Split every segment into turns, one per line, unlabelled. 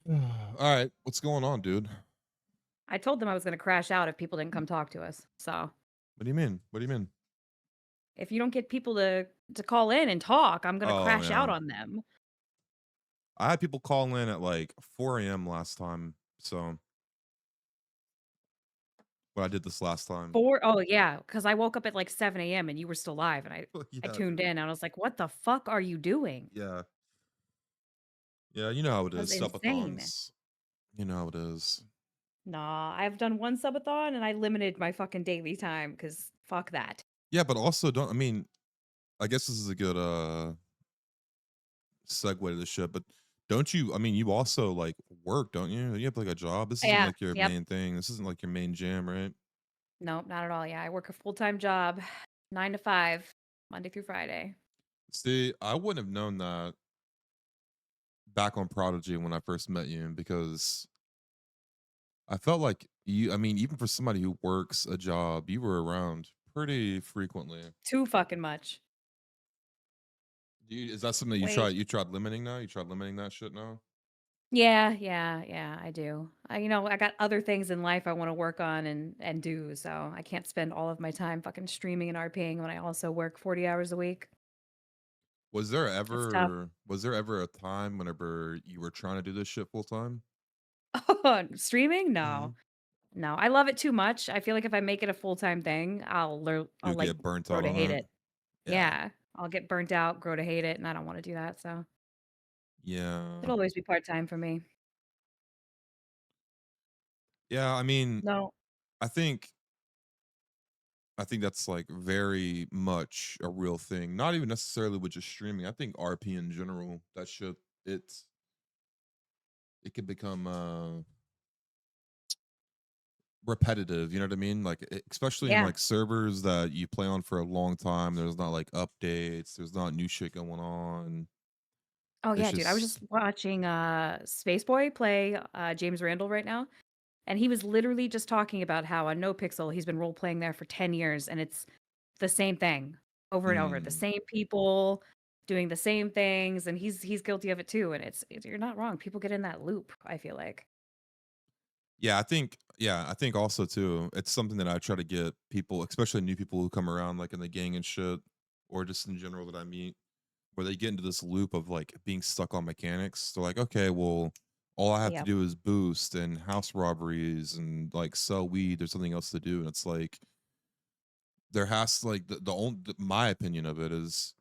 All right, what's going on, dude?
I told them I was gonna crash out if people didn't come talk to us. So,
What do you mean? What do you mean?
if you don't get people to call in and talk, I'm gonna
Oh
crash out
yeah,
on them.
I had people call in at like 4 a.m. last time. So when I did this last time,
Yeah, because I woke up at, like, 7 AM and you were still live, and I
yeah,
tuned in,
dude,
and I was like, "What the fuck are you doing?"
yeah, yeah, you know how it
That was
is,
insane.
subathons. You know how it is.
Nah, I've done 1 subathon, and I limited my fucking daily time because fuck that.
Yeah, but also don't. I mean, I guess this is a good segue to the shit. But don't you? I mean, you also like work, don't you? You have like a job. This isn't
Yeah,
like your
yep.
main thing. This isn't like your main jam, right?
Nope, not at all, yeah, I work a full-time job, 9 to 5, Monday through Friday.
See, I wouldn't have known that back on Prodigy when I first met you because I felt like you I mean, even for somebody who works a job, you were around pretty frequently.
Too fucking much.
Is that something that
Way
you tried limiting now? You tried limiting that shit now?
Yeah, yeah, yeah, I do. I got other things in life I wanna work on and do, so I can't spend all of my time fucking streaming and RPing when I also work 40 hours a week. It's tough.
Was there ever a time whenever you were trying to do this shit full time?
Streaming? No.
Mhm.
No, I love it too much. I feel like if I make it a full-time thing, I'll,
You'll
like,
get burnt
grow
out
to hate
on it?
it.
Yeah.
Yeah, I'll get burnt out, grow to hate it, and I don't wanna do that, so
Yeah.
it'll always be part-time for me.
Yeah, I mean,
No.
I think I think that's like very much a real thing. Not even necessarily with just streaming. I think RP in general, that shit it's it can become repetitive, you know what I mean? Like especially in
Yeah.
like servers that you play on for a long time, there's not like updates, there's not new shit going on.
Oh,
It's
yeah, dude, I was
just
just watching, Spaceboy play, James Randall right now. And he was literally just talking about how on NoPixel, he's been role playing there for 10 years, and it's the same thing over and over, the
mm,
same people doing the same things, and he's guilty of it too, and you're not wrong, people get in that loop, I feel like.
yeah, I think also too, it's something that I try to get people, especially new people who come around like in the gang and shit, or just in general that I meet, where they get into this loop of like being stuck on mechanics. They're like, okay, well, all I have to
Yep.
do is boost and house robberies and like sell weed. There's something else to do. And it's like there has to like the only my opinion of it is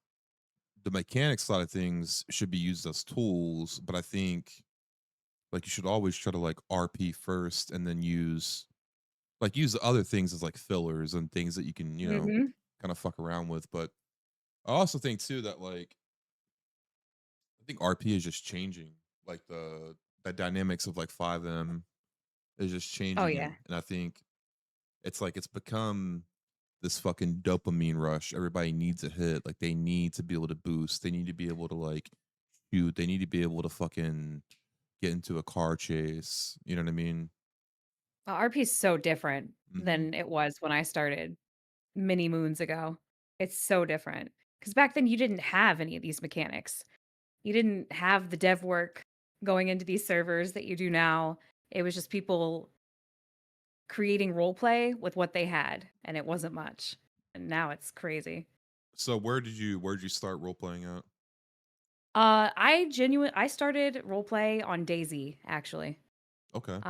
the mechanics side of things should be used as tools, but I think like you should always try to like RP first and then use the other things as like fillers and things that you can,
Mhm.
kind of fuck around with. But I also think too that like I think RP is just changing. Like the dynamics of like 5M is just
Oh,
changing
yeah.
and I think it's like it's become this fucking dopamine rush. Everybody needs a hit. Like they need to be able to boost. They need to be able to like shoot. They need to be able to fucking get into a car chase. You know what I mean?
RP is so different
Mhm.
than it was when I started many moons ago. It's so different because back then you didn't have any of these mechanics. You didn't have the dev work going into these servers that you do now. It was just people creating role play with what they had, and it wasn't much. And now it's crazy.
So where did you start role playing at?
I started role play on DayZ, actually,
Okay.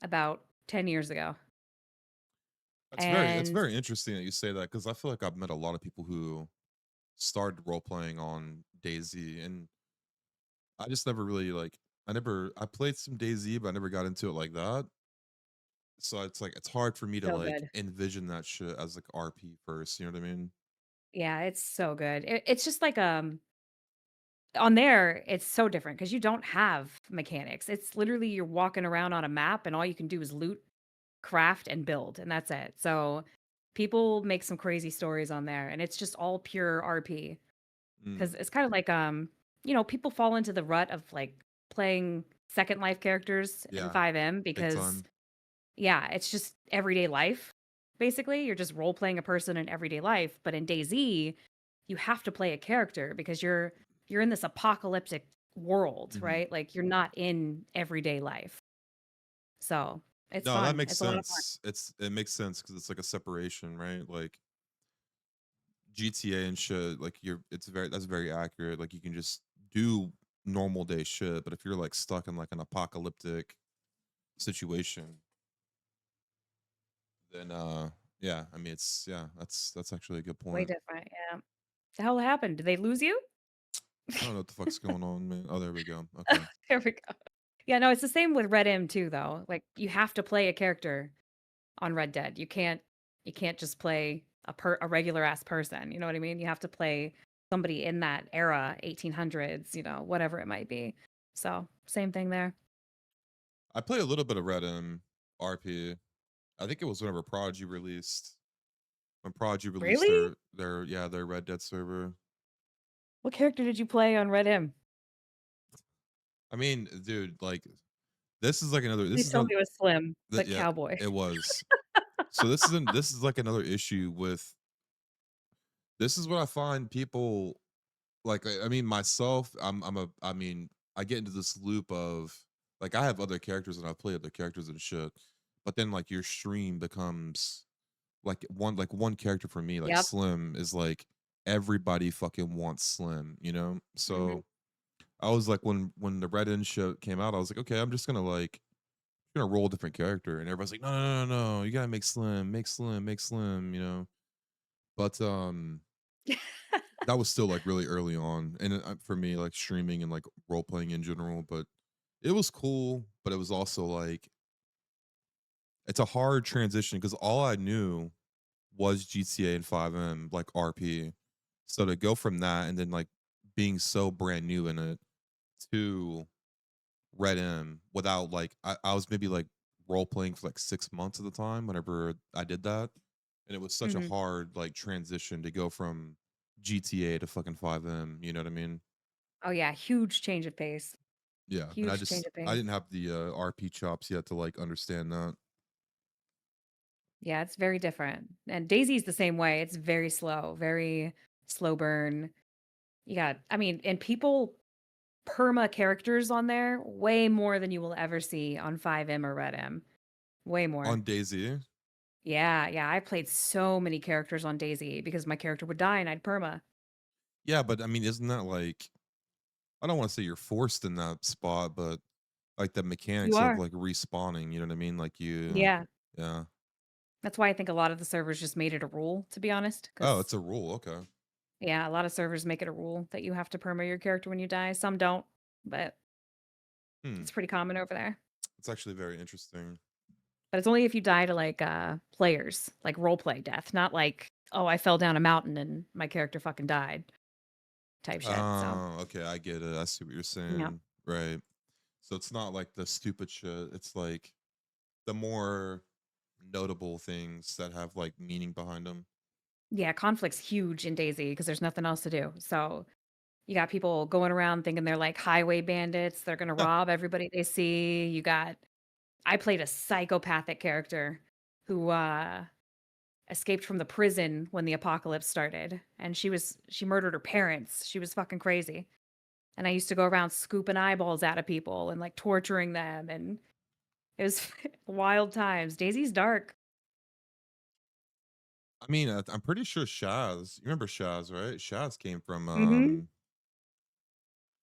about 10 years ago.
That's
And
very interesting that you say that because I feel like I've met a lot of people who started role playing on Daisy and I just never really like I played some DayZ, but I never got into it like that. So it's like it's hard for me to
so
like
good.
envision that shit as like RP first, you know what I mean?
Yeah, it's so good. It's just like, on there, it's so different because you don't have mechanics. It's literally you're walking around on a map, and all you can do is loot, craft, and build, and that's it. So, people make some crazy stories on there, and it's just all pure RP.
Mm,
'Cause it's kinda like, people fall into the rut of, like, playing Second Life characters in
yeah,
5M
big
because
time.
yeah, it's just everyday life, basically. You're just role playing a person in everyday life, but in DayZ, you have to play a character because you're in this apocalyptic world,
Hmm.
right? Like you're not in everyday life. So it's
No, that
fun.
makes
It's a lot of fun.
sense. It makes sense because it's like a separation, right? Like GTA and shit. Like it's very that's very accurate. Like you can just do normal day shit, but if you're like stuck in like an apocalyptic situation, then yeah, I mean it's yeah, that's actually a good
Way
point.
different. Yeah. The hell happened? Did they lose you?
I don't know what the fuck's going on, man. Oh, there we go. Okay.
There we go. Yeah, no, it's the same with Red M too, though. Like you have to play a character on Red Dead. You can't just play a regular ass person. You know what I mean? You have to play somebody in that era, 1800s, whatever it might be. So same thing there.
I play a little bit of Red M RP. I think it was whenever Prodigy released. When Prodigy released
Really?
their Red Dead server.
What character did you play on Red M?
I mean, dude, like this is like another this
Please
is
tell
not
me it was Slim,
that
the
yeah,
cowboy.
it was. So this is like another issue with this is what I find people like I mean myself, I mean, I get into this loop of like I have other characters and I play other characters and shit. But then like your stream becomes like one character for me, like
Yep.
Slim is like everybody fucking wants Slim, you know?
Mhm.
So I was like when the Red End show came out, I was like, okay, I'm just gonna like gonna roll a different character. And everybody's like, no, no, no, no, you gotta make Slim, make Slim, make Slim, you know. But that was still like really early on, and for me, like streaming and like role playing in general. But it was cool, but it was also like it's a hard transition because all I knew was GTA and 5M, like RP. So to go from that and then like being so brand new in it to Red M without like I was maybe like role playing for like 6 months at the time whenever I did that. And it was such a
Mhm.
hard like transition to go from GTA to fucking 5M, you know what I mean?
Oh yeah, huge change of pace.
Yeah. And
Huge change of
I
pace.
didn't have the RP chops yet to like understand that.
Yeah, it's very different. And Daisy's the same way. It's very slow burn. I mean, and people perma characters on there way more than you will ever see on 5M or Red M. Way more.
On Daisy.
Yeah, yeah. I played so many characters on Daisy because my character would die and I'd perma.
Yeah, but I mean, isn't that like I don't want to say you're forced in that spot, but like the
You
mechanics of
are.
like respawning, you know what I mean? Like you
Yeah.
yeah.
That's why I think a lot of the servers just made it a rule, to be honest.
Oh,
Because,
it's a rule. Okay.
yeah, a lot of servers make it a rule that you have to perma your character when you die. Some don't, but
Hmm.
it's pretty common over there.
It's actually very interesting.
But it's only if you die to like players, like role play death, not like, oh, I fell down a mountain and my character fucking died type shit. So
Oh, okay, I get it. I see what you're
yeah.
saying. Right. So it's not like the stupid shit. It's like the more notable things that have like meaning behind them.
Yeah, conflict's huge in Daisy because there's nothing else to do. So you got people going around thinking they're like highway bandits. They're gonna rob everybody they see. I played a psychopathic character who escaped from the prison when the apocalypse started. And she murdered her parents. She was fucking crazy. And I used to go around scooping eyeballs out of people and like torturing them. And it was wild times. Daisy's dark.
I mean, I'm pretty sure Shaz. You remember Shaz, right? Shaz came
Hmm.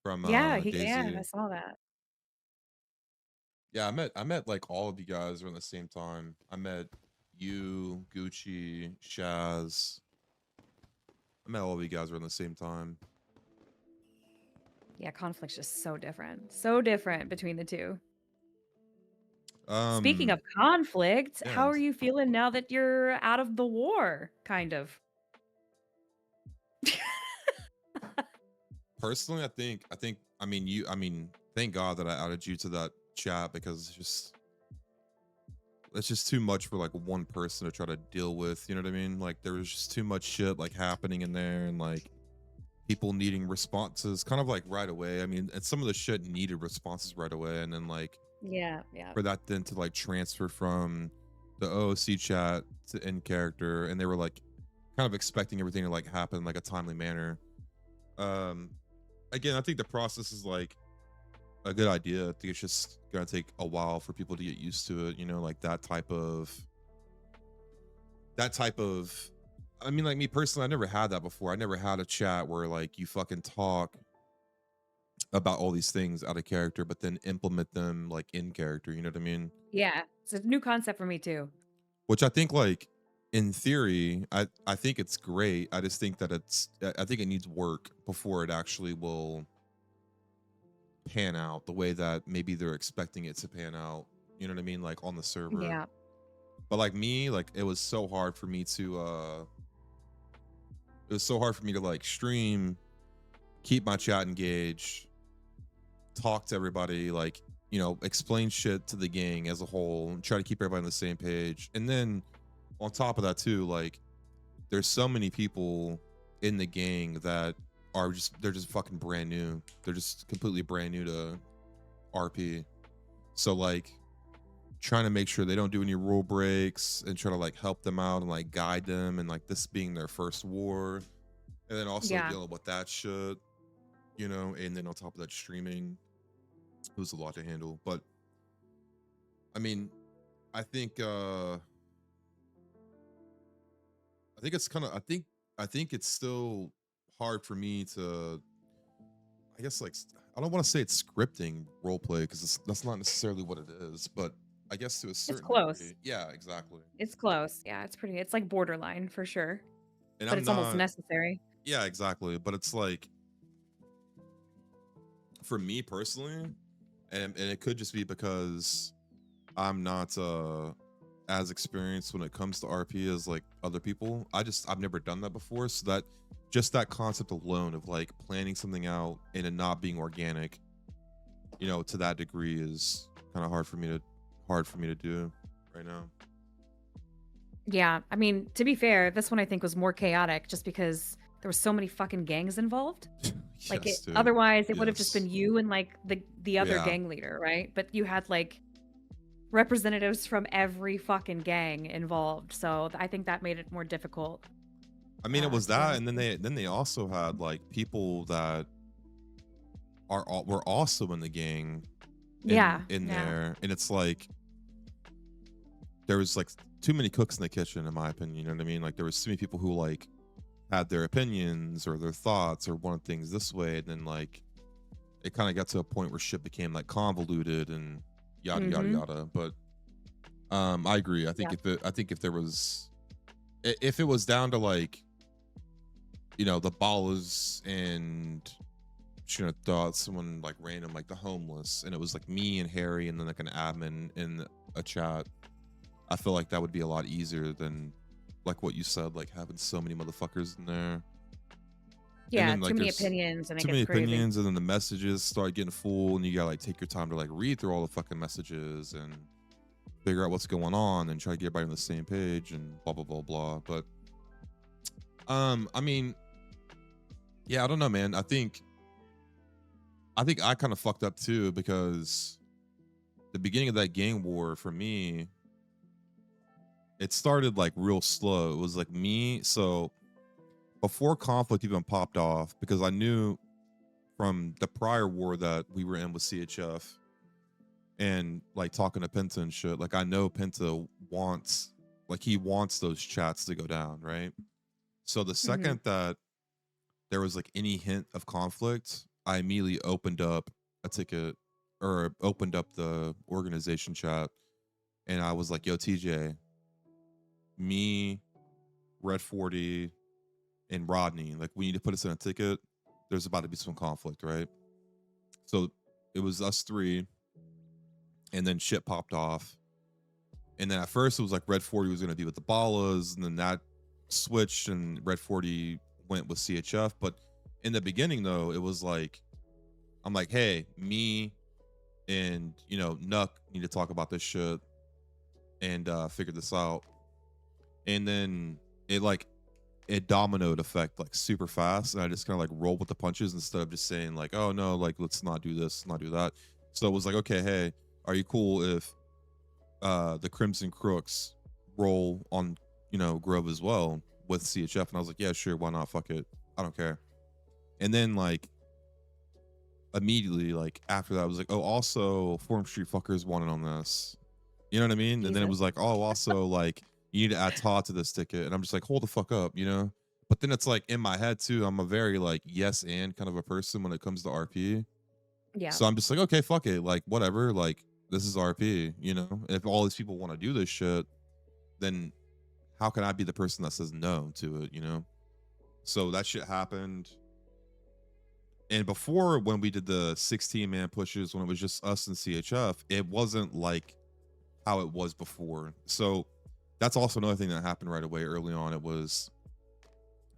from
Yeah, yeah, I
Daisy.
saw that.
Yeah, I met like all of you guys around the same time. I met you, Gucci, Shaz. I met all of you guys around the same time.
Yeah, conflict's just so different. So different between the two. Speaking
Um,
of conflict,
yeah.
how are you feeling now that you're out of the war, kind of?
Personally, I mean I mean, thank God that I added you to that chat because it's just too much for like one person to try to deal with, you know what I mean? Like there was just too much shit like happening in there and like people needing responses kind of like right away. I mean, and some of the shit needed responses right away and then like
Yeah, yeah.
for that then to like transfer from the OOC chat to in character and they were like kind of expecting everything to like happen in like a timely manner. Um again, I think the process is like a good idea. I think it's just gonna take a while for people to get used to it. You know, like that type of. I mean, like me personally, I never had that before. I never had a chat where like you fucking talk about all these things out of character, but then implement them like in character. You know what I mean?
Yeah, it's a new concept for me too.
Which I think, like in theory, I think it's great. I just think that I think it needs work before it actually will pan out the way that maybe they're expecting it to pan out. You know what I mean? Like on the server.
Yeah.
But like me, like it was so hard for me to it was so hard for me to like stream, keep my chat engaged, talk to everybody, like, you know, explain shit to the gang as a whole, and try to keep everybody on the same page. And then on top of that too, like there's so many people in the gang that are just they're just fucking brand new. They're just completely brand new to RP. So like trying to make sure they don't do any rule breaks and try to like help them out and like guide them, and like this being their first war, and then also
Yeah.
dealing with that shit, you know, and then on top of that streaming, it was a lot to handle. But I mean, I think I think it's kind of I think it's still hard for me to, I guess, like I don't want to say it's scripting role play because that's not necessarily what it is, but I guess to a
It's
certain
close.
degree, yeah, exactly.
It's close. Yeah, it's like borderline for sure,
And
but
I'm
it's almost
not,
necessary.
yeah, exactly. But it's like for me personally, and it could just be because I'm not as experienced when it comes to RP as like other people. I've never done that before, so that just that concept alone of like planning something out and it not being organic, you know, to that degree is kind of hard for me to do right now.
Yeah, I mean, to be fair, this one I think was more chaotic just because there were so many fucking gangs involved. Like
Yes, dude.
otherwise it would have just
Yes.
been you and like the other
Yeah.
gang leader, right? But you had like representatives from every fucking gang involved. So I think that made it more difficult
I mean, it was
to run
that, and
through.
then they also had like people that were also in the gang
Yeah,
in
yeah.
there, and it's like there was like too many cooks in the kitchen, in my opinion. You know what I mean? Like there was too many people who like had their opinions or their thoughts or wanted things this way, and then like it kind of got to a point where shit became like convoluted and yada yada
Mhm.
yada. But I agree.
Yeah.
I think if there was if it was down to like, you know, the ballers and shouldn't have thought someone like random like the homeless, and it was like me and Harry and then like an admin in a chat, I feel like that would be a lot easier than like what you said, like having so many motherfuckers in there. And
Yeah,
then
too
like
many
there's
opinions and it
too
gets
many
crazy.
opinions, and then the messages start getting full, and you gotta like take your time to like read through all the fucking messages and figure out what's going on and try to get everybody on the same page and blah blah blah blah. But I mean, yeah, I don't know, man. I think I kind of fucked up too because the beginning of that gang war for me, it started like real slow. It was like me. So before conflict even popped off, because I knew from the prior war that we were in with CHF and like talking to Penta and shit, like I know Penta wants, like he wants those chats to go down, right? So the
Mhm.
second that there was like any hint of conflict, I immediately opened up a ticket or opened up the organization chat, and I was like, yo, TJ, me, Red 40, and Rodney, like we need to put us in a ticket. There's about to be some conflict, right? So it was us three, and then shit popped off. And then at first it was like Red 40 was gonna be with the Ballas, and then that switched and Red 40 went with CHF. But in the beginning though, it was like I'm like, hey, me and you know, Nuck need to talk about this shit and figure this out. And then it like it dominoed effect like super fast, and I just kind of like rolled with the punches instead of just saying like, oh no, like let's not do this, not do that. So it was like, okay, hey, are you cool if the Crimson Crooks roll on, you know, Grove as well with CHF? And I was like, yeah, sure, why not? Fuck it, I don't care. And then like immediately, like after that, I was like, oh, also Forum Street fuckers wanted on this. You know what I mean? And then it
Jesus.
was like, oh, also like you need to add Todd to this ticket, and I'm just like, hold the fuck up, you know. But then it's like in my head too, I'm a very like yes and kind of a person when it comes to RP.
Yeah.
So I'm just like, okay, fuck it, like whatever, like this is RP, you know. If all these people want to do this shit, then how can I be the person that says no to it, you know? So that shit happened. And before, when we did the 16-man pushes, when it was just us and CHF, it wasn't like how it was before. So that's also another thing that happened right away early on. It was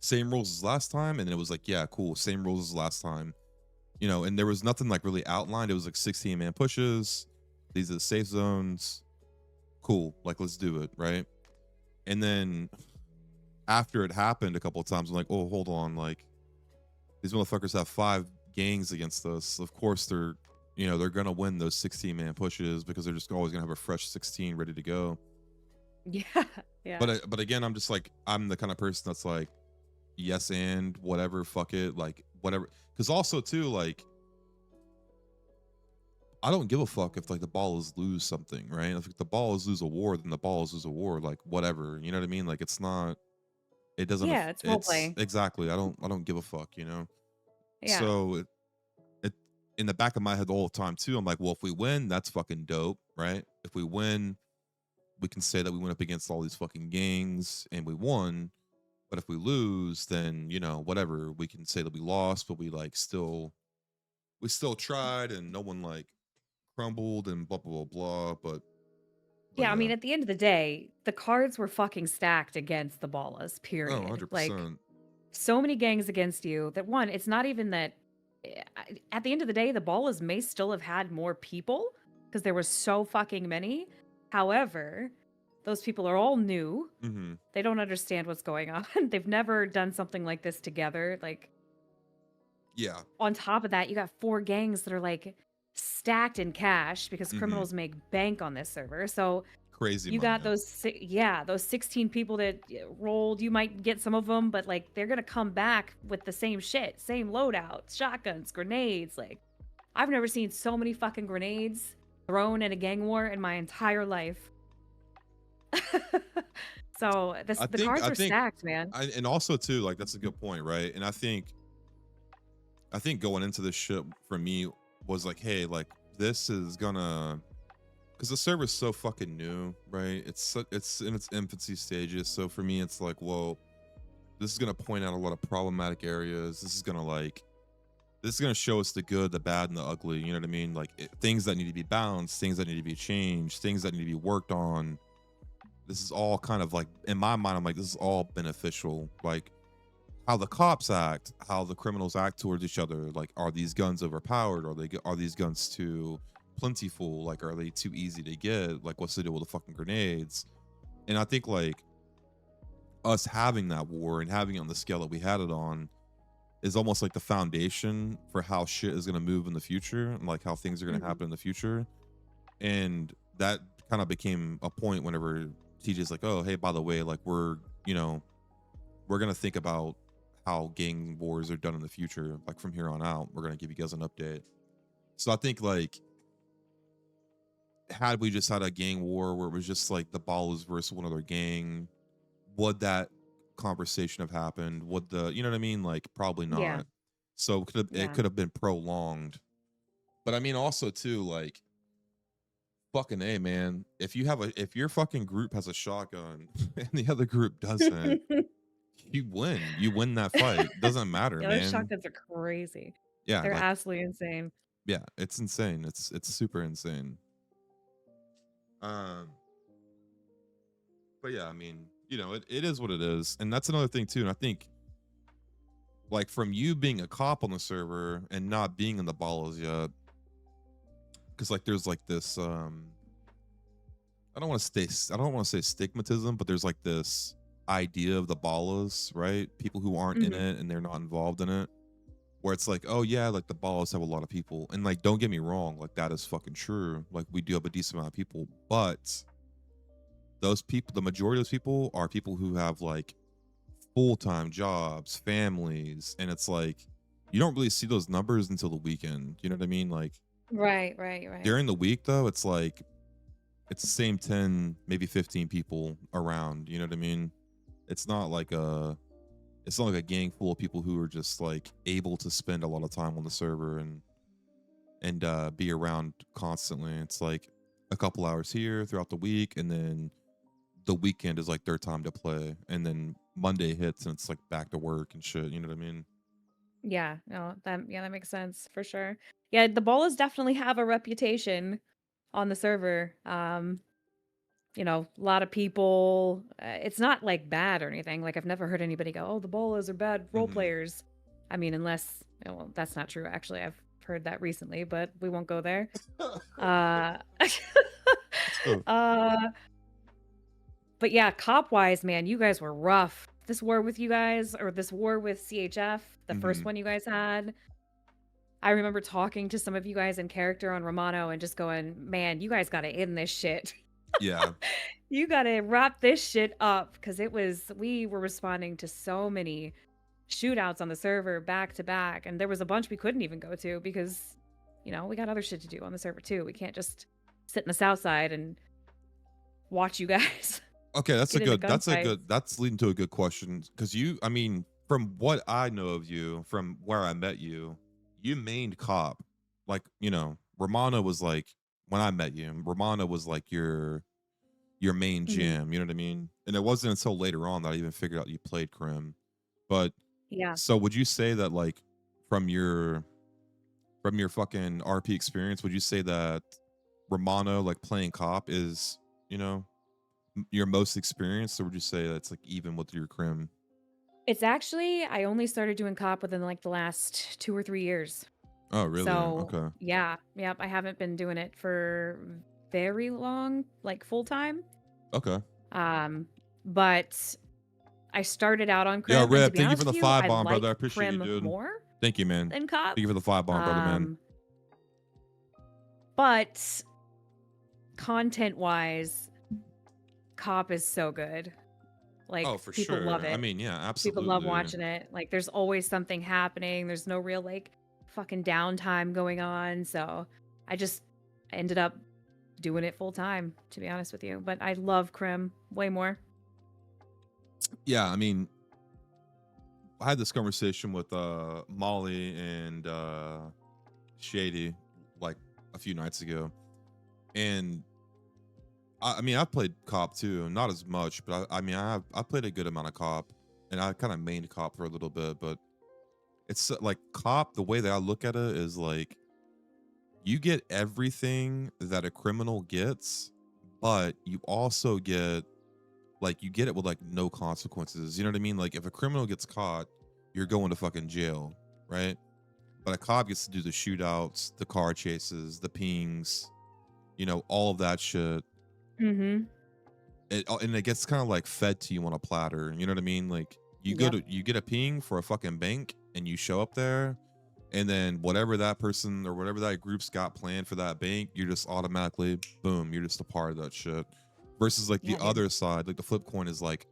same rules as last time, and then it was like, yeah, cool, same rules as last time, you know. And there was nothing like really outlined. It was like 16-man pushes. These are the safe zones. Cool, like let's do it, right? And then after it happened a couple of times, I'm like, oh, hold on, like these motherfuckers have 5 gangs against us. Of course they're, you know, they're gonna win those 16-man pushes because they're just always gonna have a fresh 16 ready to go.
Yeah. Yeah.
But again, I'm just like, I'm the kind of person that's like, yes and whatever, fuck it, like whatever. Because also too, like, I don't give a fuck if like the ball is lose something, right? If the ball is lose a war, then the ball is lose a war, like whatever. You know what I mean? Like it's not. It doesn't.
Yeah, it's role
It's
play.
exactly. I don't give a fuck. You know.
Yeah.
So it in the back of my head the whole time too. I'm like, well, if we win, that's fucking dope, right? If we win, we can say that we went up against all these fucking gangs and we won. But if we lose, then you know, whatever. We can say that we lost, but we like still we still tried and no one like crumbled and blah blah blah blah. But
Yeah, I
yeah.
mean, at the end of the day, the cards were fucking stacked against the Ballas,
Oh,
period. Like,
100%.
so many gangs against you that one, it's not even that at the end of the day, the Ballas may still have had more people because there was so fucking many. However, those people are all new.
Mhm.
They don't understand what's going on. They've never done something like this together. Like,
Yeah.
on top of that, you got 4 gangs that are like stacked in cash because
Mhm.
criminals make bank on this server. So
Crazy
you
money,
got
yeah.
those yeah, those 16 people that rolled. You might get some of them, but like they're gonna come back with the same shit, same loadout, shotguns, grenades. Like I've never seen so many fucking grenades thrown in a gang war in my entire life. So
I
the
think
cards
I
were
think
stacked, man.
and also too, like that's a good point, right? And I think going into this shit for me was like, hey, like this is gonna because the server's so fucking new, right? It's in its infancy stages. So for me, it's like, whoa, this is gonna point out a lot of problematic areas. This is gonna show us the good, the bad, and the ugly. You know what I mean? Like things that need to be balanced, things that need to be changed, things that need to be worked on. This is all kind of like in my mind. I'm like, this is all beneficial. Like how the cops act, how the criminals act towards each other. Like, are these guns overpowered? Are these guns too plentiful? Like, are they too easy to get? Like, what's the deal with the fucking grenades? And I think like us having that war and having it on the scale that we had it on is almost like the foundation for how shit is going to move in the future and like how things are going to
Mhm.
happen in the future. And that kind of became a point whenever TJ's like, oh, hey, by the way, like you know, we're going to think about how gang wars are done in the future. Like from here on out, we're going to give you guys an update. So I think like, had we just had a gang war where it was just like the Ballas versus one other gang, would that conversation have happened? Would the, you know what I mean? Like probably
Yeah.
not. So it
Yeah.
could have been prolonged. But I mean also too, like fucking A, man. If your fucking group has a shotgun and the other group doesn't, you win. You win that fight. Doesn't matter,
Yeah, those
man.
shotguns are crazy.
Yeah,
They're
like
absolutely insane.
yeah, it's insane. It's super insane. Um, but yeah, I mean, you know, it is what it is. And that's another thing too. And I think like from you being a cop on the server and not being in the balls yet, because like there's like this I don't want to say stigmatism, but there's like this idea of the ballas, right? People who aren't in
Mhm.
it and they're not involved in it. Where it's like, oh yeah, like the ballas have a lot of people. And like don't get me wrong, like that is fucking true. Like we do have a decent amount of people, but those people, the majority of those people are people who have like full-time jobs, families, and it's like you don't really see those numbers until the weekend. You know what I mean? Like
Right, right, right.
during the week though, it's like it's the same 10, maybe 15 people around. You know what I mean? It's not like a it's not like a gang full of people who are just like able to spend a lot of time on the server and be around constantly. It's like a couple hours here throughout the week, and then the weekend is like their time to play, and then Monday hits and it's like back to work and shit. You know what I mean?
Yeah, no, that makes sense for sure. Yeah, the Ballas definitely have a reputation on the server. A lot of people. It's not like bad or anything. Like I've never heard anybody go, "Oh, the Ballas are bad role
Mm-hmm.
players." I mean, unless well, that's not true. Actually, I've heard that recently, but we won't go there. Uh,
So,
uh, but yeah, cop wise, man, you guys were rough. This war with you guys, or this war with CHF, the
mm-hmm.
first one you guys had. I remember talking to some of you guys in character on Romano and just going, man, you guys got to end this shit.
Yeah.
You got to wrap this shit up because we were responding to so many shootouts on the server back to back. And there was a bunch we couldn't even go to because, we got other shit to do on the server too. We can't just sit in the south side and watch you guys
Okay,
get into gunfights.
that's leading to a good question because I mean, from what I know of you, from where I met you, you mained cop. Like, Romana was like when I met you, Romana was like your main
Hmm.
jam. You know what I mean? And it wasn't until later on that I even figured out you played Crim. But
Yeah.
so would you say that like from your from your fucking RP experience, would you say that Romano like playing cop is, you know, your most experienced, or would you say that's like even with your Crim?
It's actually, I only started doing cop within like the last 2 or 3 years.
Oh, really?
So,
Okay.
yeah, yep, I haven't been doing it for very long, like full time.
Okay.
Um, but I started out on
Yo,
Crim, and to
Rip,
be
thank you
honest
for
with
the
you,
five
I
bomb, brother. I
like
appreciate you,
Crim
dude.
more
Thank you, man.
than cop.
Thank you for the five bomb, brother, man.
But content wise, cop is so good.
Oh,
Like
for
people love
sure. I
it.
mean, yeah,
People love
absolutely.
watching it. Like there's always something happening. There's no real like fucking downtime going on. So I just ended up doing it full time, to be honest with you. But I love Crim way more.
Yeah, I mean, I had this conversation with Molly and Shady like a few nights ago. And I mean, I've played cop too, not as much, but I mean, I played a good amount of cop, and I kind of mained cop for a little bit. But it's like cop. The way that I look at it is like you get everything that a criminal gets, but you also get like you get it with like no consequences. You know what I mean? Like if a criminal gets caught, you're going to fucking jail, right? But a cop gets to do the shootouts, the car chases, the pings, all of that shit.
Mm-hmm.
And it gets kind of like fed to you on a platter. You know what I mean? Like
Yep.
you get a ping for a fucking bank, and you show up there, and then whatever that person or whatever that group's got planned for that bank, you're just automatically boom, you're just a part of that shit. Versus like the
Yeah, dude.
other side, like the flip coin is like,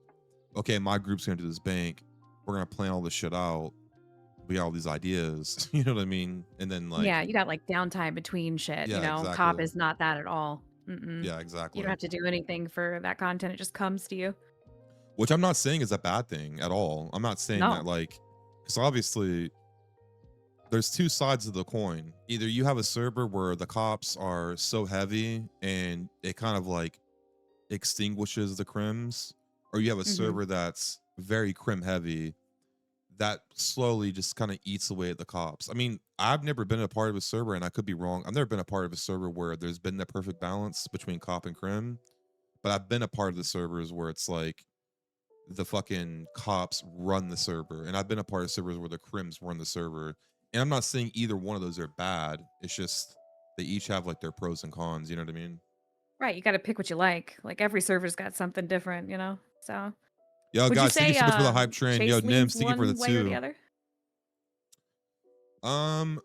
okay, my group's gonna do this bank, we're gonna plan all this shit out, we got all these ideas, you know what I mean? And then like,
Yeah, you got like downtime between shit,
yeah,
Cop
exactly.
is not that at all. Mm-mm.
Yeah,
You don't
exactly.
have to do anything for that content. It just comes to you.
Which I'm not saying is a bad thing at all. I'm not saying that
No.
like, because obviously there's two sides of the coin. Either you have a server where the cops are so heavy and it kind of like extinguishes the crims, or you have a
Mm-hmm.
server that's very crim heavy that slowly just kind of eats away at the cops. I mean, I've never been a part of a server, and I could be wrong. I've never been a part of a server where there's been the perfect balance between cop and crim, but I've been a part of the servers where it's like the fucking cops run the server, and I've been a part of servers where the crims run the server. And I'm not saying either one of those are bad. It's just they each have like their pros and cons. You know what I mean?
Right, you gotta pick what you like. Like, every server's got something different? So,
Yo,
would you
guys, thank you
say,
so much for the hype train. Yo,
Chase leans
Nims, thank you for the
one way or the
two.
other?
Um,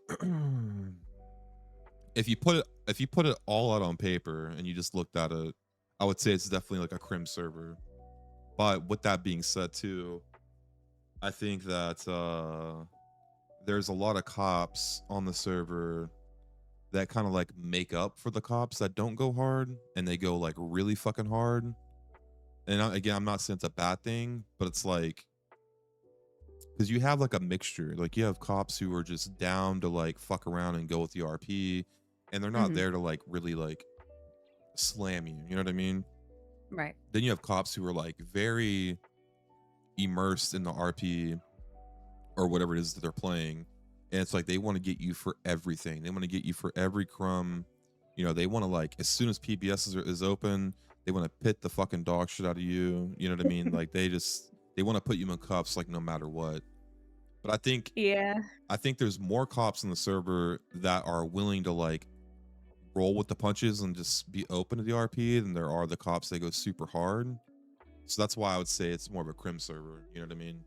if you put it all out on paper and you just looked at it, I would say it's definitely like a crim server. But with that being said, too, I think that there's a lot of cops on the server that kind of like make up for the cops that don't go hard, and they go like really fucking hard. And again, I'm not saying it's a bad thing, but it's like, because you have like a mixture. Like you have cops who are just down to like fuck around and go with the RP, and they're not
Hmm.
there to like really like slam you. You know what I mean?
Right.
Then you have cops who are like very immersed in the RP or whatever it is that they're playing. And it's like they want to get you for everything. They want to get you for every crumb. You know, they want to like as soon as PBS is open, they want to pit the fucking dog shit out of you. You know what I mean? Like they want to put you in cuffs like no matter what. But
Yeah.
I think there's more cops in the server that are willing to like roll with the punches and just be open to the RP than there are the cops that go super hard. So that's why I would say it's more of a crim server. You know what I mean?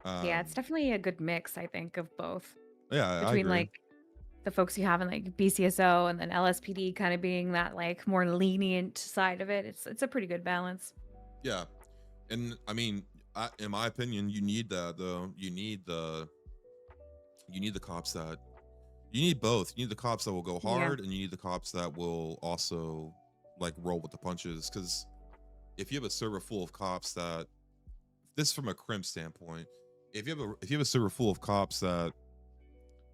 Yeah, it's
Um,
definitely a good mix, I think, of both.
yeah, I
Between
agree.
like the folks you have in like BCSO and then LSPD kind of being that like more lenient side of it. It's a pretty good balance.
Yeah, and I mean, in my opinion, you need that though. You need the cops that you need both. You need the cops that will go
Yeah.
hard, and you need the cops that will also like roll with the punches. Because if you have a server full of cops that this from a crim standpoint, if you have a server full of cops that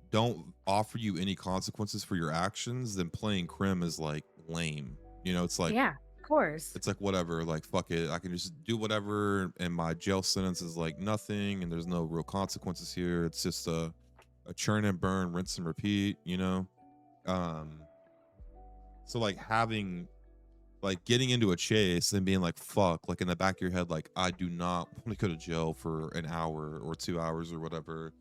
don't offer you any consequences for your actions, then playing crim is like lame. You know,
Yeah, of course.
it's like whatever, like fuck it. I can just do whatever and my jail sentence is like nothing and there's no real consequences here. It's just a churn and burn, rinse and repeat, you know? Um so like having like getting into a chase and being like fuck, like in the back of your head, like I do not want to go to jail for an hour or 2 hours or whatever,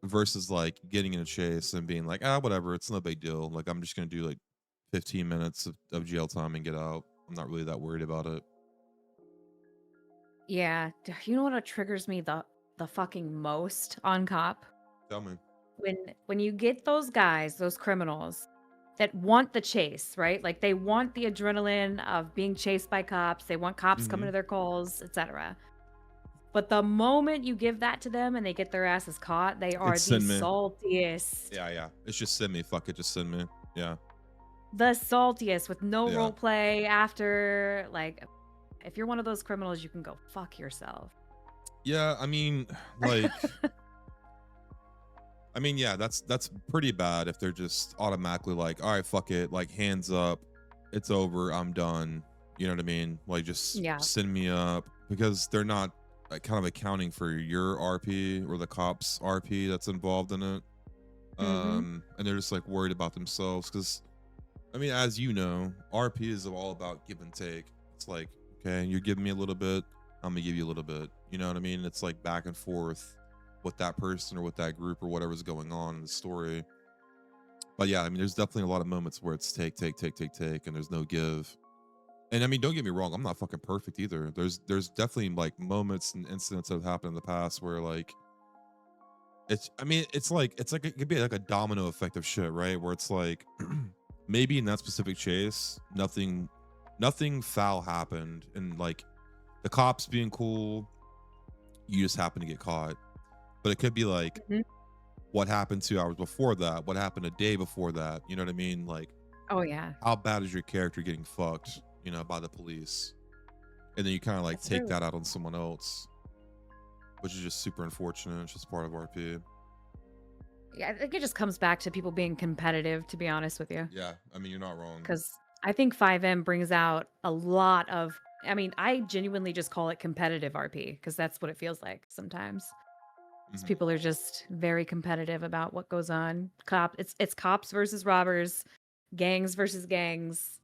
versus like getting in a chase and being like, whatever, it's no big deal. Like I'm just gonna do like 15 minutes of jail time and get out. I'm not really that worried about it.
Yeah. You know what triggers me the fucking most on cop?
Tell me.
When you get those guys, those criminals that want the chase, right? Like they want the adrenaline of being chased by cops. They want cops coming
Hmm.
to their calls, etc. But the moment you give that to them and they get their asses caught, they are
It's
the
send me.
saltiest.
Yeah, yeah. It's just send me. Fuck it, just send me. Yeah,
The saltiest with no
yeah,
role play after. Like, if you're one of those criminals, you can go fuck yourself.
yeah. Yeah. That's pretty bad if they're just automatically like, all right, fuck it, like hands up, it's over, I'm done. You know what I mean? Like just
Yeah.
send me up because they're not like kind of accounting for your RP or the cops RP that's involved in it.
Hmm.
And they're just like worried about themselves because I mean, as you know, RP is all about give and take. It's like, okay, you're giving me a little bit, I'm gonna give you a little bit. You know what I mean? It's like back and forth with that person or with that group or whatever's going on in the story. But yeah, I mean, there's definitely a lot of moments where it's take, take, take, take, take, and there's no give. And I mean, don't get me wrong, I'm not fucking perfect either. There's definitely like moments and incidents that have happened in the past where like it's like it could be like a domino effect of shit, right? Where it's like maybe in that specific chase, nothing foul happened, and like the cops being cool, you just happen to get caught. But it could be like
Hmm.
what happened 2 hours before that, what happened a day before that. You know what I mean? Like
Oh yeah,
how bad is your character getting fucked, by the police, and then you kind of like
that's
take
true.
that out on someone else, which is just super unfortunate. It's just part of RP.
Yeah, I think it just comes back to people being competitive, to be honest with you.
Yeah, I mean, you're not wrong.
Because I think 5M brings out a lot of, I mean, I genuinely just call it competitive RP because that's what it feels like sometimes. Because
Hmm.
people are just very competitive about what goes on. It's cops versus robbers, gangs versus gangs,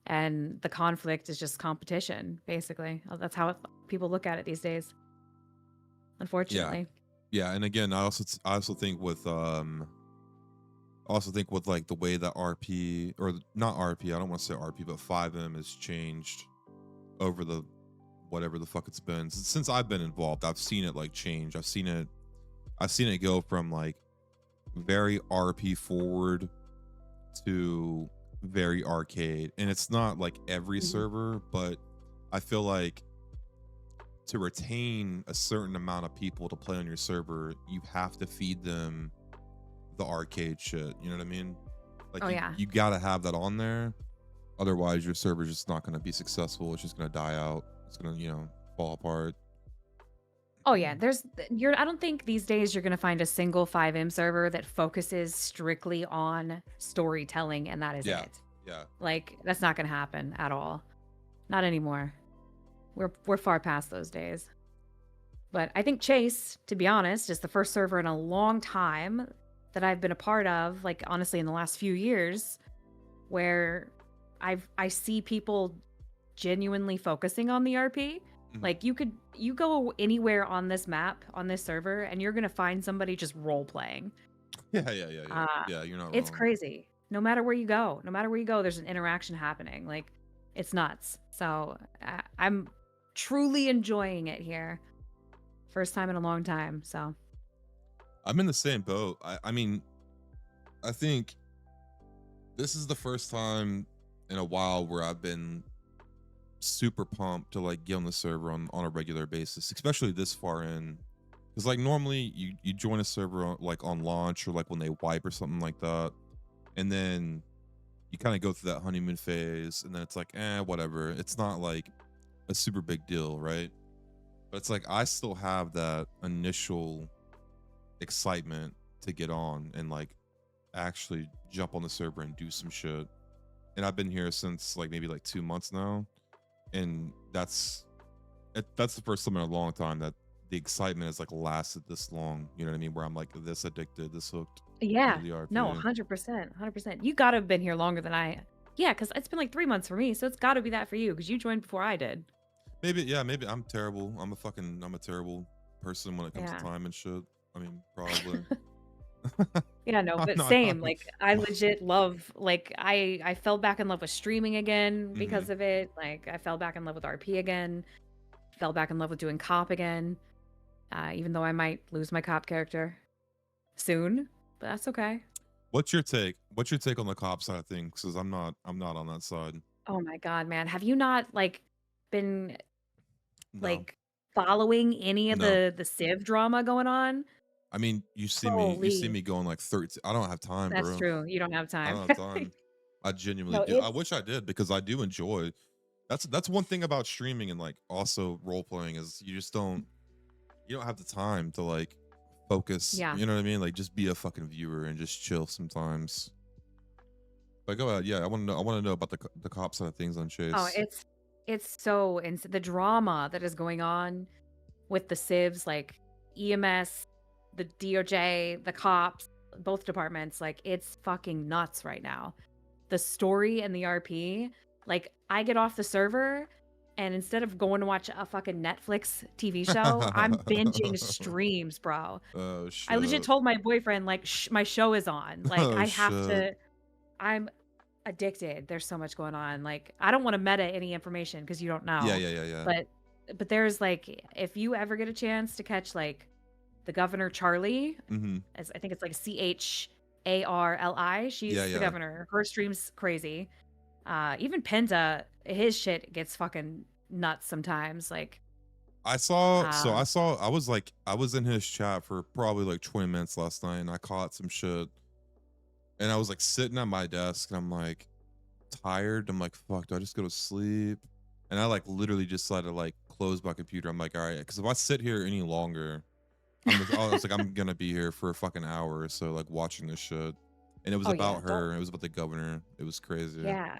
and the conflict is just competition, basically. That's how people look at it these days,
Yeah,
unfortunately.
yeah, and again, I also think with like the way that RP or not RP, I don't want to say RP, but 5M has changed over the whatever the fuck it's been since I've been involved. I've seen it like change. I've seen it go from like very RP forward to very arcade. And it's not like every
Mhm.
server, but I feel like to retain a certain amount of people to play on your server, you have to feed them the arcade shit. You know what I mean? Like
Oh yeah.
you gotta have that on there. Otherwise, your server's just not gonna be successful. It's just gonna die out. It's gonna, fall apart.
Oh yeah, I don't think these days you're going to find a single 5M server that focuses strictly on storytelling and that is
Yeah,
it.
yeah.
Like that's not going to happen at all. Not anymore. We're far past those days. But I think Chase, to be honest, is the first server in a long time that I've been a part of, like honestly in the last few years, where I see people genuinely focusing on the RP.
Mhm.
Like you go anywhere on this map, on this server, and you're gonna find somebody just role playing.
Yeah, yeah, yeah, yeah.
Uh
Yeah, you're not
it's
wrong.
crazy. No matter where you go, there's an interaction happening. Like it's nuts. So I'm truly enjoying it here. First time in a long time. So
I'm in the same boat. I mean, I think this is the first time in a while where I've been super pumped to like get on the server on a regular basis, especially this far in. Because like normally you join a server like on launch or like when they wipe or something like that, and then you kind of go through that honeymoon phase, and then it's like, whatever. It's not like a super big deal, right? But it's like I still have that initial excitement to get on and like actually jump on the server and do some shit. And I've been here since like maybe like 2 months now, and that's the first time in a long time that the excitement has like lasted this long. You know what I mean? Where I'm like this addicted, this hooked into
yeah.
the
No,
RP.
100%. 100%. You gotta have been here longer than I. Yeah, because it's been like 3 months for me, so it's gotta be that for you, because you joined before I did.
Maybe, yeah, maybe I'm terrible. I'm a terrible person when it comes to
Yeah.
time and shit. I mean, probably.
Yeah, no,
I'm
but
not.
same. Like I legit love like I fell back in love with streaming again
Mhm.
because of it. Like I fell back in love with RP again. Fell back in love with doing cop again. Even though I might lose my cop character soon, but that's okay.
What's your take? What's your take on the cop side of things? Because I'm not on that side.
Oh my god, man. Have you not like been
No,
like following any of
no.
the Civ drama going on?
I mean, you see me
Holy.
going like 13. I don't have time,
That's
bro.
true. You don't have
I
time.
don't have time. I genuinely
No,
do. I
it's
wish I did because I do enjoy. That's one thing about streaming and like also role playing is you don't have the time to like focus.
yeah.
You know what I mean? Like just be a fucking viewer and just chill sometimes. But go ahead. Yeah, I want to know about the cop side of things on
Oh,
Chase.
it's so the drama that is going on with the civs, like EMS, the DOJ, the cops, both departments, like it's fucking nuts right now. The story and the RP, like I get off the server and instead of going to watch a fucking Netflix TV show, I'm binging streams, bro.
Oh
I legit
shit.
told my boyfriend like my show is on. Like
Oh
I have
shit.
to I'm addicted. There's so much going on. Like I don't want to meta any information because you don't
Yeah,
know.
yeah, yeah, yeah.
But there's like if you ever get a chance to catch like the governor Charlie,
Mm-hmm.
as I think it's like CHARLI,
Yeah,
she's the
yeah.
governor. Her stream's crazy. Even Penta, his shit gets fucking nuts sometimes. Like uh
I was in his chat for probably like 20 minutes last night and I caught some shit and I was like sitting at my desk and I'm like tired. I'm like, fuck, do I just go to sleep? And I like literally just decided to like close my computer. I'm like, all right, because if I sit here any longer, I was like, I'm gonna be here for a fucking hour or so, like watching this shit. And it was
oh yeah,
about
don't
her, and it was about the governor. It was crazy.
yeah.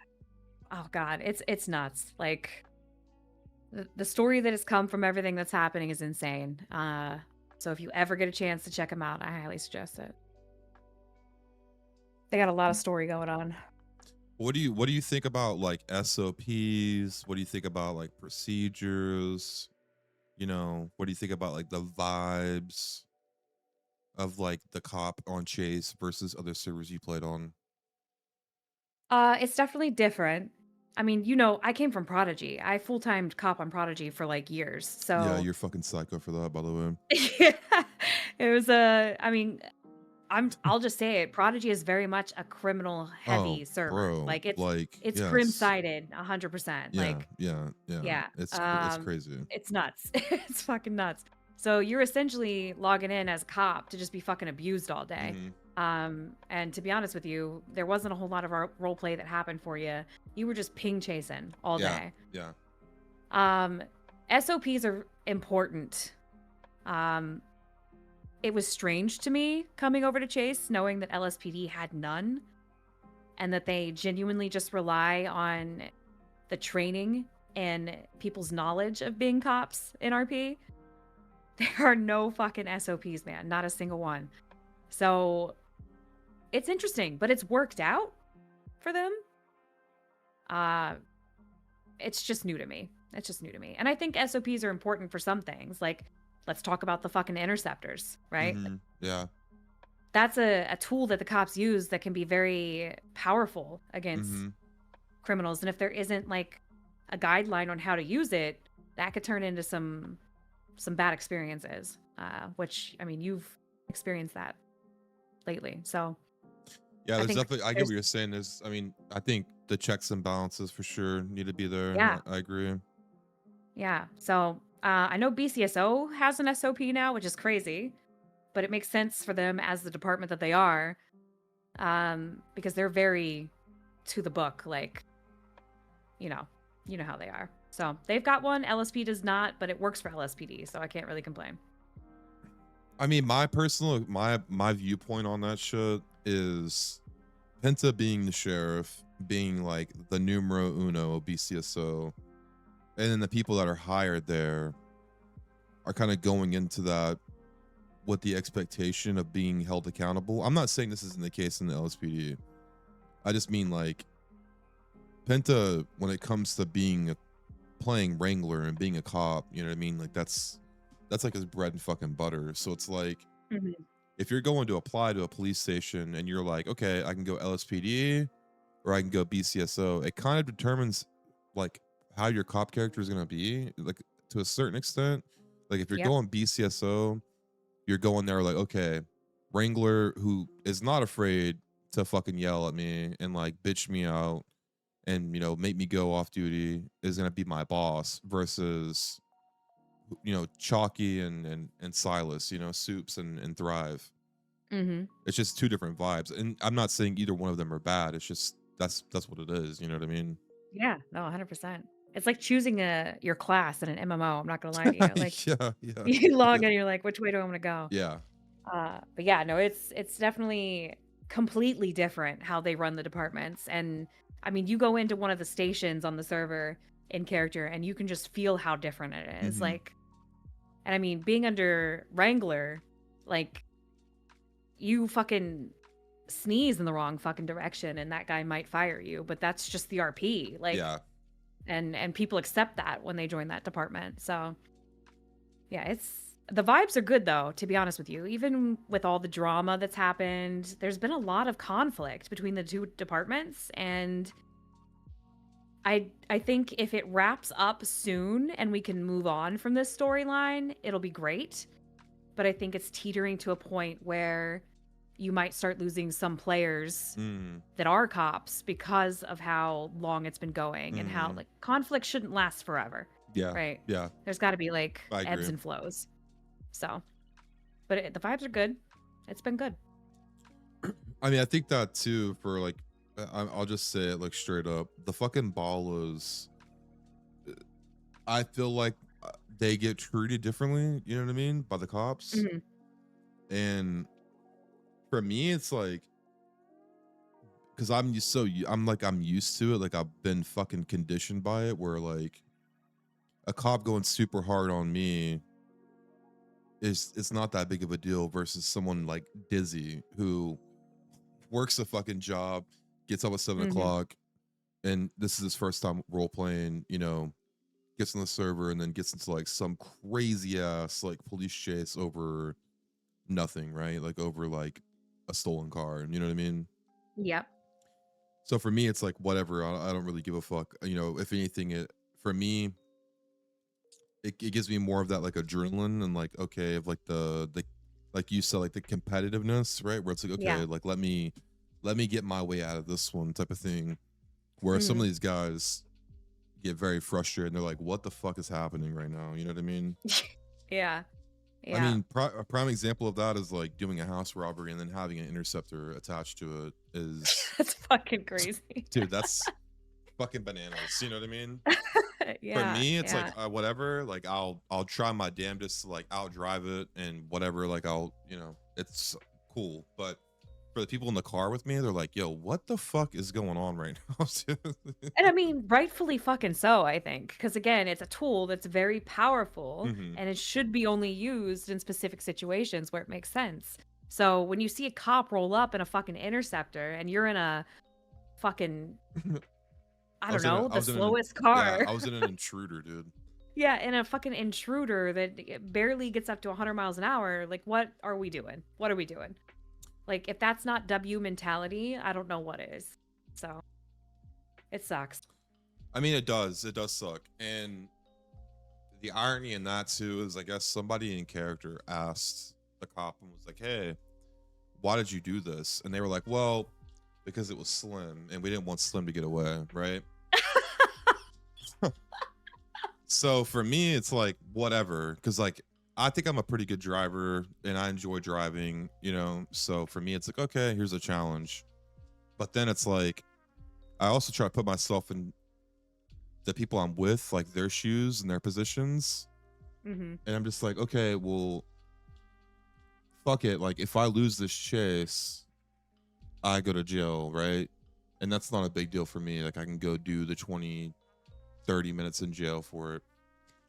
Oh god, it's nuts. Like the story that has come from everything that's happening is insane. So if you ever get a chance to check them out, I highly suggest it. They got a lot of story going on.
What do you think about like SOPs? What do you think about like procedures? What do you think about like the vibes of like the cop on Chase versus other servers you played on?
It's definitely different. I mean, I came from Prodigy. I full-timed cop on Prodigy for like years.
Yeah,
So
you're fucking psycho for that, by the way.
yeah, it was a. I mean, I'll just say it. Prodigy is very much a criminal
Oh,
heavy server.
bro,
Like
like,
it's crim
yes.
sided 100%.
Yeah,
Like,
yeah, yeah.
yeah.
It's crazy.
It's nuts. It's fucking nuts. So you're essentially logging in as a cop to just be fucking abused all day.
Mhm.
And to be honest with you, there wasn't a whole lot of role play that happened for you. You were just ping chasing all
Yeah,
day.
yeah.
Um, SOPs are important. Um, it was strange to me coming over to Chase, knowing that LSPD had none and that they genuinely just rely on the training and people's knowledge of being cops in RP. There are no fucking SOPs, man. Not a single one. So it's interesting, but it's worked out for them. Uh, it's just new to me. It's just new to me. And I think SOPs are important for some things. Like, let's talk about the fucking interceptors, right?
Mhm. Yeah.
That's a tool that the cops use that can be very powerful against
Mhm.
criminals. And if there isn't like a guideline on how to use it, that could turn into some bad experiences. Which I mean, you've experienced that lately. So
Yeah,
I
there's
think
definitely I get
there's
what you're saying. I mean, I think the checks and balances for sure need to be there.
yeah,
I agree.
yeah. So I know BCSO has an SOP now, which is crazy, but it makes sense for them as the department that they are, because they're very to the book. Like, you know, you know how they are. So they've got one. LSP does not, but it works for LSPD, so I can't really complain.
I mean, my personal my viewpoint on that shit is Penta being the sheriff, being like the numero uno of BCSO, and then the people that are hired there are kind of going into that with the expectation of being held accountable. I'm not saying this isn't the case in the LSPD. I just mean like Penta, when it comes to playing Wrangler and being a cop, you know what I mean? Like that's like his bread and fucking butter. So it's like
Mhm.
if you're going to apply to a police station and you're like, okay, I can go LSPD or I can go BCSO, it kind of determines like how your cop character is gonna be, like to a certain extent. Like if you're
Yep.
going BCSO, you're going there like, okay, Wrangler who is not afraid to fucking yell at me and like bitch me out and make me go off duty is gonna be my boss versus Chalky and Silas, Soups and Thrive.
Mhm.
It's just two different vibes. And I'm not saying either one of them are bad. It's just that's what it is, you know what I mean?
Yeah. No, 100%. It's like choosing your class in an MMO. I'm not gonna lie to you. Like
Yeah, yeah.
you log
Yeah.
in, you're like, which way do I want to go?
Yeah.
But yeah, no, it's definitely completely different how they run the departments. And I mean, you go into one of the stations on the server in character, and you can just feel how different it is.
Mhm.
Like, and I mean, being under Wrangler, like you fucking sneeze in the wrong fucking direction, and that guy might fire you. But that's just the RP. Like,
Yeah.
and people accept that when they join that department. So yeah, it's the vibes are good though, to be honest with you. Even with all the drama that's happened, there's been a lot of conflict between the two departments, and I think if it wraps up soon and we can move on from this storyline, it'll be great. But I think it's teetering to a point where you might start losing some players
Mm.
that are cops because of how long it's been going and how
Mhm.
like conflict shouldn't last forever,
Yeah.
right?
Yeah.
There's got to be like
I
ebbs
agree.
and flows. So, but the vibes are good. It's been good.
I mean, I think that too for like I'll just say it like straight up. The fucking Ballas, I feel like they get treated differently, you know what I mean, by the cops.
Mhm.
And for me, it's like because I'm used to it. Like I've been fucking conditioned by it. Where like a cop going super hard on me is it's not that big of a deal versus someone like Dizzy who works a fucking job, gets up at seven
Mhm.
o'clock, and this is his first time role playing. Gets on the server and then gets into like some crazy ass like police chase over nothing, right? Like over like a stolen car, you know what I mean?
Yep.
So for me, it's like whatever. I don't really give a fuck. If anything, it for me, it gives me more of that like adrenaline and like okay, of like the like you said, like the competitiveness, right? Where it's like,
Yeah.
okay, like let me get my way out of this one type of thing. Where some of
Mhm.
these guys get very frustrated and they're like, what the fuck is happening right now? You know what I mean?
Yeah.
I
Yeah.
mean, a prime example of that is like doing a house robbery and then having an interceptor attached to it is,
That's fucking crazy.
dude, that's fucking bananas. You know what I mean? For
Yeah.
me, it's like
Yeah.
whatever. Like I'll try my damnedest to like outdrive it and whatever. Like it's cool. But for the people in the car with me, they're like, "Yo, what the fuck is going on right now?"
And I mean, rightfully fucking so, I think, because again, it's a tool that's very powerful
Hmm.
and it should be only used in specific situations where it makes sense. So when you see a cop roll up in a fucking interceptor and you're in a fucking, I don't know,
I
the
was in an
slowest
yeah,
car.
I was in an intruder, dude.
Yeah, in a fucking intruder that barely gets up to 100 miles an hour, like what are we doing? What are we doing? Like if that's not W mentality, I don't know what is. So, it sucks.
I mean, it does suck. And the irony in that too is, I guess somebody in character asked the cop and was like, "Hey, why did you do this?" And they were like, "Well, because it was Slim, and we didn't want Slim to get away, right?" So for me, it's like whatever, because like I think I'm a pretty good driver and I enjoy driving, you know. So for me, it's like, okay, here's a challenge. But then it's like I also try to put myself in the people I'm with, like their shoes and their positions,
Mhm.
and I'm just like, okay, well, fuck it. Like if I lose this chase, I go to jail, right? And that's not a big deal for me. Like I can go do the 20, 30 minutes in jail for it.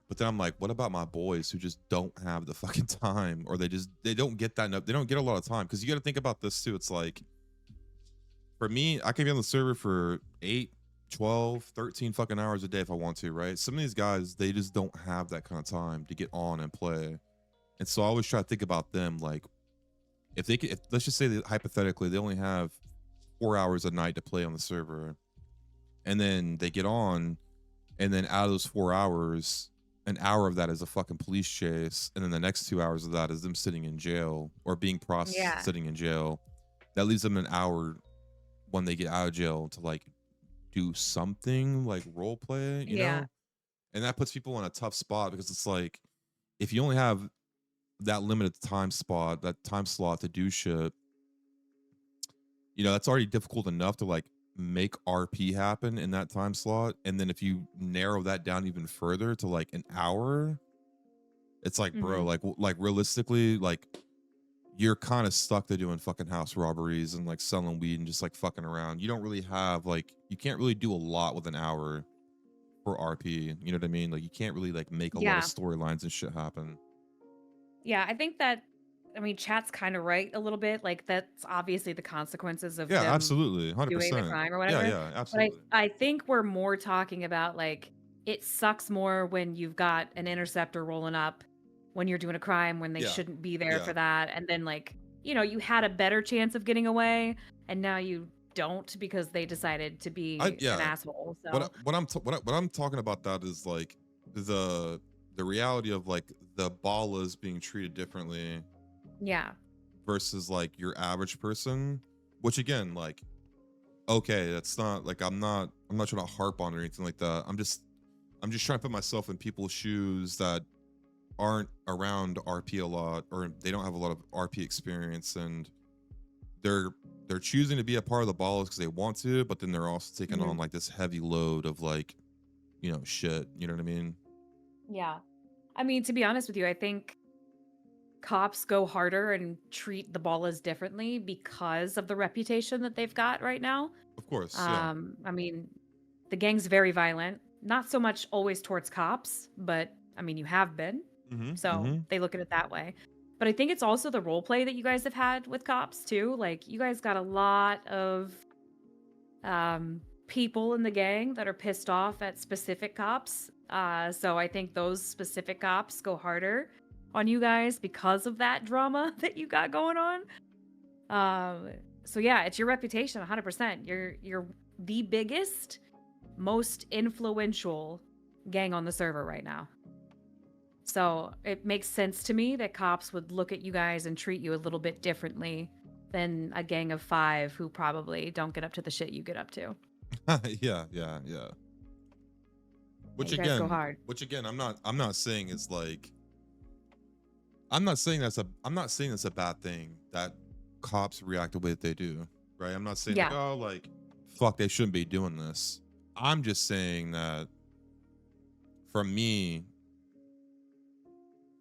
But then I'm like, what about my boys who just don't have the fucking time, or they don't get that enough, they don't get a lot of time. Because you got to think about this too. It's like for me, I can be on the server for 8, 12, 13 fucking hours a day if I want to, right? Some of these guys, they just don't have that kind of time to get on and play. And so I always try to think about them, like if they could, if, let's just say that hypothetically they only have 4 hours a night to play on the server, and then they get on, and then out of those 4 hours, an hour of that is a fucking police chase, and then the next 2 hours of that is them sitting in jail or being processed
Yeah.
sitting in jail. That leaves them an hour when they get out of jail to like do something like role play, you
Yeah.
know? And that puts people in a tough spot because it's like if you only have that limited that time slot to do shit, you know, that's already difficult enough to like make RP happen in that time slot. And then if you narrow that down even further to like an hour, it's like, bro,
Mhm.
like, like realistically, like you're kind of stuck to doing fucking house robberies and like selling weed and just like fucking around. You don't really have like, you can't really do a lot with an hour for RP. You know what I mean? Like, you can't really like make a lot of
Yeah.
storylines and shit happen.
Yeah, I think that I mean, chat's kinda right a little bit, like, that's obviously the consequences of
Yeah,
them
absolutely.
doing the
100%.
crime or
Yeah,
whatever,
yeah,
but I
absolutely.
I think we're more talking about, like, it sucks more when you've got an interceptor rolling up when you're doing a crime when they
Yeah,
shouldn't be there for
yeah.
that, and then, like, you had a better chance of getting away, and now you don't because they decided to be an
Yeah.
asshole, so
What I'm talking about that is like the the reality of like the ball is being treated differently
yeah.
versus like your average person, which again, like, okay, that's not like I'm not trying to harp on or anything like that. I'm just trying to put myself in people's shoes that aren't around RP a lot, or they don't have a lot of RP experience, and they're they're choosing to be a part of the balls because they want to, but then they're also taking
Mhm.
on like this heavy load of like, you know, shit. You know what I mean?
Yeah. I mean, to be honest with you, I think cops go harder and treat the ballas differently because of the reputation that they've got right now.
Of course, yeah.
I mean, the gang's very violent, not so much always towards cops, but I mean, you have been.
Mm-hmm.
So
Mm-hmm.
they look at it that way. But I think it's also the role play that you guys have had with cops too. Like, you guys got a lot of people in the gang that are pissed off at specific cops. So I think those specific cops go harder on you guys because of that drama that you got going on. Um, so yeah, it's your reputation, 100%. You're the biggest, most influential gang on the server right now. So it makes sense to me that cops would look at you guys and treat you a little bit differently than a gang of five who probably don't get up to the shit you get up to.
Yeah, yeah, yeah.
Yeah,
Which
you guys go
again,
hard.
I'm not saying it's like I'm not saying that's a bad thing that cops react the way that they do, right? I'm not saying like,
Yeah.
oh, like fuck, they shouldn't be doing this. I'm just saying that for me,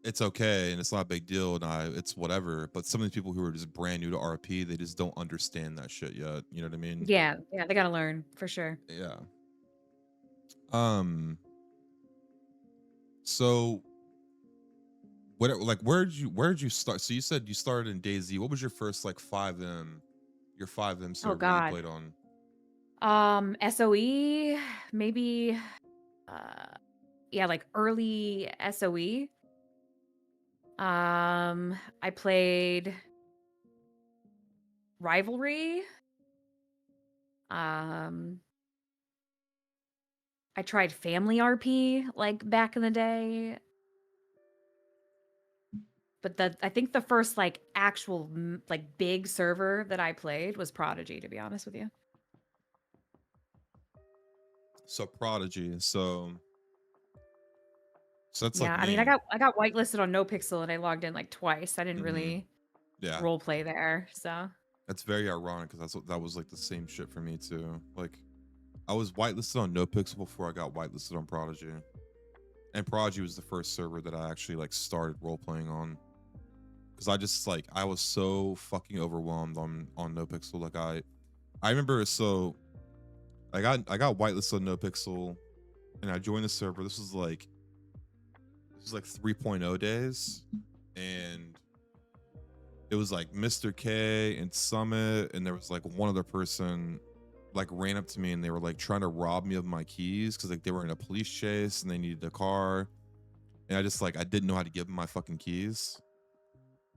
it's okay and it's not a big deal and it's whatever. But some of these people who are just brand new to RP, they just don't understand that shit yet. You know what I mean?
Yeah. Yeah. They got to learn for sure.
Yeah. Um. So where did you start? So you said you started in DayZ. What was your first like 5M, your 5M
Oh,
server that you
God.
played on?
SOE, maybe, uh, yeah, like early SOE. I played Rivalry. Um, I tried Family RP like back in the day, but I think the first like actual like big server that I played was Prodigy, to be honest with you.
So Prodigy. So that's like
Yeah, I mean, I
me.
got whitelisted on NoPixel and I logged in like twice. I didn't
Hmm.
really
Yeah.
role play there, so
That's very ironic because that was like the same shit for me too. Like I was whitelisted on NoPixel before I got whitelisted on Prodigy. And Prodigy was the first server that I actually like started role playing on. Cause I just like I was so fucking overwhelmed on NoPixel. Like I remember I got whitelisted on NoPixel and I joined the server. This was like 3.0 days. And it was like Mr. K and Summit, and there was like one other person like ran up to me and they were like trying to rob me of my keys because like they were in a police chase and they needed a car. And I didn't know how to give them my fucking keys.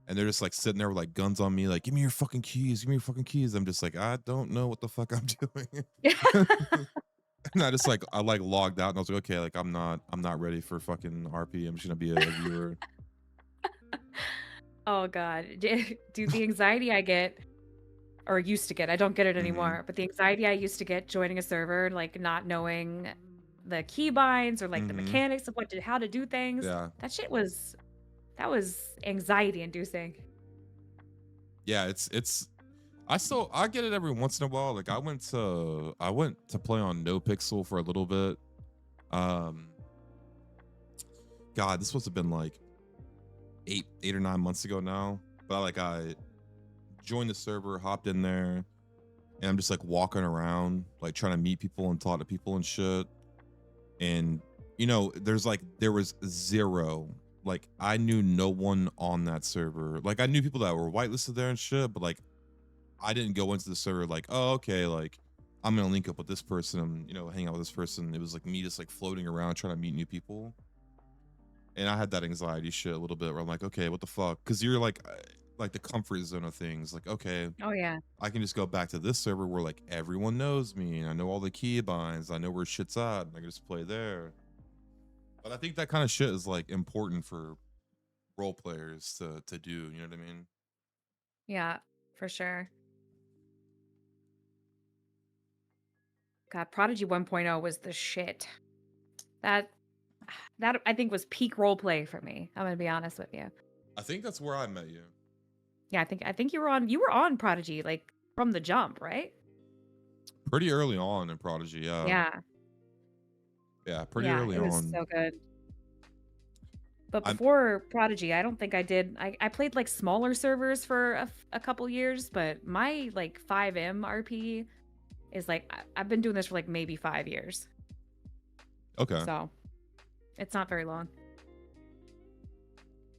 And they're just like sitting there with like guns on me, like, give me your fucking keys, give me your fucking keys. I'm just like, I don't know what the fuck I'm doing. And I like logged out and I was like, okay, like I'm not ready for fucking RP. I'm just gonna be a viewer.
Oh god. Dude, the anxiety I get or used to get, I don't get it
Hmm.
anymore, but the anxiety I used to get joining a server, like not knowing the keybinds or like the
Hmm.
mechanics of how to do things,
Yeah.
that was anxiety inducing.
Yeah, it's I get it every once in a while. Like I went to play on No Pixel for a little bit. Um God, this must have been like 8 or 9 months ago now. But I joined the server, hopped in there, and I'm just like walking around, like trying to meet people and talk to people and shit. And there was zero. Like I knew no one on that server. Like I knew people that were whitelisted there and shit, but like I didn't go into the server like, oh, okay, like I'm gonna link up with this person and hang out with this person. It was like me just like floating around trying to meet new people. And I had that anxiety shit a little bit where I'm like, okay, what the fuck? Because you're like the comfort zone of things. Like, okay,
Oh yeah.
I can just go back to this server where like everyone knows me and I know all the key binds. I know where shit's at. And I can just play there. But I think that kind of shit is like important for role players to do. You know what I mean?
Yeah, for sure. God, Prodigy 1.0 was the shit. That that I think was peak role play for me. I'm gonna be honest with you.
I think that's where I met you.
Yeah, I think you were on Prodigy like from the jump, right?
Pretty early on in Prodigy, yeah.
Yeah.
Yeah, pretty
Yeah,
early
it was
on.
so good. But
I'm
before Prodigy, I don't think I did. I played like smaller servers for a couple years, but my like 5M RP is like I've been doing this for like maybe 5 years.
okay.
So it's not very long.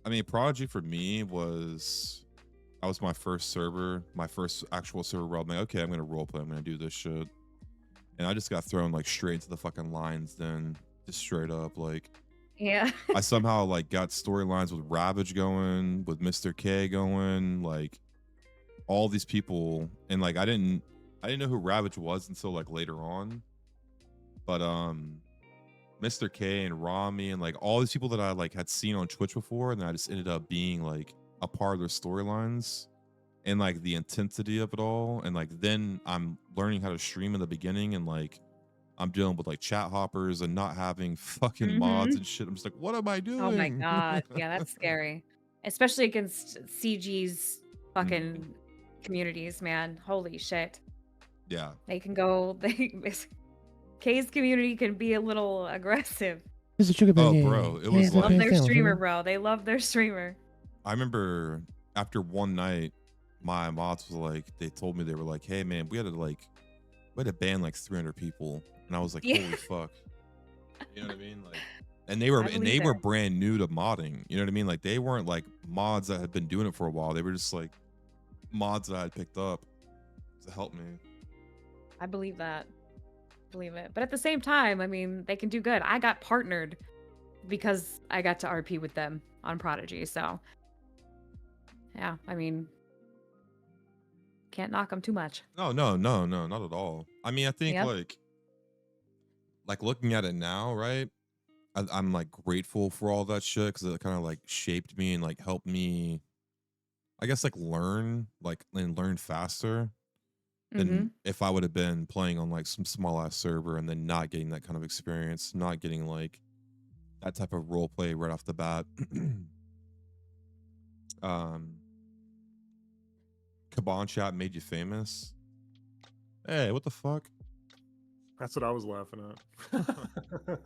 I mean, Prodigy for me was that was my first server, my first actual server where I'm like, okay, I'm gonna roleplay, I'm gonna do this shit. And I just got thrown like straight into the fucking lines then, just straight up. Like
Yeah.
I somehow like got storylines with Ravage going, with Mr. K going, like all these people, and like I didn't know who Ravage was until like later on. But Mr. K and Rami and like all these people that I like had seen on Twitch before, and I just ended up being like a part of their storylines and like the intensity of it all. And like then I'm learning how to stream in the beginning, and like I'm dealing with like chat hoppers and not having fucking mods
Mhm.
and shit. I'm just like, what am I
Oh my
doing?
god. Yeah, that's scary. Especially against CG's
Mhm.
fucking communities, man. Holy shit.
Yeah.
They can go they K's community can be a little aggressive.
This is Sugar
Oh,
Bear.
bro, it
Yeah,
was
my
Love
like
their
pants down,
streamer,
sugar.
bro. They love their streamer.
I remember after one night, my mods was like, they told me they were like, hey man, we had to ban like 300 people, and I was like,
Yeah,
holy fuck. You know what I mean? Like,
I
and
believe
they
it.
were brand new to modding. You know what I mean? Like they weren't like mods that had been doing it for a while. They were just like mods that I had picked up to help me.
I believe that. Believe it. But at the same time, I mean, they can do good. I got partnered because I got to RP with them on Prodigy. So, yeah, I mean, can't knock them too much.
No, no, no, no, not at all. I mean, I think
Yep.
like looking at it now, right? I'm like grateful for all that shit because it kind of like shaped me and like helped me, I guess, like learn and learn faster than
Mm-hmm.
if I would have been playing on like some small ass server and then not getting that kind of experience, not getting like that type of role play right off the bat. um, Kaban chat made you famous. Hey, what the fuck?
That's what I was laughing at.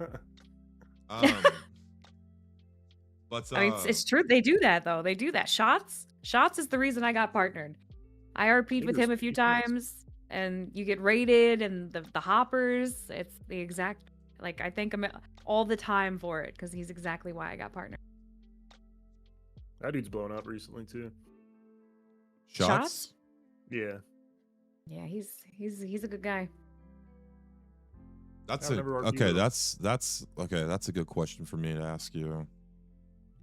Um, but
I mean, it's true. They do that though. They do that. Shots is the reason I got partnered. I RP'd with
Fingers
him a few
famous.
times, and you get raided, and the hoppers. It's the exact like I thank him all the time for it because he's exactly why I got partnered.
That dude's blown up recently too.
shots.
Yeah,
Yeah, he's a good guy.
That's
I've
a
never argued
okay.
with him.
That's okay. That's a good question for me to ask you.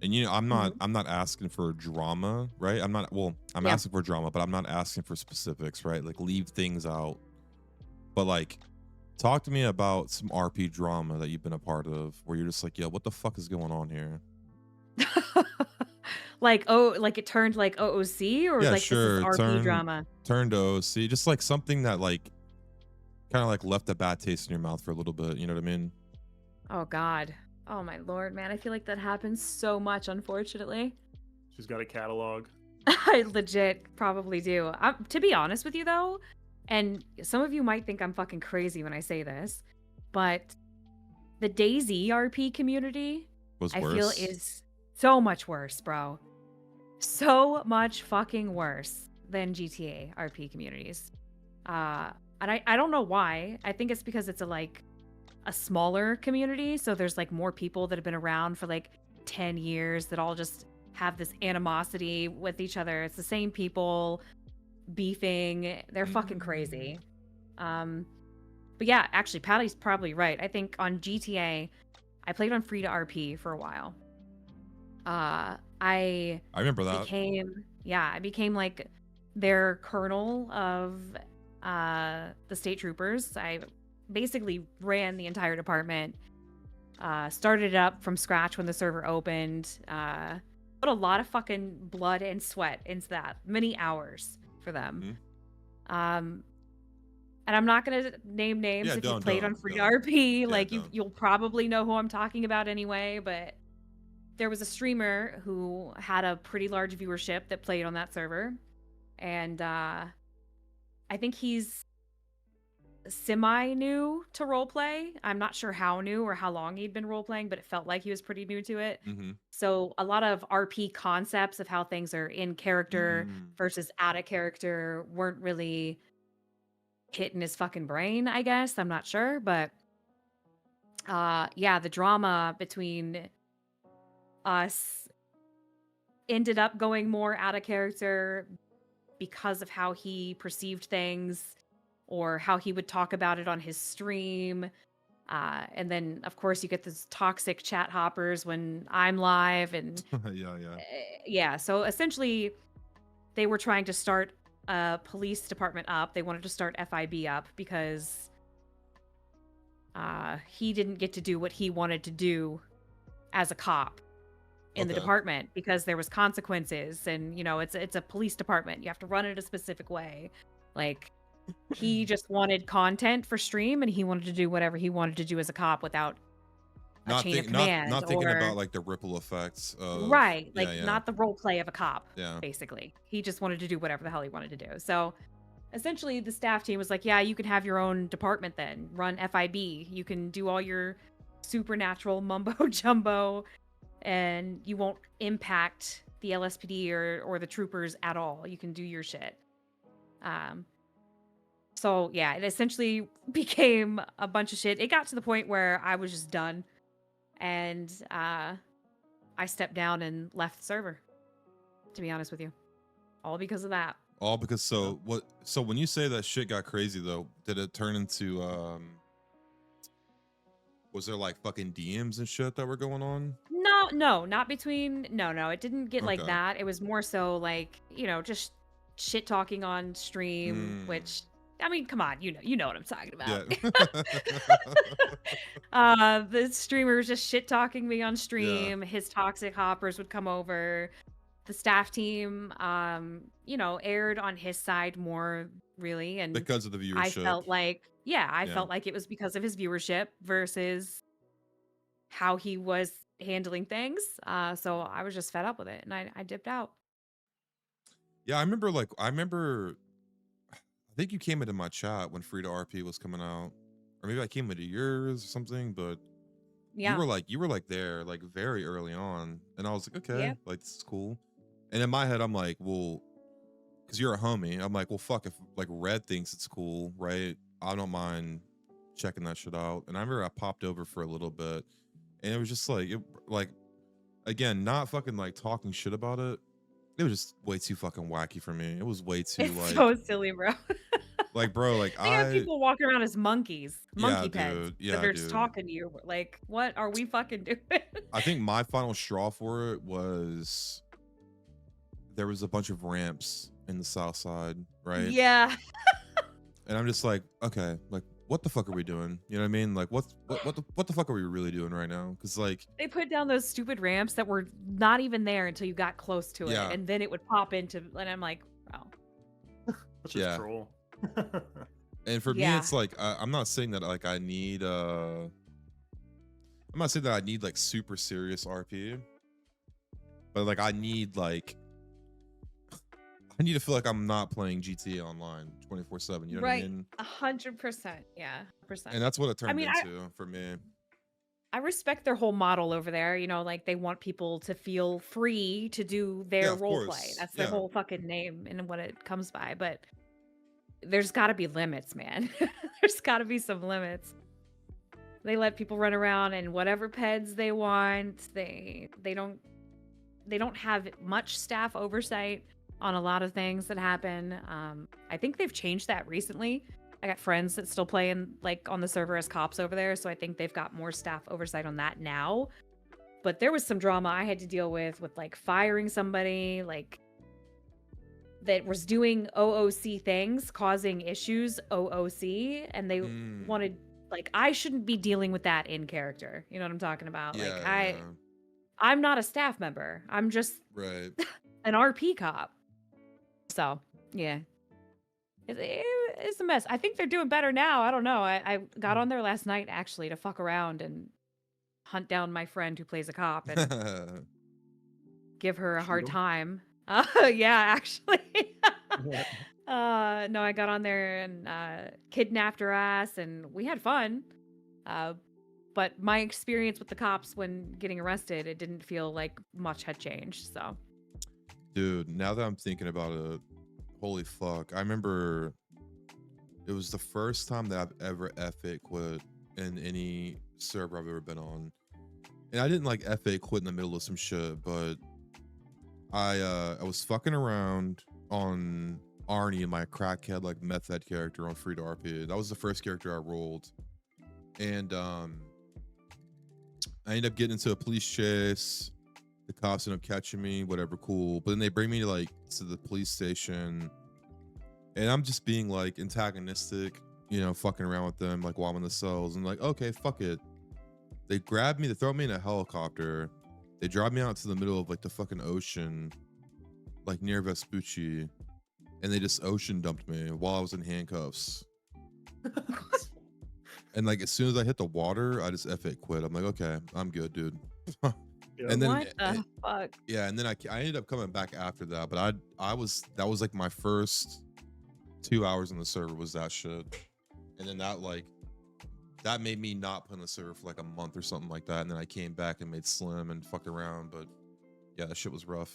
And you know,
Mhm.
I'm not asking for drama, right? I'm not. Well, I'm
Yeah.
asking for drama, but I'm not asking for specifics, right? Like leave things out. But like, talk to me about some RP drama that you've been a part of, where you're just like, yo, what the fuck is going on here?
Like, oh, like it turned like OOC or
Yeah,
like this is
sure.
RP drama?
Turn to OC, just like something that like kind of like left a bad taste in your mouth for a little bit. You know what I mean?
Oh God. Oh my Lord, man. I feel like that happens so much, unfortunately.
she's got a catalog.
I legit probably do. To be honest with you though, and some of you might think I'm fucking crazy when I say this, but the DayZ RP community,
Was
I
worse.
feel is so much worse, bro. So much fucking worse than GTA RP communities. And I don't know why. I think it's because it's a smaller community, so there's like more people that have been around for like 10 years that all just have this animosity with each other. It's the same people beefing. They're fucking crazy. But yeah, actually Patty's probably right. I think on GTA I played on free to RP for a while. I
remember that.
I became like their colonel of the state troopers. I basically ran the entire department. Started it up from scratch when the server opened. Put a lot of fucking blood and sweat into that. Many hours for them. And I'm not gonna name names
Yeah,
if you
don't,
played on
don't,
free
don't.
RP.
Yeah,
Like
don't.
you'll probably know who I'm talking about anyway. But there was a streamer who had a pretty large viewership that played on that server, and I think he's semi new to roleplay. I'm not sure how new or how long he'd been roleplaying, but it felt like he was pretty new to it. So a lot of RP concepts of how things are in character versus out of character weren't really hitting his fucking brain, I guess. I'm not sure, but yeah, the drama between us ended up going more out of character because of how he perceived things or how he would talk about it on his stream. And then, of course, you get these toxic chat hoppers when I'm live. And yeah, so essentially, they were trying to start a police department up. They wanted to start FIB up because he didn't get to do what he wanted to do as a cop in the
Okay.
department because there was consequences, and it's a police department. You have to run it a specific way. Like, he just wanted content for stream, and he wanted to do whatever he wanted to do as a cop without a chain of command
Not thinking
or
about like the ripple effects of
right,
yeah,
like
yeah,
not the role play of a cop,
yeah.
basically. He just wanted to do whatever the hell he wanted to do. So essentially the staff team was like, yeah, you can have your own department then. Run FIB. You can do all your supernatural mumbo jumbo and you won't impact the LSPD or the troopers at all. You can do your shit. So yeah, it essentially became a bunch of shit. It got to the point where I was just done, and I stepped down and left the server. To be honest with you, all because of that.
All because so when you say that shit got crazy though, did it turn into was there like fucking DMs and shit that were going on?
No, not between. No, it didn't get like
Okay.
that. It was more so like just shit talking on stream, which I mean, come on, you know what I'm talking about.
Yeah.
The streamer was just shit talking me on stream. His toxic hoppers would come over. The staff team, aired on his side more, really, and
Because of the viewership.
I felt like, felt like it was because of his viewership versus how he was handling things. So I was just fed up with it, and I dipped out.
Yeah, I remember I think you came into my chat when Free to RP was coming out. Or maybe I came into yours or something, but
Yeah,
you were like there like very early on. And I was like, okay,
yeah,
like this is cool. And in my head, I'm like, well, because you're a homie, I'm like, well, fuck, if like Red thinks it's cool, right? I don't mind checking that shit out. And I remember I popped over for a little bit, and it was just like again, not fucking like talking shit about it. It was just way too fucking wacky for me. It was way too
it's
like
so silly, bro.
like bro, like
They have
I
people walking around as monkeys,
yeah,
monkey pets,
dude.
that
Yeah,
are just
dude.
talking to you. Like, what are we fucking doing?
I think my final straw for it was there was a bunch of ramps in the south side, right?
Yeah.
And I'm just like, okay, like what the fuck are we doing? You know what I mean? Like what the fuck are we really doing right now? Because like
They put down those stupid ramps that were not even there until you got close to it,
Yeah.
and then it would pop into, and I'm like, oh,
That's just
Yeah.
troll.
and for me
Yeah.
it's like I'm not saying that like I need I'm not saying that I need like super serious RP, but like I need to feel like I'm not playing GTA Online 24/7. You know
right,
what I mean?
100%, yeah, 100%.
And that's what it turned
mean,
into for me.
I respect their whole model over there. Like they want people to feel free to do their
of
role play.
course.
That's their
Yeah.
whole fucking name and what it comes by. But there's got to be limits, man. There's got to be some limits. They let people run around in whatever peds they want. They don't have much staff oversight on a lot of things that happen. I think they've changed that recently. I got friends that still play like on the server as cops over there, so I think they've got more staff oversight on that now. But there was some drama I had to deal with like firing somebody like that was doing OOC things, causing issues OOC, and they wanted, like, I shouldn't be dealing with that in character. You know what I'm talking about?
Yeah,
Like I'm not a staff member. I'm just
right.
an RP cop. So, yeah. It's a mess. I think they're doing better now. I don't know. I got on there last night actually to fuck around and hunt down my friend who plays a cop and give her a
Shoot
hard
'em.
time. Yeah, actually. No, I got on there and kidnapped her ass, and we had fun. But my experience with the cops when getting arrested, it didn't feel like much had changed. So,
Dude, now that I'm thinking about it, holy fuck. I remember it was the first time that I've ever FA quit in any server I've ever been on. And I didn't like FA quit in the middle of some shit, but I was fucking around on Arnie, my crackhead like meth head character on Free to RP. That was the first character I rolled. And I ended up getting into a police chase. The cops end up catching me, whatever, cool. But then they bring me like to the police station, and I'm just being like antagonistic you know, fucking around with them like while I'm in the cells, and like, okay, fuck it. They grab me, they throw me in a helicopter, they drive me out to the middle of like the fucking ocean, like near Vespucci, and they just ocean dumped me while I was in handcuffs. And like as soon as I hit the water, I just F8 quit. I'm like, okay, I'm good, dude.
Yeah.
And then
What the fuck?
yeah, and then I ended up coming back after that, but I was that was like my first 2 hours on the server was that shit. And then that made me not put on the server for like a month or something like that. And then I came back and made Slim and fucked around, but yeah, that shit was rough.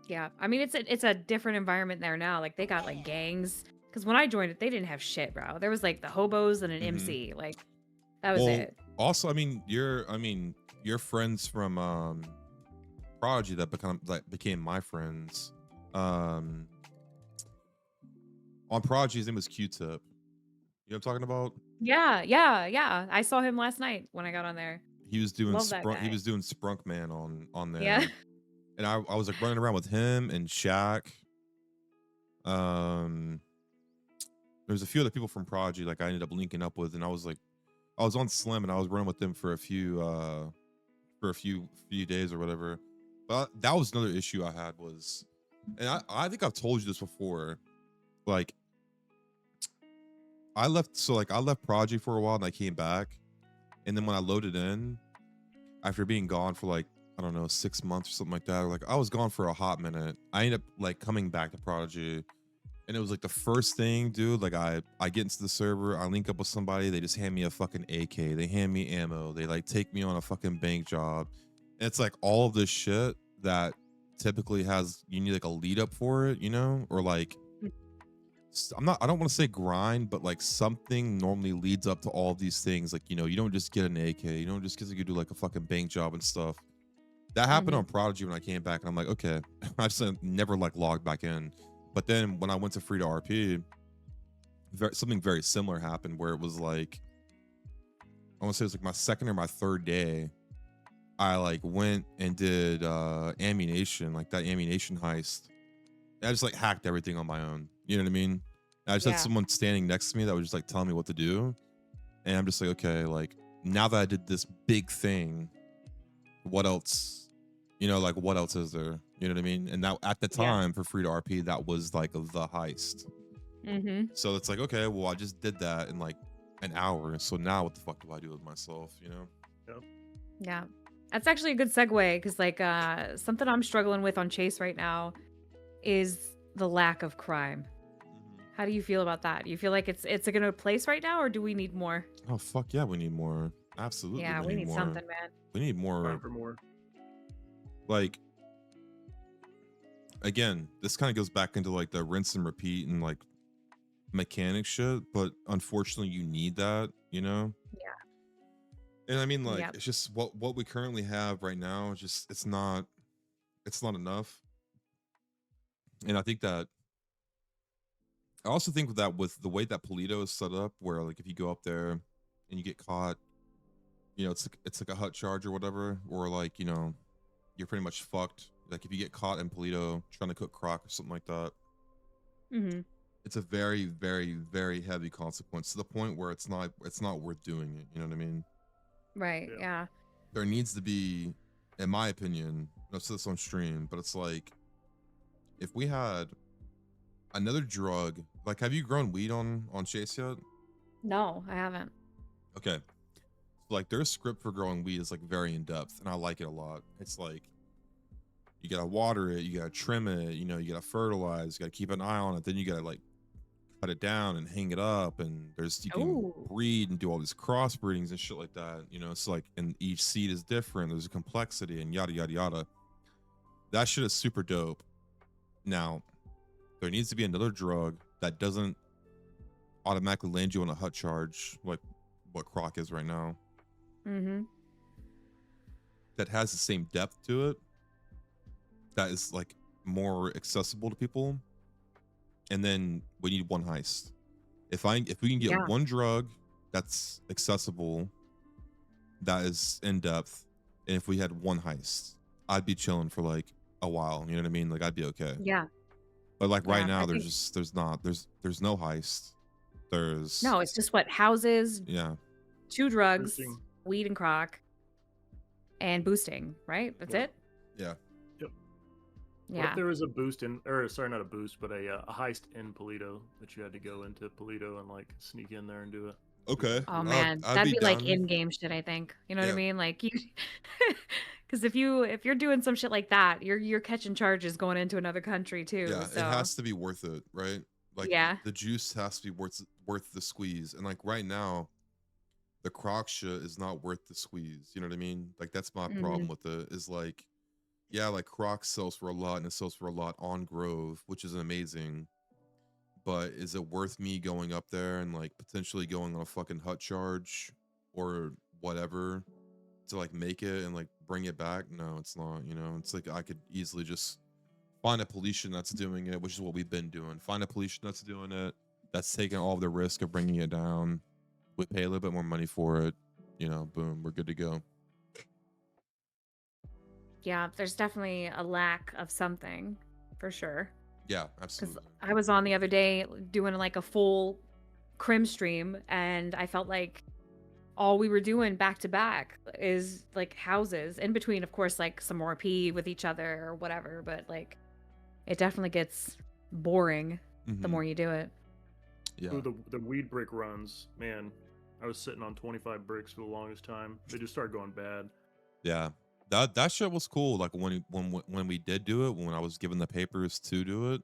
Yeah, I mean it's a different environment there now. Like they got like gangs. Because when I joined it, they didn't have shit, bro. There was like the hobos and an
Mhm.
MC. Like that was
Well,
it.
also, I mean, your friends from Prodigy that became my friends. On Prodigy, his name was Q-Tip. You know what I'm talking about?
Yeah, yeah, yeah. I saw him last night when I got on there.
He was doing
Love that
He
guy.
was doing Sprunk Man on there.
Yeah.
And I was like running around with him and Shaq. There's a few other people from Prodigy like I ended up linking up with, and I was on Slim and I was running with them for a few days or whatever. But that was another issue I had was, and I think I've told you this before, like I left Prodigy for a while and I came back, and then when I loaded in after being gone for like I don't know 6 months or something like that, or like I was gone for a hot minute, I ended up like coming back to Prodigy. And it was like the first thing, dude. Like I get into the server, I link up with somebody, they just hand me a fucking AK, they hand me ammo, they like take me on a fucking bank job. And it's like all of this shit that typically has you need like a lead up for it, you know, or like I don't want to say grind, but like something normally leads up to all of these things. Like, you know, you don't just get an AK, you don't just get to do like a fucking bank job and stuff. That happened on Prodigy when I came back, and I'm like, okay, I just never like logged back in. But then when I went to Free to RP, something very similar happened where it was like, I want to say it was like my second or my third day. I like went and did ammunition, like that ammunition heist. And I just like hacked everything on my own. You know what I mean? And I just had
Yeah.
someone standing next to me that was just like telling me what to do. And I'm just like, okay, like now that I did this big thing, what else? You know, like what else is there? You know what I mean? And now at the
Yeah.
time for Free to RP, that was like the heist.
Mm-hmm.
So it's like, okay, well, I just did that in like an hour. So now what the fuck do I do with myself? You know?
Yeah. That's actually a good segue because like something I'm struggling with on Chase right now is the lack of crime. How do you feel about that? You feel like it's a good place right now, or do we need more?
Oh fuck yeah, we need more. Absolutely,
Yeah, we need
more.
something, man.
We need more.
Time for more.
Like, again, this kind of goes back into like the rinse and repeat and like mechanic shit, but unfortunately you need that, you know?
Yeah.
And I mean like
Yep.
it's just what we currently have right now, just it's not enough. And I think that I also think with the way that Polito is set up, where like if you go up there and you get caught, you know, it's like a hut charge or whatever, or like, you know, you're pretty much fucked. Like if you get caught in Polito trying to cook crock or something like that,
Mm-hmm.
it's a very, very, very heavy consequence to the point where it's not worth doing it. You know what I mean?
Right.
Yeah.
Yeah.
There needs to be, in my opinion, I've said this on stream, but it's like if we had another drug, like have you grown weed on Chase yet?
No, I haven't.
Okay. So like their script for growing weed is like very in depth, and I like it a lot. It's like you gotta water it, you gotta trim it, you know, you gotta fertilize, you gotta keep an eye on it, then you gotta like cut it down and hang it up, and you can
Oh.
breed and do all these crossbreedings and shit like that. You know, it's like, and each seed is different. There's a complexity and yada yada yada. That shit is super dope. Now, there needs to be another drug that doesn't automatically land you on a hut charge like what Croc is right now.
Mm-hmm.
That has the same depth to it. That is like more accessible to people. And then we need one heist. If we can get
Yeah.
one drug that's accessible, that is in depth, and if we had one heist, I'd be chilling for like a while. You know what I mean? Like I'd be okay.
Yeah.
But like right
Yeah,
now,
I
there's no heist. There's
No, it's just what houses,
yeah,
2 drugs,
Boosting.
weed and crock, and boosting, right? That's
Yeah.
it?
yeah.
Yep. What if
Yeah.
there was a boost in, or sorry, not a boost, but a heist in Polito that you had to go into Polito and like sneak in there and do it?
Okay,
Oh man,
I'd
that'd
be
be like
down.
in-game shit, I think. You know what I
Yeah,
mean? Like you because if you're doing some shit like that, you're catching charges going into another country too.
yeah. It
So
has to be worth it, right? Like
yeah.
the juice has to be worth the squeeze. And like right now, the crock shit is not worth the squeeze. You know what I mean? Like that's my problem
Mhm.
with it. Is like, yeah, like crock sells for a lot and it sells for a lot on Grove, which is amazing. But is it worth me going up there and like potentially going on a fucking hut charge or whatever to like make it and like bring it back? No, it's not. You know, it's like I could easily just find a Polynesian that's doing it, which is what we've been doing. Find a Polynesian that's doing it, that's taking all of the risk of bringing it down. We pay a little bit more money for it. You know, boom, we're good to go.
Yeah, there's definitely a lack of something for sure.
Yeah,
Because
absolutely.
I was on the other day doing like a full crim stream, and I felt like all we were doing back to back is like houses in between, of course, like some more P with each other or whatever. But like, it definitely gets boring the
Hmm.
more you do it.
Yeah,
Ooh, the weed brick runs, man. I was sitting on 25 bricks for the longest time. They just started going bad.
yeah. That shit was cool. Like when we did do it, when I was given the papers to do it,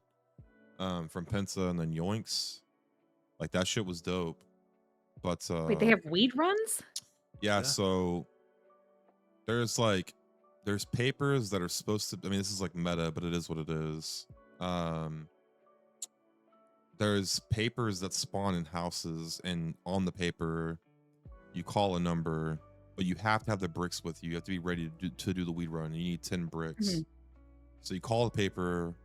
from Pensa and then Yoinks, like that shit was dope. But
Wait, they have weed runs?
yeah,
Yeah.
so there's papers that are supposed to, I mean, this is like meta, but it is what it is. Um there's papers that spawn in houses, and on the paper you call a number, but you have to have the bricks with you. You have to be ready to do the weed run. You need 10 bricks.
Mhm.
So you call the paper,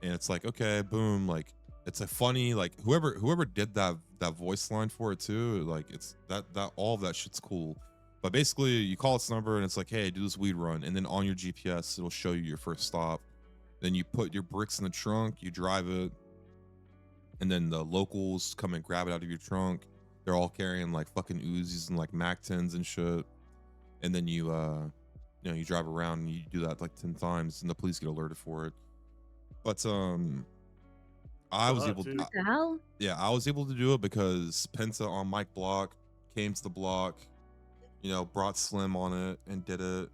and it's like, okay, boom, like it's a funny, like whoever did that voice line for it too, like it's that all of that shit's cool. But basically you call its number and it's like, hey, do this weed run, and then on your GPS it'll show you your first stop. Then you put your bricks in the trunk, you drive it, and then the locals come and grab it out of your trunk. They're all carrying like fucking Uzis and like Mac 10s and shit. And then you drive around and you do that like 10 times and the police get alerted for it. But I
It's a
was
hut,
able
too.
What the hell?
yeah, I was able to do it because Penta on Mike Block came to the block, brought Slim on it and did it.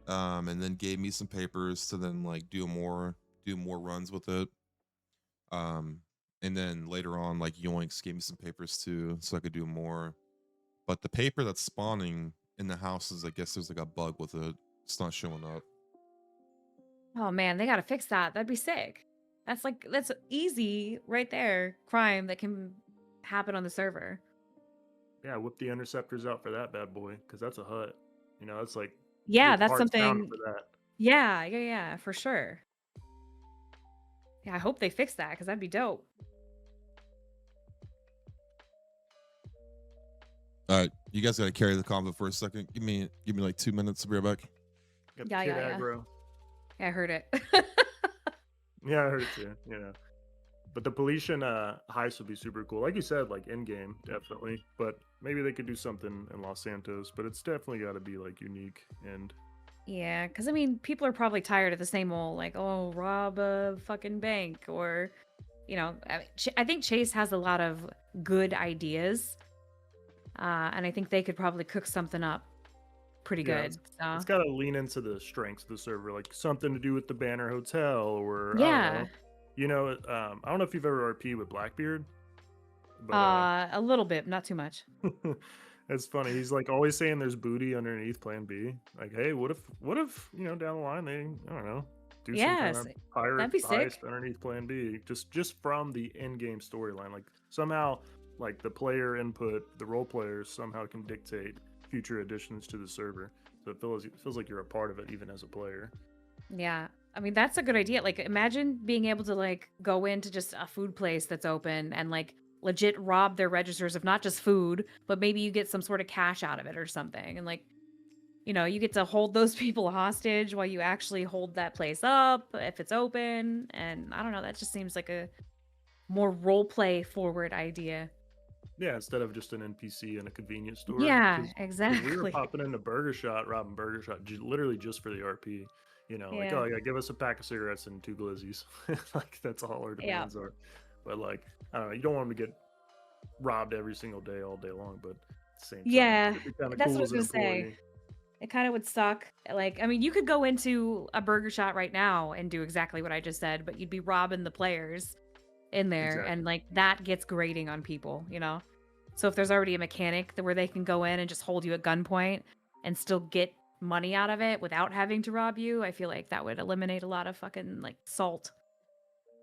And then gave me some papers to then like do more runs with it. Um, and then later on, like Yoinks gave me some papers too, so I could do more. But the paper that's spawning in the houses, I guess there's like a bug with it. It's not showing up.
Oh man, they gotta fix that. That'd be sick. That's easy right there. Crime that can happen on the server.
Yeah, whip the interceptors out for that bad boy, because that's a hut. You know, it's like
Yeah,
your
that's
heart's pounding
something.
for that.
Yeah, for sure. Yeah, I hope they fix that because that'd be dope.
All right, you guys gotta carry the convo for a second. Give me like 2 minutes. I'll be right back.
Got the
Yeah,
kid
yeah.
aggro.
Yeah, I heard it.
Yeah, I heard it too. But the Polynesian heist would be super cool. Like you said, like in game, definitely. But maybe they could do something in Los Santos. But it's definitely got to be like unique and
Yeah, because I mean, people are probably tired of the same old, like, oh, rob a fucking bank, or, I think Chase has a lot of good ideas, and I think they could probably cook something up pretty
yeah,
good.
it's
So,
got to lean into the strengths of the server, like something to do with the Banner Hotel, or I don't
yeah,
know. I don't know if you've ever RP with Blackbeard, but
a little bit, not too much.
it's funny. He's like always saying there's booty underneath Plan B. Like, hey, what if down the line they, I don't know, do some kind
Yes,
of pirate
that'd be
heist
sick.
underneath Plan B, just from the in-game storyline. Like somehow, like the player input, the role players somehow can dictate future additions to the server. So it feels like you're a part of it even as a player.
Yeah. I mean, that's a good idea. Like, imagine being able to like go into just a food place that's open and like legit rob their registers of not just food, but maybe you get some sort of cash out of it or something. And like, you get to hold those people hostage while you actually hold that place up if it's open. And I don't know, that just seems like a more role play forward idea.
Yeah, instead of just an NPC in a convenience store.
Yeah,
Because we were
exactly.
popping into Burger Shot, robbing Burger Shot, literally just for the RP. Like,
Yeah.
oh yeah, give us a pack of cigarettes and 2 glizzies. Like that's all our
Yeah.
demands are. But like, I don't know, you don't want them to get robbed every single day, all day long. But at the same time,
Yeah.
it'd be kind of
That's what
cool
I
as
was
an
gonna say.
employee.
It kind of would suck. Like, I mean, you could go into a Burger Shot right now and do exactly what I just said, but you'd be robbing the players in there, and
Exactly.
like that gets grating on people, you know? So if there's already a mechanic where they can go in and just hold you at gunpoint and still get money out of it without having to rob you, I feel like that would eliminate a lot of fucking like salt.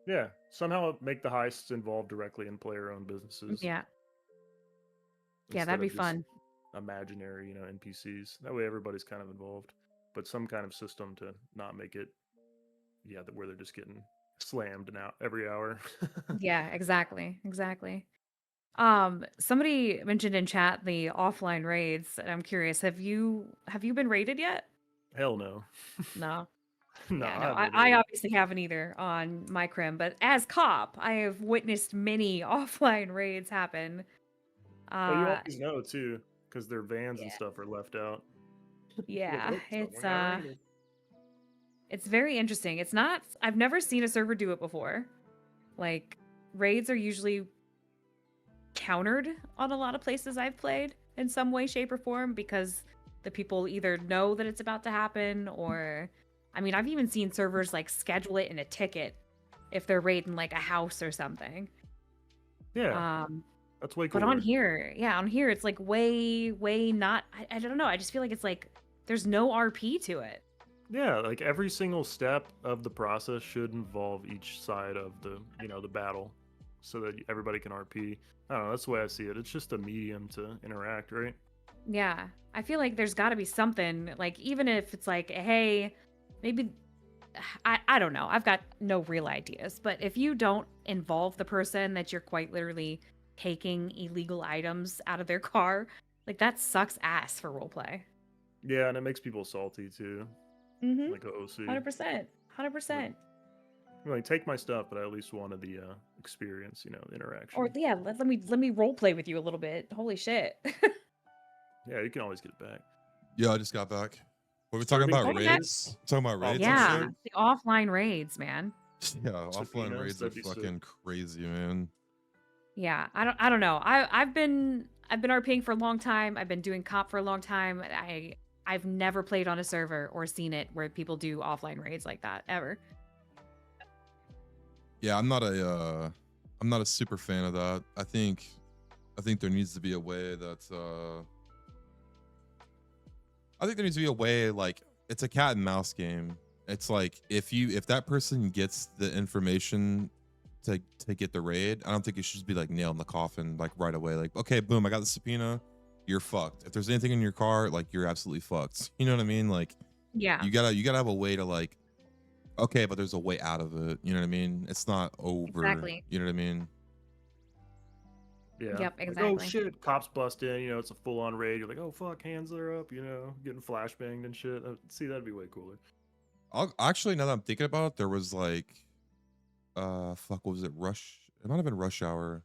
Yeah, somehow make the heists involve directly in player-owned businesses
Yeah. Yeah,
instead
that'd be
of just
fun.
imaginary, NPCs. That way everybody's kind of involved. But some kind of system to not make it, where they're just getting slammed now every hour.
Yeah, exactly. Exactly. Somebody mentioned in chat the offline raids, and I'm curious, have you been raided yet?
Hell no.
No.
No,
Yeah,
I
no.
haven't
I
raided.
obviously haven't either on my crim, but as cop, I have witnessed many offline raids happen.
Well, you
Uh
always know too, because their vans and
yeah.
stuff are left out. You're like,
Yeah,
oh, someone got raided.
it's very interesting. It's not I've never seen a server do it before. Like raids are usually countered on a lot of places I've played in some way, shape, or form because the people either know that it's about to happen or I mean, I've even seen servers like schedule it in a ticket if they're raiding like a house or something.
Yeah,
Um,
that's way
but on
cooler.
here, yeah, on here it's like way not I don't know. I just feel like it's like there's no RP to it.
Yeah, like every single step of the process should involve each side of the battle, so that everybody can RP. I don't know. That's the way I see it. It's just a medium to interact, right?
Yeah. I feel like there's got to be something like even if it's like, hey, maybe I don't know. I've got no real ideas, but if you don't involve the person that you're quite literally taking illegal items out of their car, like that sucks ass for roleplay.
Yeah, and it makes people salty too,
Mhm.
like a OC.
100%.
Like,
100%.
take my stuff, but I at least wanted the experience, the
Or
interaction.
yeah, let me role play with you a little bit. Holy shit.
Yeah, you can always get it back.
Yeah, I just got back. What are we talking
Serving
about?
Okay.
Raids? Talking about raids and
Offline
Yeah,
shit?
raids,
the offline raids, man.
Yeah, offline
subpoenas,
raids are
that'd be sick.
fucking crazy, man.
Yeah, I don't know. I've been RPing for a long time. I've been doing comp for a long time. I've never played on a server or seen it where people do offline raids like that ever.
Yeah, I'm not a super fan of that. I think there needs to be a way that I think there needs to be a way like it's a cat and mouse game. It's like if that person gets the information to get the raid, I don't think it should just be like nailed in the coffin like right away. Like, okay, boom, I got the subpoena. You're fucked. If there's anything in your car, like you're absolutely fucked. You know what I mean? Like
Yeah,
you gotta have a way to like, okay, but there's a way out of it. You know what I mean? It's not over.
exactly.
You know what I mean?
Yeah.
Yep,
Like, oh
exactly.
shit, cops bust in, it's a full on raid. You're like, oh fuck, hands are up, getting flashbanged and shit. See, that'd be way cooler.
I'll actually, now that I'm thinking about it, there was like fuck, what was it? It might have been Rush Hour.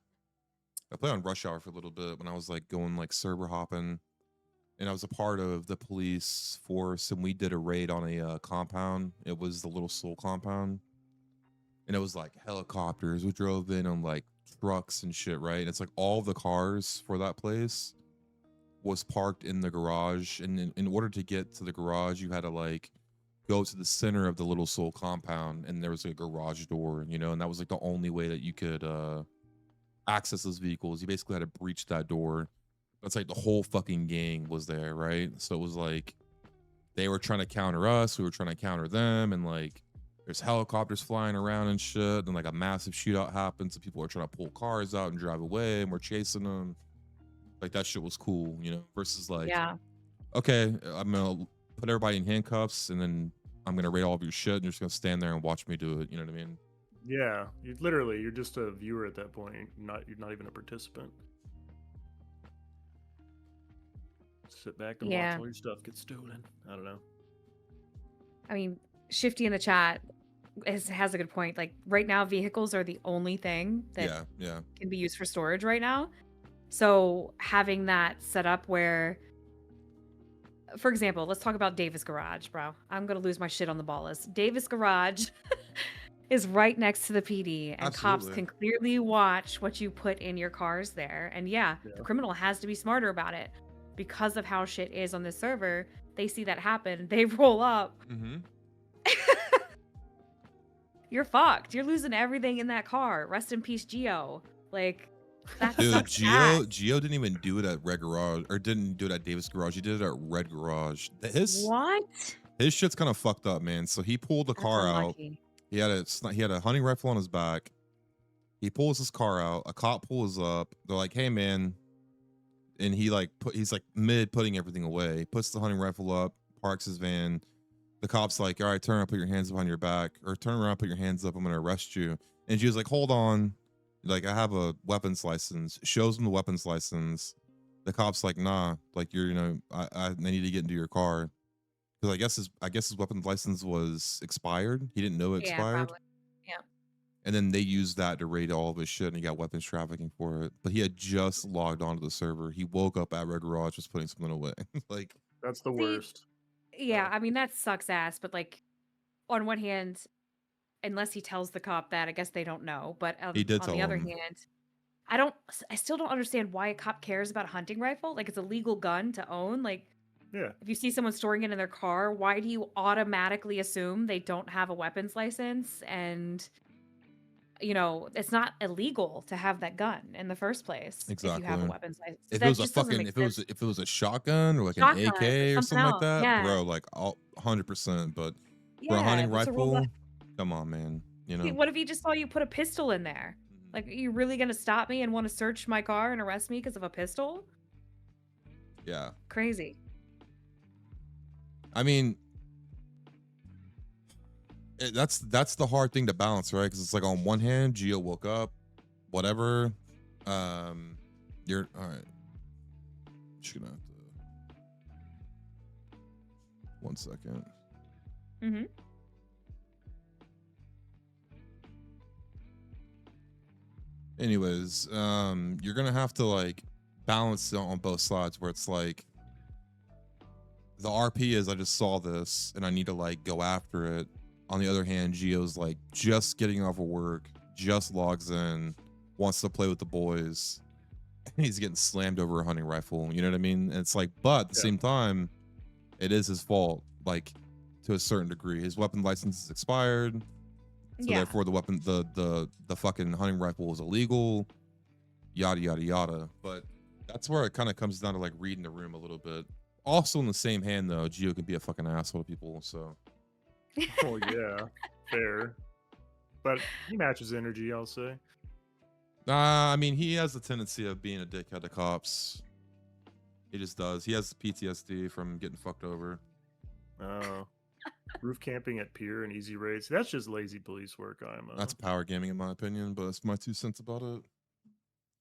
I played on Rush Hour for a little bit when I was like going like server hopping, and I was a part of the police force, and we did a raid on a compound. It was the Little Soul compound, and it was like helicopters. We drove in on like trucks and shit, right? And it's like all the cars for that place was parked in the garage, and in order to get to the garage, you had to like go to the center of the Little Soul compound, and there was a garage door, and that was like the only way that you could access those vehicles. You basically had to breach that door. That's like the whole fucking gang was there, right? So it was like they were trying to counter us, we were trying to counter them, and like there's helicopters flying around and shit. Then like a massive shootout happens, and people are trying to pull cars out and drive away, and we're chasing them. Like that shit was cool, versus like,
Yeah,
okay, I'm gonna put everybody in handcuffs, and then I'm gonna raid all of your shit, and you're just gonna stand there and watch me do it. You know what I mean?
Yeah, you're just a viewer at that point. You're not even a participant. Sit back and watch
yeah.
all your stuff get stolen. I don't know.
I mean, Shifty in the chat has a good point. Like right now, vehicles are the only thing that
Yeah, yeah.
can be used for storage right now. So having that set up where, for example, let's talk about Davis Garage, bro. I'm gonna lose my shit on the ballas. Davis Garage is right next to the PD, and cops
Absolutely.
can clearly watch what you put in your cars there. And yeah, the
Yeah.
criminal has to be smarter about it because of how shit is on this server. They see that happen, they roll up.
Mm-hmm.
You're fucked. You're losing everything in that car. Rest in peace, Geo. Like, that
Dude,
sucks
Geo
ass.
didn't even do it at Red Garage, or didn't do it at Davis Garage. He did it at Red Garage.
What?
His shit's kind of fucked up, man. So he pulled the
That's
car out.
unlucky.
He had a hunting rifle on his back. He pulls his car out. A cop pulls up. They're like, "Hey, man," and he's like mid putting everything away. He puts the hunting rifle up, parks his van. The cop's like, "All right, turn around, put your hands behind your back, or turn around, put your hands up. I'm gonna arrest you." And she was like, "Hold on, like I have a weapons license." Shows him the weapons license. The cop's like, "Nah, like I need to get into your car." Because I guess his weapons license was expired. He didn't know it
Yeah,
expired.
probably. Yeah.
And then they used that to raid all of his shit, and he got weapons trafficking for it. But he had just logged onto the server. He woke up at Red Garage, was putting something away. Like,
That's the
See,
worst.
yeah, I mean, that sucks ass, but like, on one hand, unless he tells the cop that, I guess they don't know. But
he did
on
tell
the other
him.
hand, I still don't understand why a cop cares about a hunting rifle. Like, it's a legal gun to own. Like,
Yeah.
if you see someone storing it in their car, why do you automatically assume they don't have a weapons license? And, it's not illegal to have that gun in the first place if you have a
Exactly.
weapons license.
If it
That
was a
just doesn't
fucking
make sense.
if it was a shotgun or like an
Shotgun or
AK or
something
something like
else.
that,
Yeah.
bro, like 100%. But for a
Yeah.
hunting
If it's a real
rifle, come on, man.
What if he just saw you put a pistol in there?
Mhm.
Like, are you really gonna stop me and want to search my car and arrest me because of a pistol?
Yeah.
Crazy.
I mean, that's the hard thing to balance, right? Because it's like on one hand, Geo woke up, whatever. You're all right. Just gonna have to 1 second.
Mm-hmm.
Anyways, you're gonna have to like balance it on both sides, where it's like the RP is I just saw this and I need to like go after it. On the other hand, Geo's like just getting off of work, just logs in, wants to play with the boys. He's getting slammed over a hunting rifle. You know what I mean? And it's like, but at the
Yeah.
same time, it is his fault, like to a certain degree. His weapon license is expired. So
Yeah.
therefore the fucking hunting rifle was illegal, yada yada yada. But that's where it kind of comes down to like reading the room a little bit. Also in the same hand though, Geo can be a fucking asshole to people. So
Well, yeah, fair. But he matches energy, I'll say.
I mean he has the tendency of being a dickhead to cops. He just does. He has PTSD from getting fucked over.
Oh. Roof camping at pier and easy raids. That's just lazy police work, IMO.
That's power gaming in my opinion, but that's my 2 cents about it.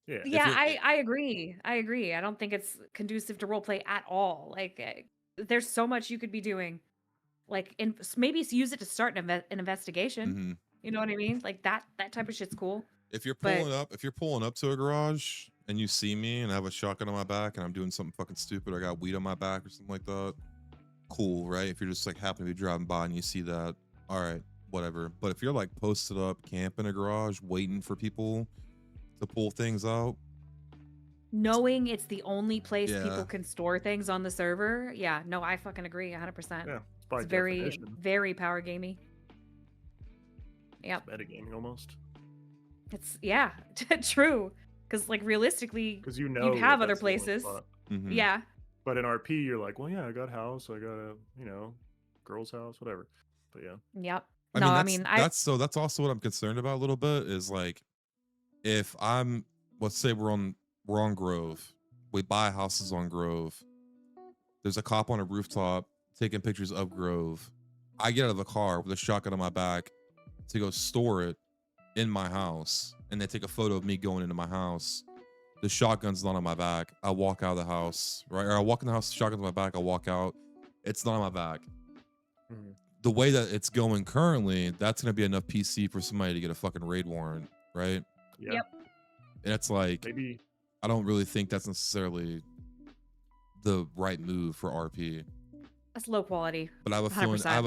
Yeah.
Yeah,
you're-
I agree. I agree. I don't think it's conducive to roleplay at all. Like, there's so much you could be doing. Like, maybe use it to start an investigation.
Mhm.
You know what I mean? Like that type of shit's cool.
If you're
But-
pulling up to a garage and you see me and I have a shotgun on my back and I'm doing something fucking stupid, or I got weed on my back or something like that, cool, right? If you're just like happen to be driving by and you see that, all right, whatever. But if you're like posted up, camp in a garage, waiting for people to pull things out,
Knowing it's the only place
Yeah.
people can store things on the server, yeah, no, I fucking agree 100%.
Yeah. It's by
It's very,
definition.
very power gamey. Yep,
Metagaming almost.
it's true. Because like realistically,
Because you know
have
that
other
that's the only
places.
spot.
mhm.
yeah,
But in RP, you're like, well, yeah, I got a house, I got a, girl's house, whatever. But yeah.
yep.
I
No,
mean,
I mean,
that's also what I'm concerned about a little bit is like, if let's say we're on Grove, we buy houses on Grove. There's a cop on a rooftop taking pictures of Grove. I get out of the car with a shotgun on my back to go store it in my house, and they take a photo of me going into my house. The shotgun's not on my back. I walk out of the house, right? Or I walk in the house, the shotgun's on my back. I walk out. It's not on my back.
Mhm.
The way that it's going currently, that's gonna be enough PC for somebody to get a fucking raid warrant, right?
Yeah.
Yep.
And it's like,
Maybe
I don't really think that's necessarily the right move for RP.
That's low quality.
But I have a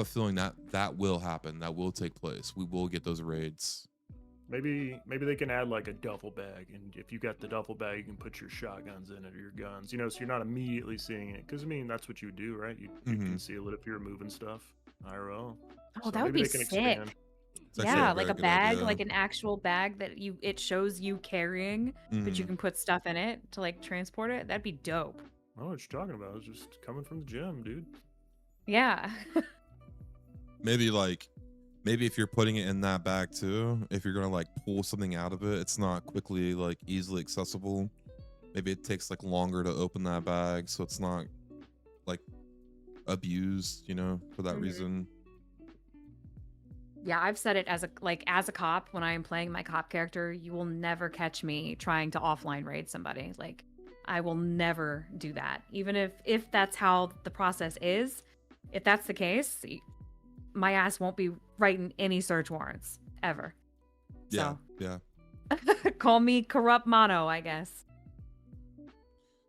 feeling
100%.
that that will happen. That will take place. We will get those raids.
Maybe they can add like a duffel bag, and if you got the duffel bag, you can put your shotguns in it or your guns. You know, so you're not immediately seeing it. Because I mean, that's what you would do, right? You
Mhm.
conceal it if you're moving stuff. IRL.
Oh,
So
that would
maybe
be
they can
sick.
expand.
It's actually
Yeah,
a
like
very
a
good
bag,
idea.
like an actual bag that it shows you carrying, but you
Mhm.
can put stuff in it to like transport it. That'd be dope.
I know what you're talking about. It's just coming from the gym, dude.
Yeah.
Maybe if you're putting it in that bag too, if you're gonna like pull something out of it, it's not quickly like easily accessible. Maybe it takes like longer to open that bag, so it's not like abused, you know, for that
Mhm.
reason.
Yeah, I've said it as a cop when I am playing my cop character, you will never catch me trying to offline raid somebody. Like I will never do that. Even if that's how the process is, if that's the case, my ass won't be writing any search warrants ever.
Yeah,
So
yeah.
call me corrupt mono, I guess.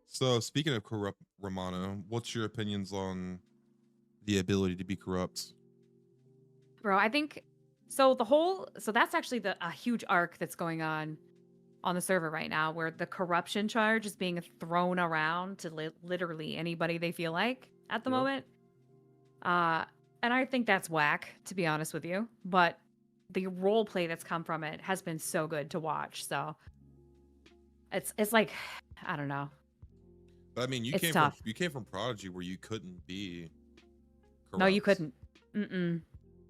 So speaking of corrupt Romano, what's your opinions on the ability to be corrupt?
Bro, I think so that's actually a huge arc that's going on the server right now where the corruption charge is being thrown around to literally anybody they feel like at the
Yep.
moment. And I think that's whack, to be honest with you. But the role play that's come from it has been so good to watch. So it's like, I don't know.
But I mean,
It's tough.
you came from Prodigy where you couldn't be corrupt.
No, you couldn't. Mm-mm.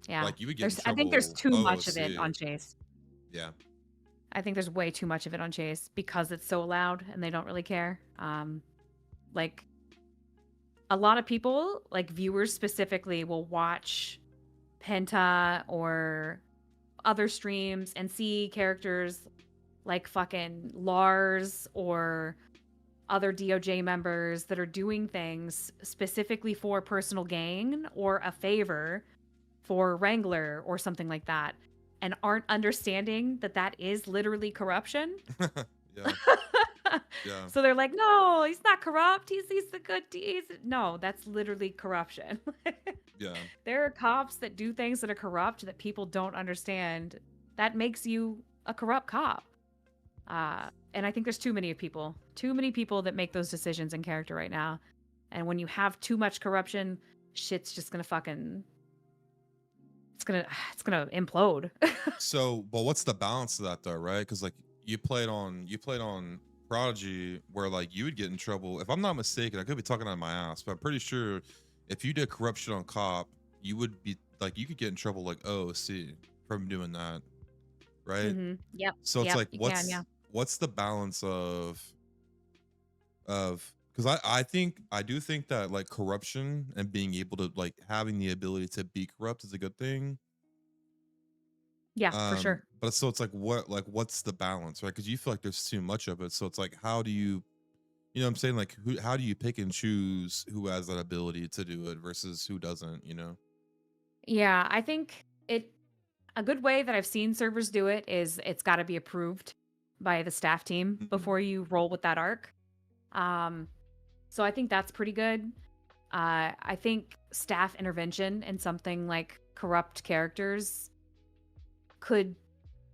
Yeah.
Like you would get in
I think there's
trouble
too much of it
OOC.
on Chase.
Yeah.
I think there's way too much of it on Chase because it's so loud and they don't really care. Like a lot of people, like viewers specifically, will watch Penta or other streams and see characters like fucking Lars or other DOJ members that are doing things specifically for personal gain or a favor for Wrangler or something like that, and aren't understanding that that is literally corruption.
Yeah. Yeah.
So they're like, no, he's not corrupt. He's the good. No, that's literally corruption.
Yeah.
There are cops that do things that are corrupt that people don't understand. That makes you a corrupt cop. And I think there's too many people that make those decisions in character right now. And when you have too much corruption, shit's just gonna fucking it's gonna implode.
So, but what's the balance to that though, right? Because like you played on Prodigy where like you would get in trouble. If I'm not mistaken, I could be talking out of my ass, but I'm pretty sure if you did corruption on cop, you would be like you could get in trouble like OOC from doing that, right?
Yep.
So it's
Yep,
like
you can, yeah.
what's the balance of because I do think that like corruption and being able to like having the ability to be corrupt is a good thing.
Yeah, for sure.
But so it's like what's the balance, right? Because you feel like there's too much of it. So it's like how do you know what I'm saying? Like how do you pick and choose who has that ability to do it versus who doesn't, you know?
Yeah, I think a good way that I've seen servers do it is it's got to be approved by the staff team
Mhm.
before you roll with that arc. So I think that's pretty good. I think staff intervention in something like corrupt characters could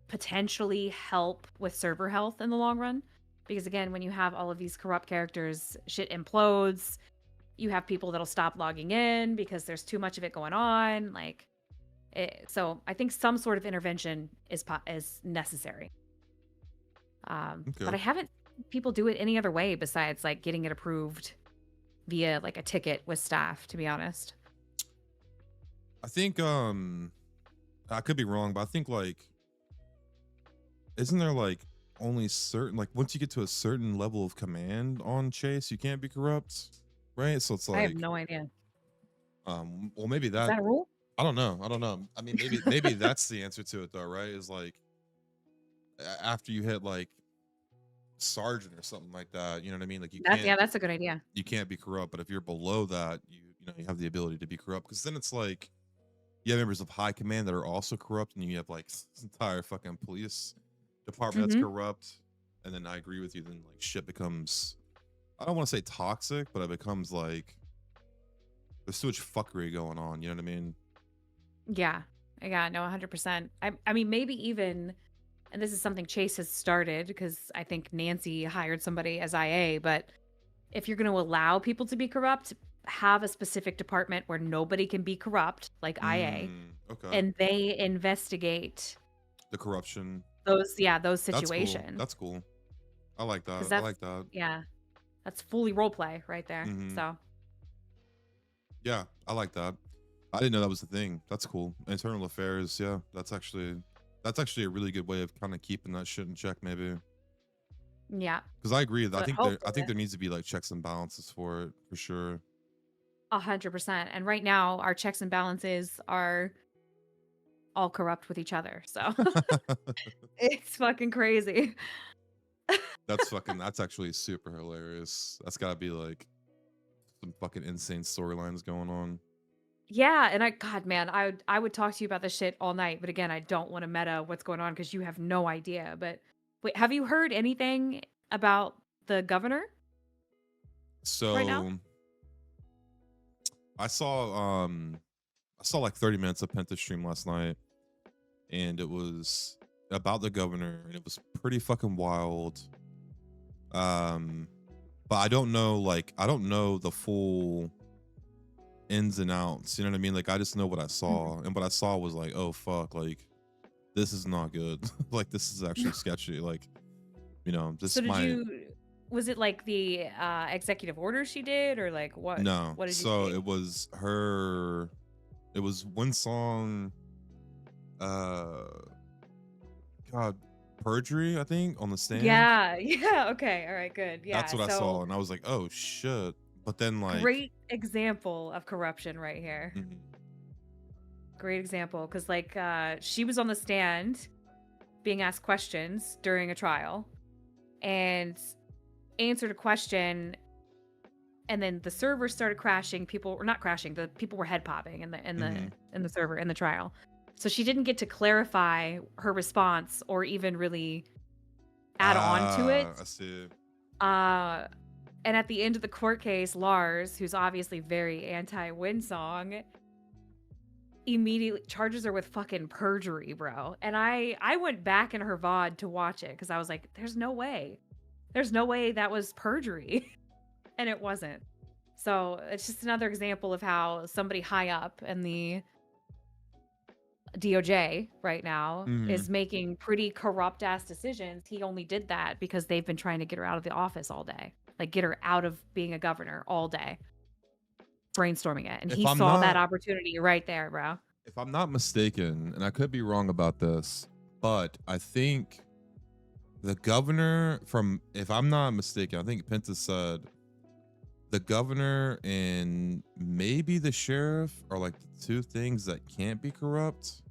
potentially help with server health in the long run. Because again, when you have all of these corrupt characters, shit implodes. You have people that'll stop logging in because there's too much of it going on. Like, so I think some sort of intervention is necessary. But I haven't seen people do it any other way besides like getting it approved via like a ticket with staff, to be honest.
I think I could be wrong, but I think like isn't there like only certain like once you get to a certain level of command on Chase, you can't be corrupt, right? So it's
I have
like
no idea.
well maybe
Is
that
that a rule?
I don't know. I mean maybe that's the answer to it though, right? Is like after you hit like sergeant or something like that, you know what I mean? Like
That's a good idea.
you can't be corrupt, but if you're below that, you know you have the ability to be corrupt because then it's like you have members of high command that are also corrupt, and you have like this entire fucking police department that's
Mhm.
corrupt, and then I agree with you, then like shit becomes, I don't want to say toxic, but it becomes like there's so much fuckery going on. You know what I mean?
Yeah. Yeah, no, 100%. I mean, maybe even, and this is something Chase has started because I think Nancy hired somebody as IA, but if you're going to allow people to be corrupt, have a specific department where nobody can be corrupt, like IA,
Okay.
and they investigate
The corruption.
those
That's cool.
situations.
That's cool. I like
Because
that. I
that's,
like that.
yeah, that's fully role play right there.
Mhm.
So,
Yeah, I like that. I didn't know that was the thing. That's cool. Internal affairs. Yeah, that's actually a really good way of kind of keeping that shit in check, maybe.
yeah,
Because I agree. I
but
think
hopefully,
there needs to be like checks and balances for it for sure.
100%. And right now, our checks and balances are all corrupt with each other. So it's fucking crazy.
That's actually super hilarious. That's gotta be like some fucking insane storylines going on.
Yeah, and God, man, I would talk to you about this shit all night, but again, I don't want to meta what's going on because you have no idea. But wait, have you heard anything about the governor right now?
So I saw like 30 minutes of Penta stream last night, and it was about the governor, and it was pretty fucking wild. But I don't know the full ins and outs. You know what I mean? Like I just know what I saw, and what I saw was like, oh fuck, like this is not good. Like this is actually sketchy. Like, you know,
So
this might
was it like the executive order she did, or like
no.
what did you
So
see?
it was one song, uh God, perjury, I think, on the stand.
Yeah, yeah, okay, all right, good.
That's
Yeah,
what I saw,
so
and I was like, oh shit. But then like
great example of corruption right here.
mhm.
Great example, because like she was on the stand being asked questions during a trial and answered a question, and then the server started crashing. People were not crashing, the people were head popping in
Mhm.
the server in the trial. So she didn't get to clarify her response or even really add on to it.
I see.
Uh and at the end of the court case, Lars, who's obviously very anti-Winsong, immediately charges her with fucking perjury, bro. And I went back in her VOD to watch it because I was like, there's no way. There's no way that was perjury. And it wasn't. So it's just another example of how somebody high up in the DOJ right now
Mhm.
is making pretty corrupt ass decisions. He only did that because they've been trying to get her out of the office all day. Like get her out of being a governor all day. Brainstorming it. And
If
he
I'm
saw that
not
opportunity right there, bro.
if I'm not mistaken, and I could be wrong about this, but I think the governor from, if I'm not mistaken, I think Penta said the governor and maybe the sheriff are like the two things that can't be corrupt.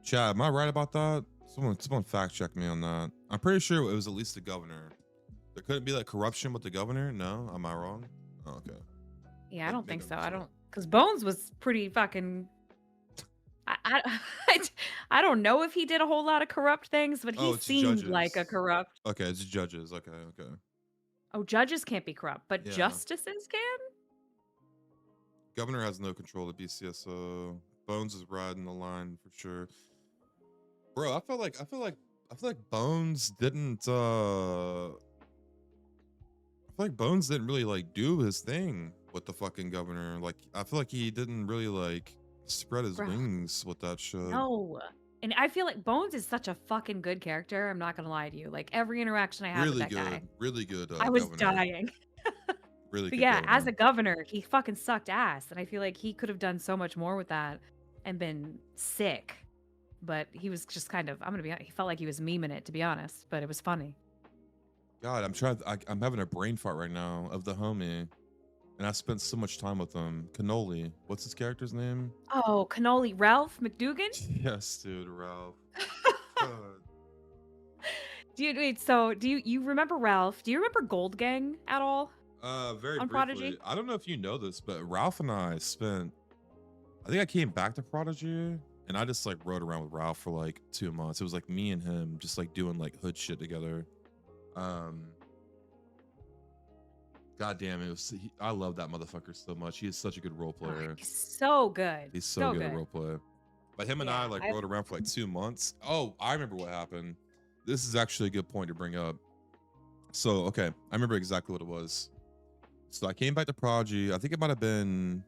Chad, am I right about that? Someone fact check me on that. I'm pretty sure it was at least the governor. There couldn't be like corruption with the governor. No, am I wrong? Oh, okay.
Yeah, I don't think
Maybe
so.
I'm
I
wrong.
don't, because Bones was pretty fucking. I, I don't know if he did a whole lot of corrupt things, but
Oh,
he
it's
seemed like a
judges.
corrupt.
Okay, it's judges. Okay, okay.
Oh, judges can't be corrupt, but
Yeah.
justices can?
Governor has no control of BCSO. Bones is riding the line for sure. Bro, I feel like Bones didn't Bones didn't really like do his thing with the fucking governor. Like I feel like he didn't really like spread his
Bro,
wings with that shit.
no. And I feel like Bones is such a fucking good character. I'm not gonna lie to you. Like every interaction I had with that guy,
Really good
I was
governor.
dying.
Really
But
good
yeah, as
governor.
a governor, he fucking sucked ass. And I feel like he could have done so much more with that and been sick. But he was just kind of, I'm gonna be honest, he felt like he was memeing it, to be honest, but it was funny.
God, I'm having a brain fart right now of the homie. And I spent so much time with him. Cannoli. What's his character's name?
Oh, Cannoli Ralph McDougan?
Yes, dude, Ralph. God.
Wait, so do you remember Ralph? Do you remember Gold Gang at all?
Very
On
briefly.
Prodigy?
I don't know if you know this, but Ralph and I think I came back to Prodigy and I just like rode around with Ralph for like 2 months. It was like me and him just like doing like hood shit together. Um, God damn, I love that motherfucker so much. He is such a good role
Oh,
player.
he's so good.
He's so
So
good at
good.
role play. But him and I
Yeah,
like
I
rode around for like 2 months. Oh, I remember what happened. This is actually a good point to bring up. So, okay, I remember exactly what it was. So I came back to Prodigy. I think it might have been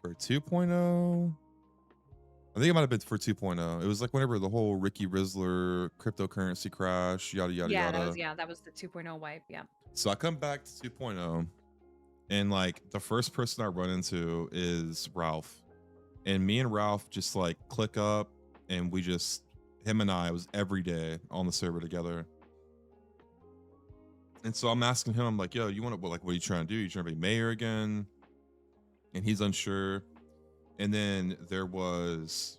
for 2.0. I think it might have been for 2.0. It was like whenever the whole Ricky Rizzler cryptocurrency crash, yada yada
yeah,
yada.
that was the 2.0 wipe. Yeah.
So I come back to 2.0, and like the first person I run into is Ralph. And me and Ralph just like click up, and we just, him and I, it was every day on the server together. And so I'm asking him, I'm like, yo, you want to, what are you trying to do? You trying to be mayor again? And he's unsure. And then there was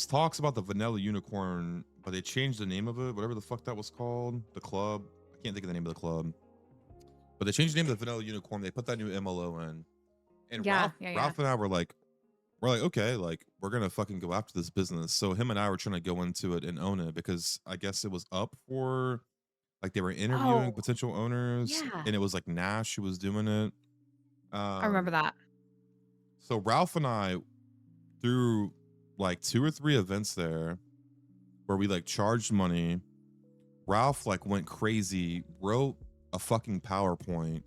talks about the Vanilla Unicorn, but they changed the name of it, whatever the fuck that was called, the club. I can't think of the name of the club. But they changed the name of the Vanilla Unicorn. They put that new MLO in. And
Yeah,
Ralph and I were like, okay, like we're gonna fucking go after this business. So him and I were trying to go into it and own it, because I guess it was up for, like, they were interviewing
Oh,
potential owners,
yeah.
and it was like Nash who was doing it.
I remember that.
So Ralph and I, through like 2 or 3 events there where we like charged money, Ralph like went crazy, wrote a fucking PowerPoint,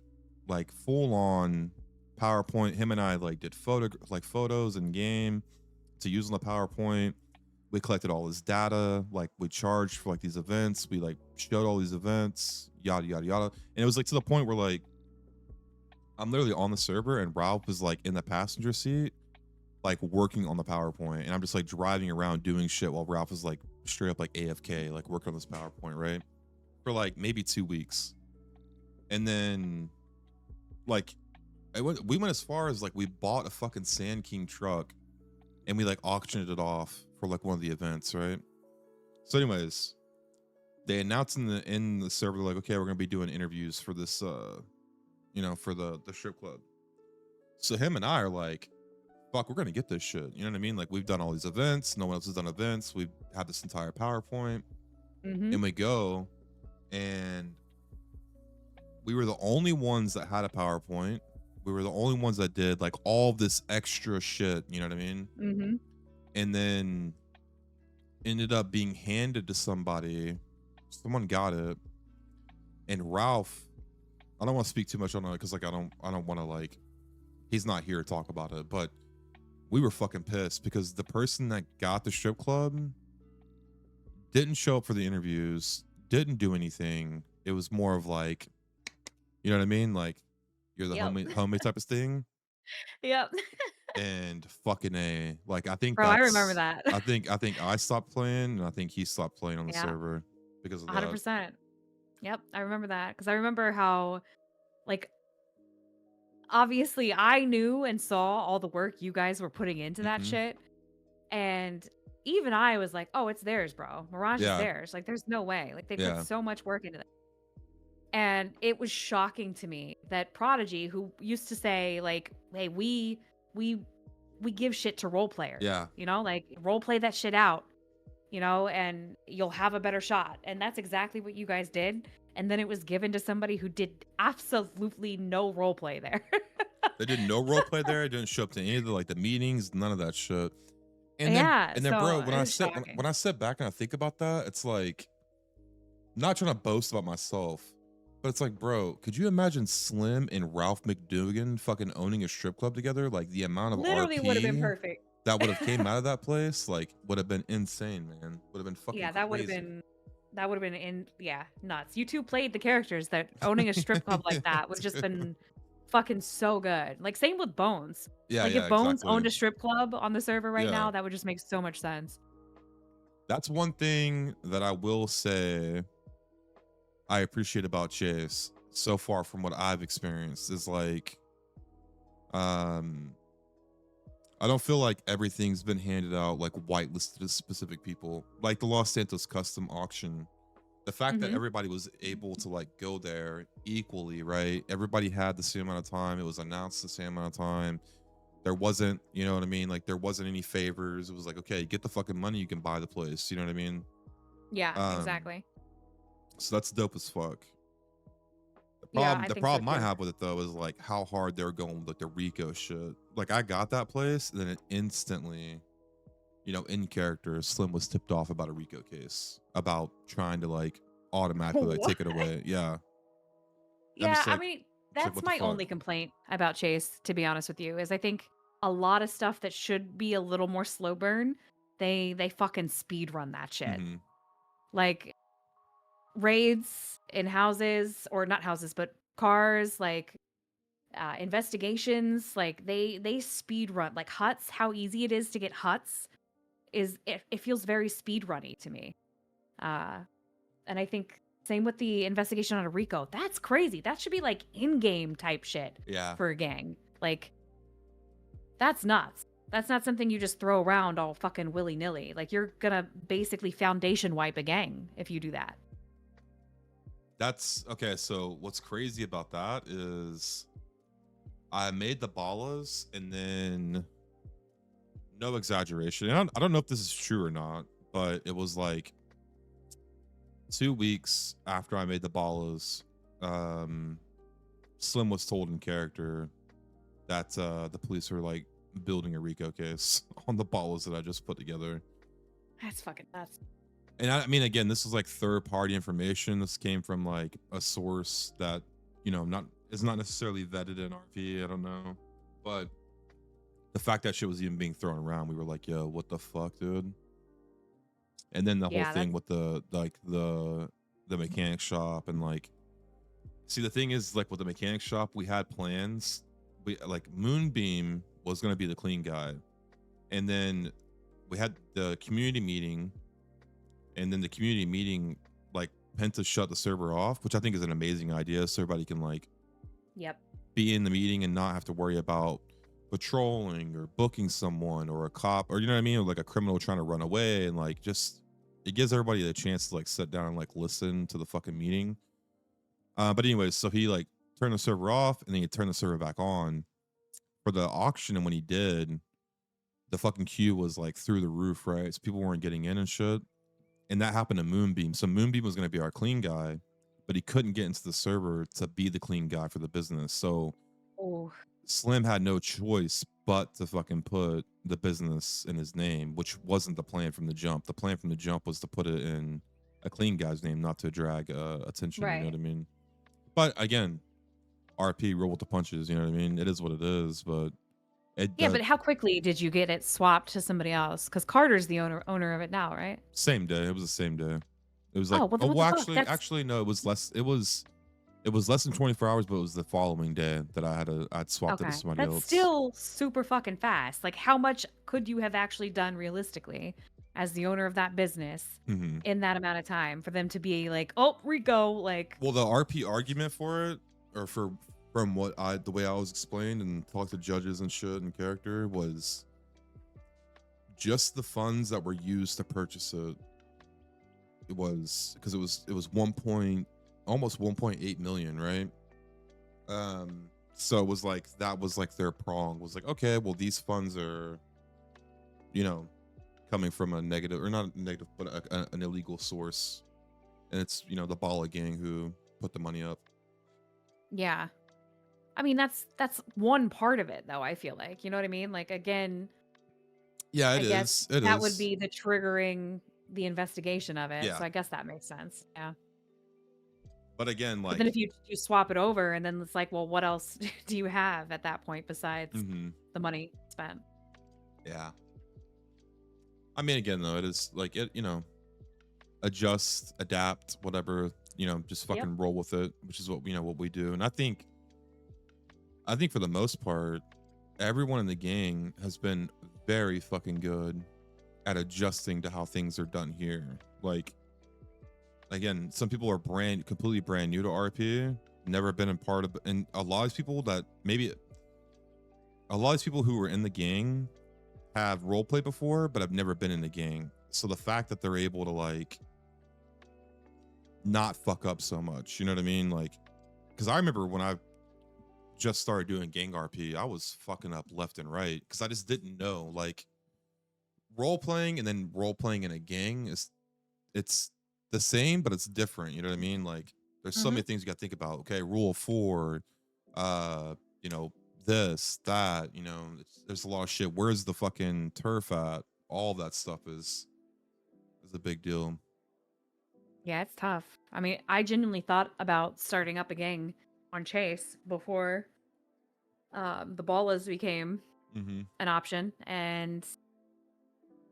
like full on PowerPoint. Him and I like did photos in game to use on the PowerPoint. We collected all his data, like we charged for like these events. We like showed all these events, yada yada yada. And it was like to the point where like I'm literally on the server and Ralph is like in the passenger seat, like working on the PowerPoint, and I'm just like driving around doing shit while Ralph is like straight up like AFK, like working on this PowerPoint, right? For like maybe 2 weeks. And then like we went as far as like we bought a fucking Sand King truck and we like auctioned it off for like one of the events, right? So anyways, they announced in the server, like, okay, we're gonna be doing interviews for this for the strip club. So him and I are like, fuck, we're gonna get this shit. You know what I mean? Like, we've done all these events, no one else has done events, we've had this entire PowerPoint, and we go, and we were the only ones that had a PowerPoint. We were the only ones that did like all this extra shit, you know what I mean? And then ended up being handed to somebody. Someone got it, and Ralph, I don't want to speak too much on it because like I don't want to, like, he's not here to talk about it, but we were fucking pissed because the person that got the strip club didn't show up for the interviews, didn't do anything. It was more of like, you know what I mean? Like, you're the homie type of thing.
Yep.
And fucking like, I think
Bro, I remember that.
I think I stopped playing, and I think he stopped playing on the server because of that.
100%. Yep, I remember that because I remember how, like, obviously I knew and saw all the work you guys were putting into that shit, and even I was like, oh, it's theirs, bro. Mirage is theirs. Like, there's no way. Like, they put so much work into that. And it was shocking to me that Prodigy, who used to say, like, hey, we give shit to role players.
Yeah.
You know, like, role play that shit out, you know, and you'll have a better shot. And that's exactly what you guys did. And then it was given to somebody who did absolutely no role play there.
They did no role play there. It didn't show up to any of the, like, the meetings, none of that shit. And then, bro, when I sit back and I think about that, it's like, not trying to boast about myself, but it's like, bro, could you imagine Slim and Ralph McDougan fucking owning a strip club together? Like, the amount of
literally would have been
RP
perfect.
that would have came out of that place, like, would have been insane, man. Would have been fucking
that would have been nuts. You two played the characters that owning a strip club like that would have just been fucking so good. Like, same with Bones.
Yeah,
like,
yeah,
if Bones
exactly.
owned a strip club on the server right
Yeah.
now, that would just make so much sense.
That's one thing that I will say I appreciate about Chase so far from what I've experienced is like, I don't feel like everything's been handed out like whitelisted to specific people. Like the Los Santos custom auction, the fact that everybody was able to like go there equally, right? Everybody had the same amount of time. It was announced the same amount of time. There wasn't, you know what I mean? Like there wasn't any favors. It was like, okay, get the fucking money, you can buy the place. You know what I mean?
Yeah,
Um,
exactly.
so that's dope as fuck.
Yeah, I
The
think so
problem I
too.
have with it though is like how hard they were going with like the Rico shit. Like I got that place, and then it instantly, you know, in character, Slim was tipped off about a Rico case about trying to like automatically like
What?
take it away. Yeah. I'm
Yeah,
just
I
like,
mean,
it's like
that's
what the
my
fuck?
only complaint about Chase, to be honest with you, is I think a lot of stuff that should be a little more slow burn, they fucking speed run that shit.
Mm-hmm.
Like raids in houses, or not houses, but cars, like investigations, like they speed run like huts. How easy it is to get huts is it feels very speed runny to me. Uh, and I think same with the investigation on a Rico. That's crazy. That should be like in-game type shit
Yeah.
for a gang. Like that's nuts. That's not something you just throw around all fucking willy-nilly. Like you're gonna basically foundation wipe a gang if you do that.
That's okay. So what's crazy about that is I made the ballas, and then no exaggeration. I don't know if this is true or not, but it was like 2 weeks after I made the ballas, um, Slim was told in character that the police were like building a Rico case on the ballas that I just put together.
That's fucking nuts.
And I mean, again, this is like third party information. This came from like a source that, you know, not is not necessarily vetted in RP. I don't know, but the fact that shit was even being thrown around, we were like, yo, what the fuck, dude? And then the whole
Yeah,
thing
that's
with the mechanic shop, and like, see, the thing is, like with the mechanic shop, we had plans. We like Moonbeam was gonna be the clean guy, and then we had the community meeting, and then the community meeting, like Penta shut the server off, which I think is an amazing idea, so everybody can like
yep.
be in the meeting and not have to worry about patrolling or booking someone or a cop, or you know what I mean, or like a criminal trying to run away, and like just it gives everybody the chance to like sit down and like listen to the fucking meeting. But anyways, so he like turned the server off, and then he turned the server back on for the auction, and when he did, the fucking queue was like through the roof, right? So people weren't getting in and shit. And that happened to Moonbeam. So Moonbeam was going to be our clean guy, but he couldn't get into the server to be the clean guy for the business. So
Oh,
Slim had no choice but to fucking put the business in his name, which wasn't the plan from the jump. The plan from the jump was to put it in a clean guy's name, not to drag attention. You know what
right.
I mean? But again, RP roll with the punches. You know what I mean? It is what it is. But it
Yeah, but how quickly did you get it swapped to somebody else? Because Carter's the owner of it now, right?
same day. It was the same day. It was like,
Oh, well,
oh
what
well,
the fuck? That's
actually no, it was less. It was less than 24 hours, but it was the following day that I'd swapped it to
okay.
somebody
That's
else.
still super fucking fast. Like, how much could you have actually done realistically as the owner of that business
Mhm.
in that amount of time for them to be like, oh, Rico, like,
Well, the RP argument for it, or from the way I was explained and talked to judges and shit and character, was just the funds that were used to purchase it. It was because it was almost 1.8 million, right? So it was like that was like their prong was like, okay, well these funds are, you know, coming from a negative, or not a negative, but an illegal source, and it's, you know, the Bala gang who put the money up.
yeah. I mean, that's one part of it, though, I feel like. You know what I mean? Like, again,
Yeah,
I
it
guess
is. It
that would
is.
be the triggering the investigation of it.
Yeah,
So I guess that makes sense. Yeah.
but again,
But then
like,
if you swap it over and then it's like, well, what else do you have at that point besides
mhm,
the money spent?
yeah. I mean, again, though, it is like it. You know, adjust, adapt, whatever. You know, just
Yep.
fucking roll with it, which is what, you know, what we do. And I think for the most part, everyone in the gang has been very fucking good at adjusting to how things are done here. Like, again, some people are completely brand new to RP, never been a part of, and a lot of people that maybe a lot of people who were in the gang have role played before, but have never been in the gang. So the fact that they're able to like not fuck up so much, you know what I mean? Like, because I remember when just started doing gang RP, I was fucking up left and right because I just didn't know. Like role playing and then role playing in a gang is it's the same, but it's different. You know what I mean? Like there's so
Hmm.
many things you got to think about. Okay, rule of four, you know, this, that, there's a lot of shit. Where's the fucking turf at? All that stuff is a big deal.
Yeah, it's tough. I mean, I genuinely thought about starting up a gang on Chase before the ballas became
Mm-hmm.
an option, and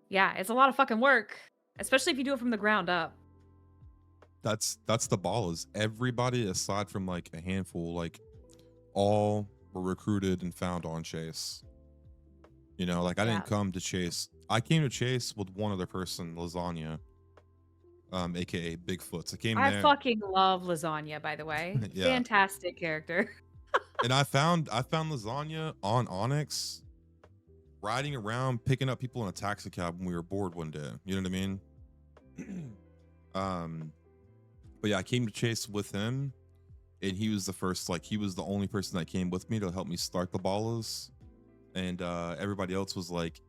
yeah, it's a lot of fucking work, especially if you do it from the ground up.
That's the ball is everybody aside from like a handful, like all were recruited and found on Chase. Like I
Yeah,
didn't come to Chase. I came to Chase with one other person, Lasagna, aka Bigfoots. I came
I
there.
fucking love Lasagna, by the way.
Yeah.
Fantastic character.
And I found Lasagna on Onyx riding around picking up people in a taxi cab when we were bored one day. You know what I mean? But yeah, I came to Chase with him, and he was the first, like he was the only person that came with me to help me start the ballas. And everybody else was like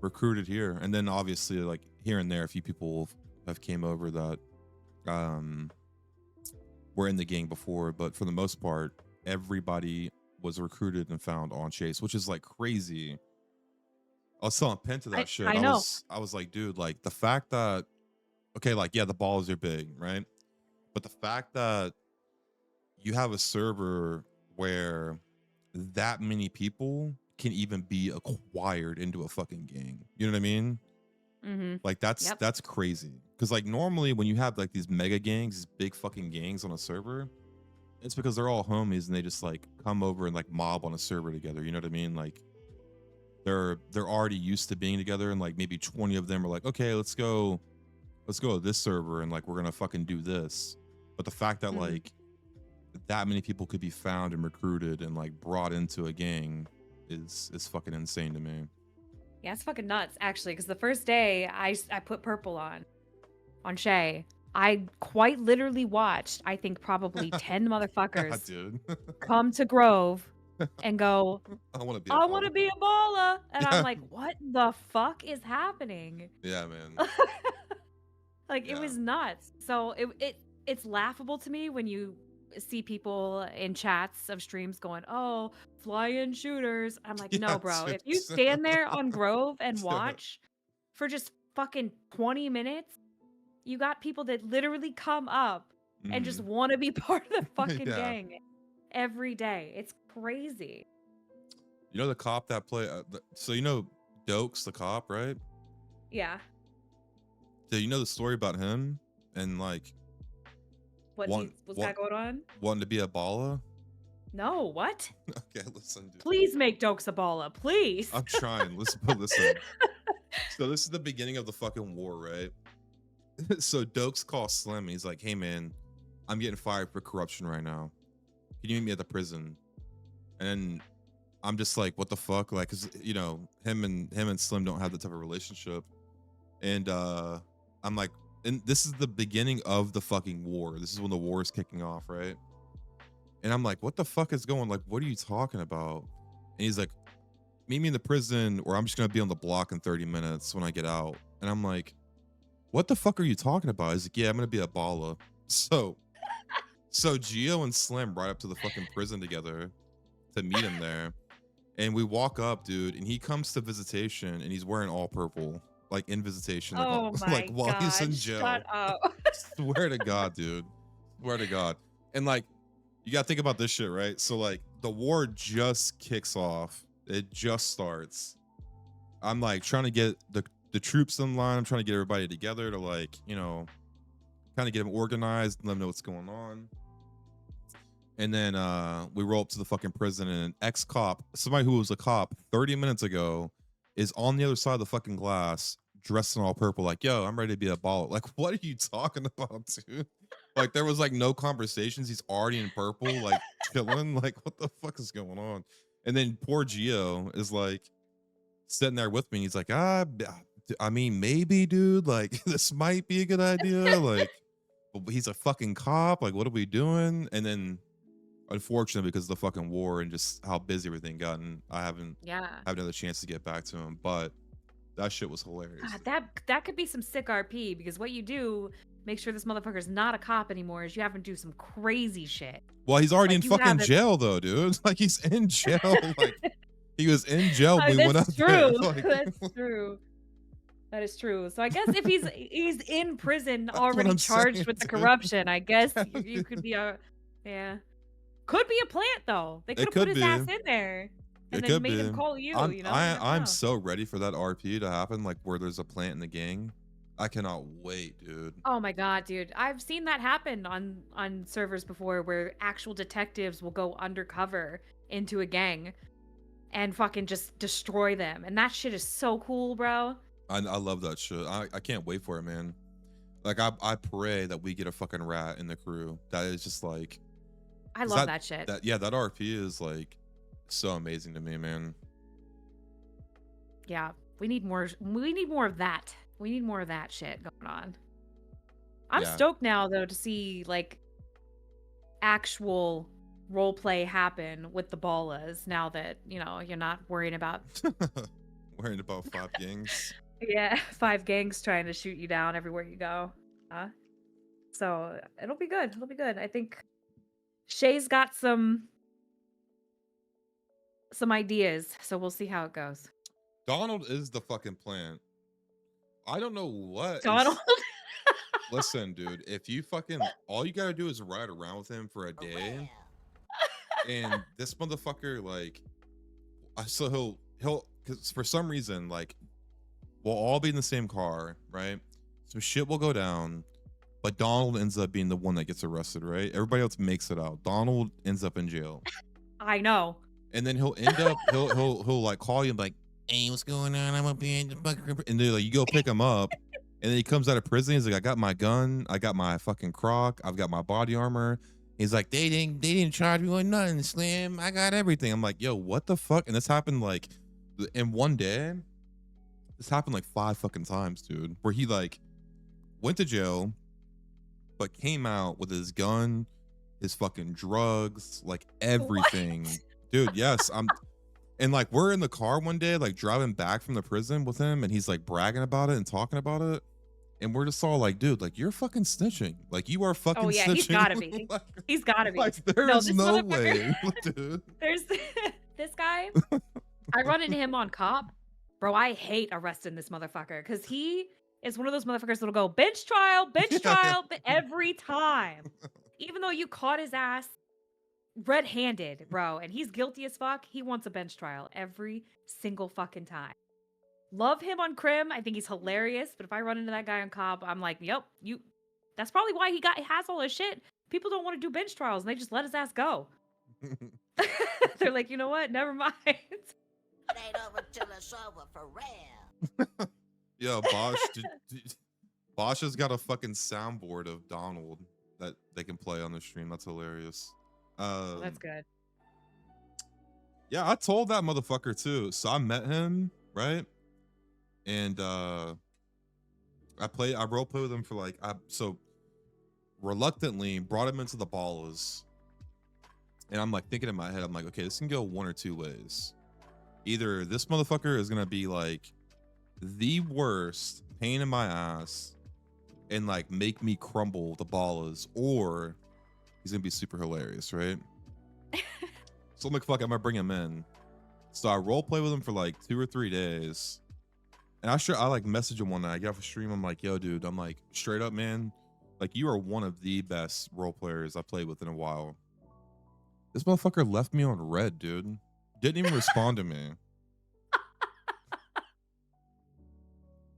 recruited here. And then obviously like here and there a few people have came over that um were in the gang before, but for the most part, everybody was recruited and found on Chase, which is like crazy. I was telling Penn to that shit.
I
I
know.
was like, dude, like the fact that okay, like yeah, the balls are big, right? But the fact that you have a server where that many people can even be acquired into a fucking gang. You know what I mean?
Mm-hmm.
Like
Yep.
that's crazy. Cause like normally when you have like these mega gangs, these big fucking gangs on a server, it's because they're all homies and they just like come over and like mob on a server together. You know what I mean? Like they're already used to being together and like maybe 20 of them are like, okay, let's go to this server and like we're gonna fucking do this. But the fact that
Mhm.
like that many people could be found and recruited and like brought into a gang is fucking insane to me.
Yeah, it's fucking nuts, actually, because the first day I put purple on Shay, I quite literally watched, I think probably 10 motherfuckers
Dude.
come to Grove and go,
I want to be a
I want to
baller.
be a baller. And I'm
Yeah.
like, what the fuck is happening?
Yeah, man.
Like, it
Yeah.
was nuts. So it's laughable to me when you see people in chats of streams going, oh, fly-in shooters. I'm like,
Yeah,
no, bro.
dude.
If you stand there on Grove and
Dude.
watch for just fucking 20 minutes, you got people that literally come up and just
Mhm.
want to be part of the fucking
Yeah.
gang every day. It's crazy.
You know the cop that play so you know Dokes the cop, right?
Yeah.
Do you know the story about him and like
What's
what
got going on?
wanting to be a baller?
No, what?
Okay, listen, dude.
Please make Dokes-a-Balla, please.
I'm trying. Listen. So this is the beginning of the fucking war, right? So Dokes calls Slim and he's like, hey man, I'm getting fired for corruption right now. Can you meet me at the prison? And then I'm just like, what the fuck? Like, cause him and Slim don't have that type of relationship. And I'm like, and this is the beginning of the fucking war. This is when the war is kicking off, right? And I'm like, what the fuck is going? Like, what are you talking about? And he's like, meet me in the prison, or I'm just gonna be on the block in 30 minutes when I get out. And I'm like, what the fuck are you talking about? He's like, yeah, I'm gonna be a baller. So Gio and Slim ride up to the fucking prison together to meet him there. And we walk up, dude, and he comes to visitation and he's wearing all purple, like in visitation, like,
Oh
like
my
while he's in
God,
jail.
shut up.
Swear to God, dude. Swear to God. And like, you gotta think about this shit, right? So like the war just kicks off. It just starts. I'm like trying to get the troops in line. I'm trying to get everybody together to like, kind of get them organized and let them know what's going on. And then we roll up to the fucking prison, and an ex-cop, somebody who was a cop 30 minutes ago, is on the other side of the fucking glass, dressed in all purple, like, yo, I'm ready to be a baller. Like, what are you talking about, dude? Like, there was like no conversations. He's already in purple, like chilling. Like, what the fuck is going on? And then poor Gio is like sitting there with me. He's like, I mean, maybe, dude. Like, this might be a good idea. Like, but he's a fucking cop. Like, what are we doing? And then unfortunately, because of the fucking war and just how busy everything got, and I haven't
Yeah.
had another chance to get back to him. But that shit was hilarious.
God, that could be some sick RP, because what you do, make sure this motherfucker's not a cop anymore, is you have him do some crazy shit.
Well, he's already
Like,
in
you
fucking
have it.
jail though, dude. Like he's in jail. Like he was in jail when we went up
That's
there.
true.
Like,
That's true. That is true. So I guess if he's in prison
That's what
already
I'm
charged
saying,
with the
dude.
corruption, I guess you could be a could be a plant though. They could have put
could
his
be.
ass in there and
It
then
could
made him
be.
call you.
I'm
You know, you never
I'm
know.
so ready for that RP to happen, like where there's a plant in the gang. I cannot wait, dude.
Oh my god, dude! I've seen that happen on servers before, where actual detectives will go undercover into a gang and fucking just destroy them, and that shit is so cool, bro.
I love that shit. I can't wait for it, man. Like I pray that we get a fucking rat in the crew. That is just like
I
'cause
love that shit.
that RP is like so amazing to me, man.
Yeah, we need more. We need more of that. We need more of that shit going on. I'm
Yeah.
stoked now though to see like actual role play happen with the ballas. Now that you're not worrying about
Worrying about 5 gangs.
5 gangs trying to shoot you down everywhere you go. So it'll be good. It'll be good. I think Shay's got some ideas, so we'll see how it goes.
Donald is the fucking plant. I don't know what
Donald.
Listen, dude, if you fucking all you gotta do is ride around with him for a day, and this motherfucker, like, so he'll because for some reason, like, we'll all be in the same car, right? So shit will go down, but Donald ends up being the one that gets arrested, right? Everybody else makes it out. Donald ends up in jail,
I know.
and then he'll end up he'll like call you and be like, hey, what's going on? I'm up here in the fucking, and then like you go pick him up. And then he comes out of prison. He's like, I got my gun. I got my fucking croc. I've got my body armor. He's like, they didn't charge me with nothing, Slim. I got everything. I'm like, yo, what the fuck? And this happened like in one day. This happened like 5 fucking times, dude. Where he like went to jail, but came out with his gun, his fucking drugs, like everything.
What?
Dude, yes. And like we're in the car one day, like driving back from the prison with him, and he's like bragging about it and talking about it. And we're just all like, dude, like you're fucking snitching. Like you are fucking
Oh yeah,
snitching.
he's gotta be.
Like,
He's gotta be.
like there
No,
is
this
no
motherfucker-
way, dude.
There's this guy. I run into him on cop. Bro, I hate arresting this motherfucker because he is one of those motherfuckers that'll go bench trial, every time. Even though you caught his ass red-handed, bro, and he's guilty as fuck, he wants a bench trial every single fucking time. Love him on Crim. I think he's hilarious. But if I run into that guy on cop, I'm like, yep, you. That's probably why he has all his shit. People don't want to do bench trials, and they just let his ass go. They're like, you know what? Never mind.
It ain't over till it's over for real.
Yo, Bosch, Bosch has got a fucking soundboard of Donald that they can play on the stream. That's hilarious.
That's good.
Yeah, I told that motherfucker too. So I met him, right? And I role play with him for like so reluctantly brought him into the ballas. And I'm like thinking in my head, I'm like, okay, this can go one or two ways. Either this motherfucker is gonna be like the worst pain in my ass and like make me crumble the ballas, or he's gonna be super hilarious, right? So I'm like, fuck, I'm gonna bring him in. So I role play with him for like 2 or 3 days. And I like message him one night. I get off a stream. I'm like, yo, dude, I'm like, straight up, man. Like, you are one of the best role players I played with in a while. This motherfucker left me on red, dude. Didn't even respond to me.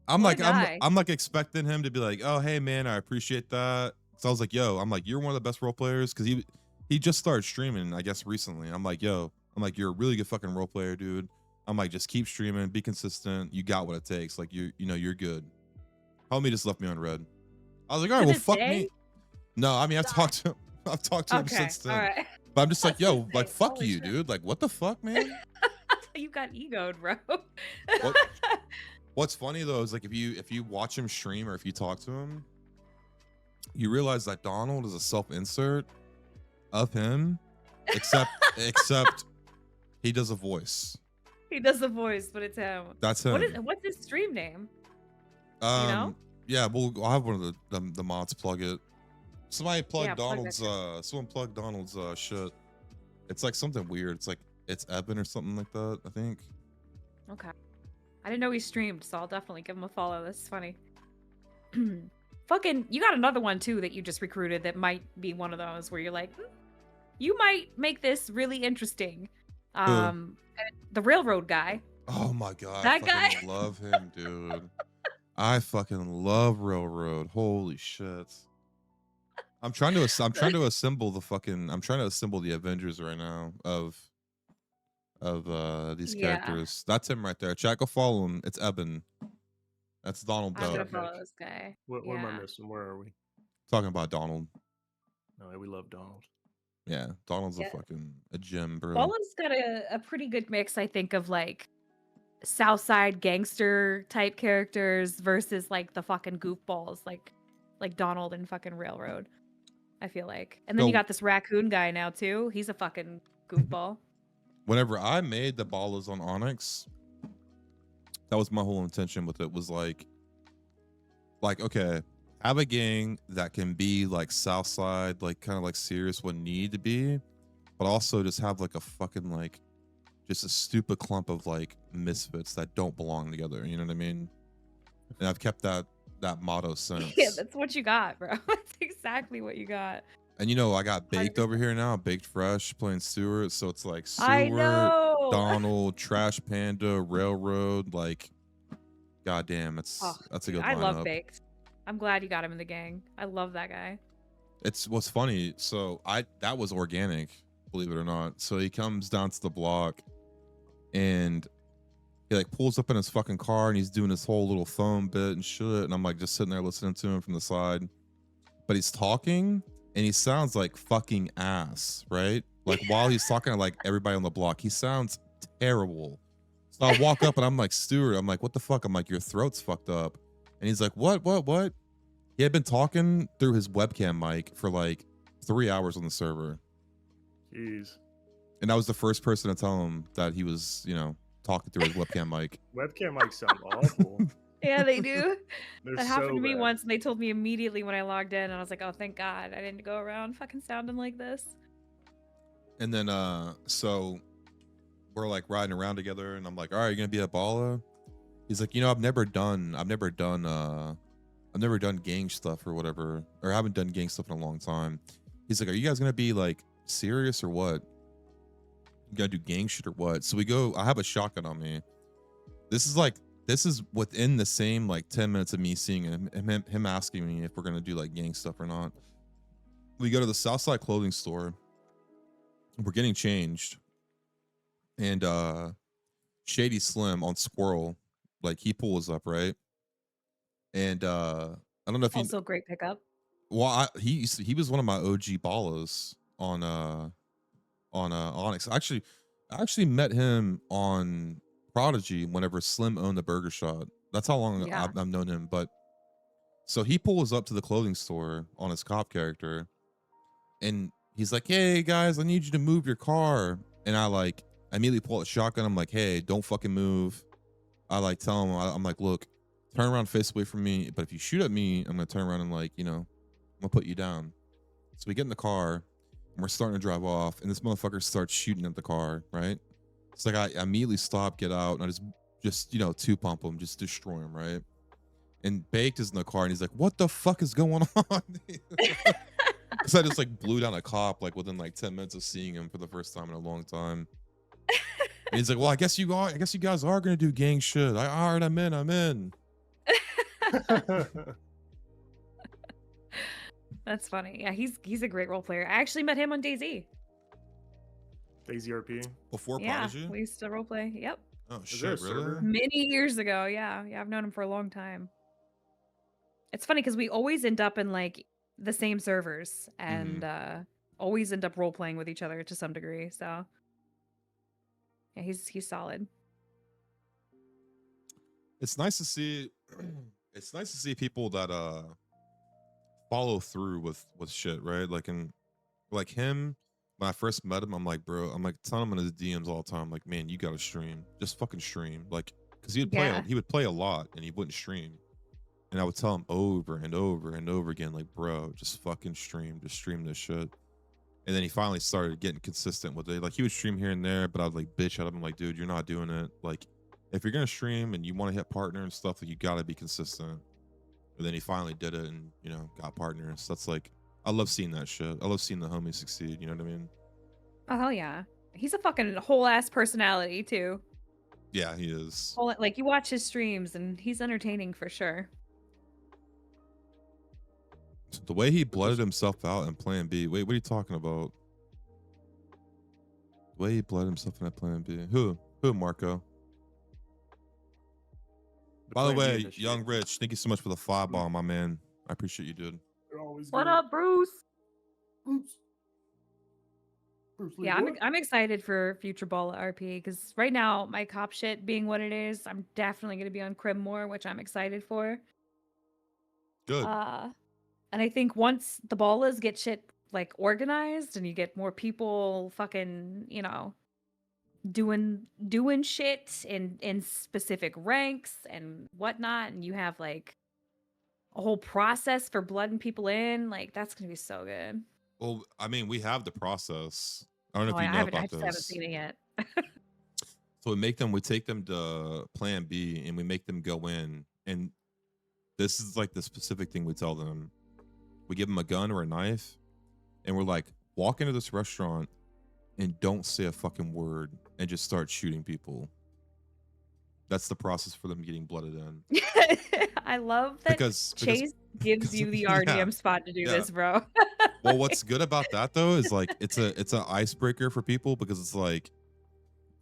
I'm
What
like,
a guy.
I'm like expecting him to be like, oh, hey, man, I appreciate that. So I was like, yo, I'm like, you're one of the best role players. Cause he just started streaming, I guess, recently. I'm like, yo, I'm like, you're a really good fucking role player, dude. I'm like, just keep streaming, be consistent. You got what it takes. Like, you're good. Homie just left me on red. I was like, all right,
To
well,
this
fuck
day?
me. No, I mean, I've talked to him
Okay,
since then.
all right.
But I'm just like, yo,
Since
like,
then,
fuck
holy
you,
shit.
dude. Like, what the fuck, man?
You got egoed, bro.
What's funny though is like if you watch him stream or if you talk to him, you realize that Donald is a self-insert of him except he does a voice.
He does the voice, but it's him.
That's him.
What's his stream name? know?
Yeah, I'll have one of the mods plug it. Somebody plug
Yeah, plug that
Donald's
shit.
someone plug Donald's shit. It's like something weird. It's like it's Eben or something like that, I think.
Okay. I didn't know he streamed, so I'll definitely give him a follow. This is funny. Fucking, you got another one too that you just recruited that might be one of those where you're like, you might make this really interesting. The railroad guy.
Oh my god,
That
I
guy?
fucking love him, dude. I fucking love Railroad. Holy shit. I'm trying to assemble the Avengers right now of these
Yeah.
characters. That's him right there. Chat, go follow him. It's Eben. That's Donald
I'm gonna
Duck.
follow this guy.
What am I
Yeah.
missing? Where are we?
Talking about Donald.
No, we love Donald.
Yeah, Donald's
Yeah.
a gem, bro.
Bala's got a pretty good mix, I think, of like Southside gangster type characters versus like the fucking goofballs like Donald and fucking Railroad. I feel like. And then you
So-
got this raccoon guy now too. He's a fucking goofball.
Whenever I made the Ballas on Onyx, that was my whole intention with it. Was like okay, have a gang that can be like Southside, like kind of like serious when need to be, but also just have like a fucking like just a stupid clump of like misfits that don't belong together. You know what I mean? And I've kept that motto since.
Yeah, that's what you got, bro. That's exactly what you got.
And you know, I got Baked
100%.
over here now, Baked Fresh playing Stewart. So it's like
I
Stewart,
know.
Donald, Trash Panda, Railroad. Like, goddamn,
Oh,
that's a
dude,
good
I
lineup.
love Baked. I'm glad you got him in the gang. I love that guy.
It's what's funny. So that was organic, believe it or not. So he comes down to the block, and he like pulls up in his fucking car, and he's doing his whole little phone bit and shit. And I'm like just sitting there listening to him from the side, but he's talking, and he sounds like fucking ass, right? Like while he's talking to like everybody on the block, he sounds terrible. So I walk up and I'm like, Stuart, I'm like, what the fuck? I'm like, your throat's fucked up. And he's like, what? He had been talking through his webcam mic for like 3 hours on the server.
Jeez.
And I was the first person to tell him that he was, talking through his webcam mic.
Webcam mics sound awful.
Yeah, they do.
They're
That happened
so
to me
bad.
once, and they told me immediately when I logged in, and I was like, oh, thank God. I didn't go around fucking sounding like this.
And then so we're like riding around together, and I'm like, all right, you're gonna be at Bala? He's like, I've never done gang stuff or whatever, or haven't done gang stuff in a long time. He's like, are you guys gonna be like serious or what? You gotta do gang shit or what? So we go, I have a shotgun on me. This is within the same like 10 minutes of me seeing him asking me if we're gonna do like gang stuff or not. We go to the Southside clothing store. We're getting changed. And Shady Slim on Squirrel, like he pulls up, right? And I don't know if
Also, great pickup.
he was one of my OG ballos on Onyx. I actually met him on Prodigy whenever Slim owned the Burger Shot. That's how long
Yeah.
I've known him. But so he pulls up to the clothing store on his cop character, and he's like, "Hey guys, I need you to move your car." And I immediately pull out a shotgun. I'm like, "Hey, don't fucking move." I like tell him, I'm like, "Look, turn around, face away from me. But if you shoot at me, I'm gonna turn around and I'm gonna put you down." So we get in the car, and we're starting to drive off, and this motherfucker starts shooting at the car, right? It's like I immediately stop, get out, and I just two pump him, just destroy him, right? And Baked is in the car, and he's like, "What the fuck is going on?" Because I just like blew down a cop like within like 10 minutes of seeing him for the first time in a long time. And he's like, "Well, I guess you guys are gonna do gang shit. All right, I'm in."
That's funny. Yeah, he's a great role player. I actually met him on DayZ.
Daisy RP.
Before
Yeah,
Prodigy.
we used to role play. Yep.
Oh
Is there a
shit, really?
server?
Many years ago. Yeah, I've known him for a long time. It's funny because we always end up in like the same servers and always end up role playing with each other to some degree. So yeah, he's solid.
It's nice to see. It's nice to see people that follow through with shit, right? Like him, when I first met him, I'm like, bro, I'm like telling him in his DMs all the time, like, man, you gotta stream, just fucking stream, like, because
Yeah.
he would play a lot and he wouldn't stream, and I would tell him over and over and over again, like, bro, just fucking stream, just stream this shit. And then he finally started getting consistent with it. Like he would stream here and there, but I'd like bitch at him, like, dude, you're not doing it. Like, if you're gonna stream and you want to hit partner and stuff, like, you gotta be consistent. And then he finally did it, and got partners. That's like, I love seeing that shit. I love seeing the homies succeed. You know what I mean?
Oh hell yeah. He's a fucking whole ass personality too.
Yeah, he is.
Like you watch his streams and he's entertaining for sure.
The way he blooded himself out in Plan B. Wait, what are you talking about? The way he blooded himself in that Plan B. Who, Marco? By the
Plan B
way,
initiative.
Young Rich, thank you so much for the fireball, my man. I appreciate you, dude.
They're always
What
good.
up, Bruce?
Bruce. Bruce Lee,
Yeah,
what?
I'm excited for future Ball RP because right now my cop shit being what it is, I'm definitely gonna be on Crim more, which I'm excited for.
Good.
And I think once the ballas get shit like organized and you get more people fucking, doing shit in specific ranks and whatnot, and you have like a whole process for blooding people in, like that's gonna be so good.
Well, I mean, we have the process. I don't know
Oh,
if you
I
know
haven't, I
about
just haven't
this.
seen it yet.
So we take them to Plan B and we make them go in. And this is like the specific thing we tell them. We give them a gun or a knife, and we're like, walk into this restaurant and don't say a fucking word and just start shooting people. That's the process for them getting blooded in.
I love that
Because
Chase gives you the RDM spot to do this, bro.
well, what's good about that though is like it's an icebreaker for people, because it's like,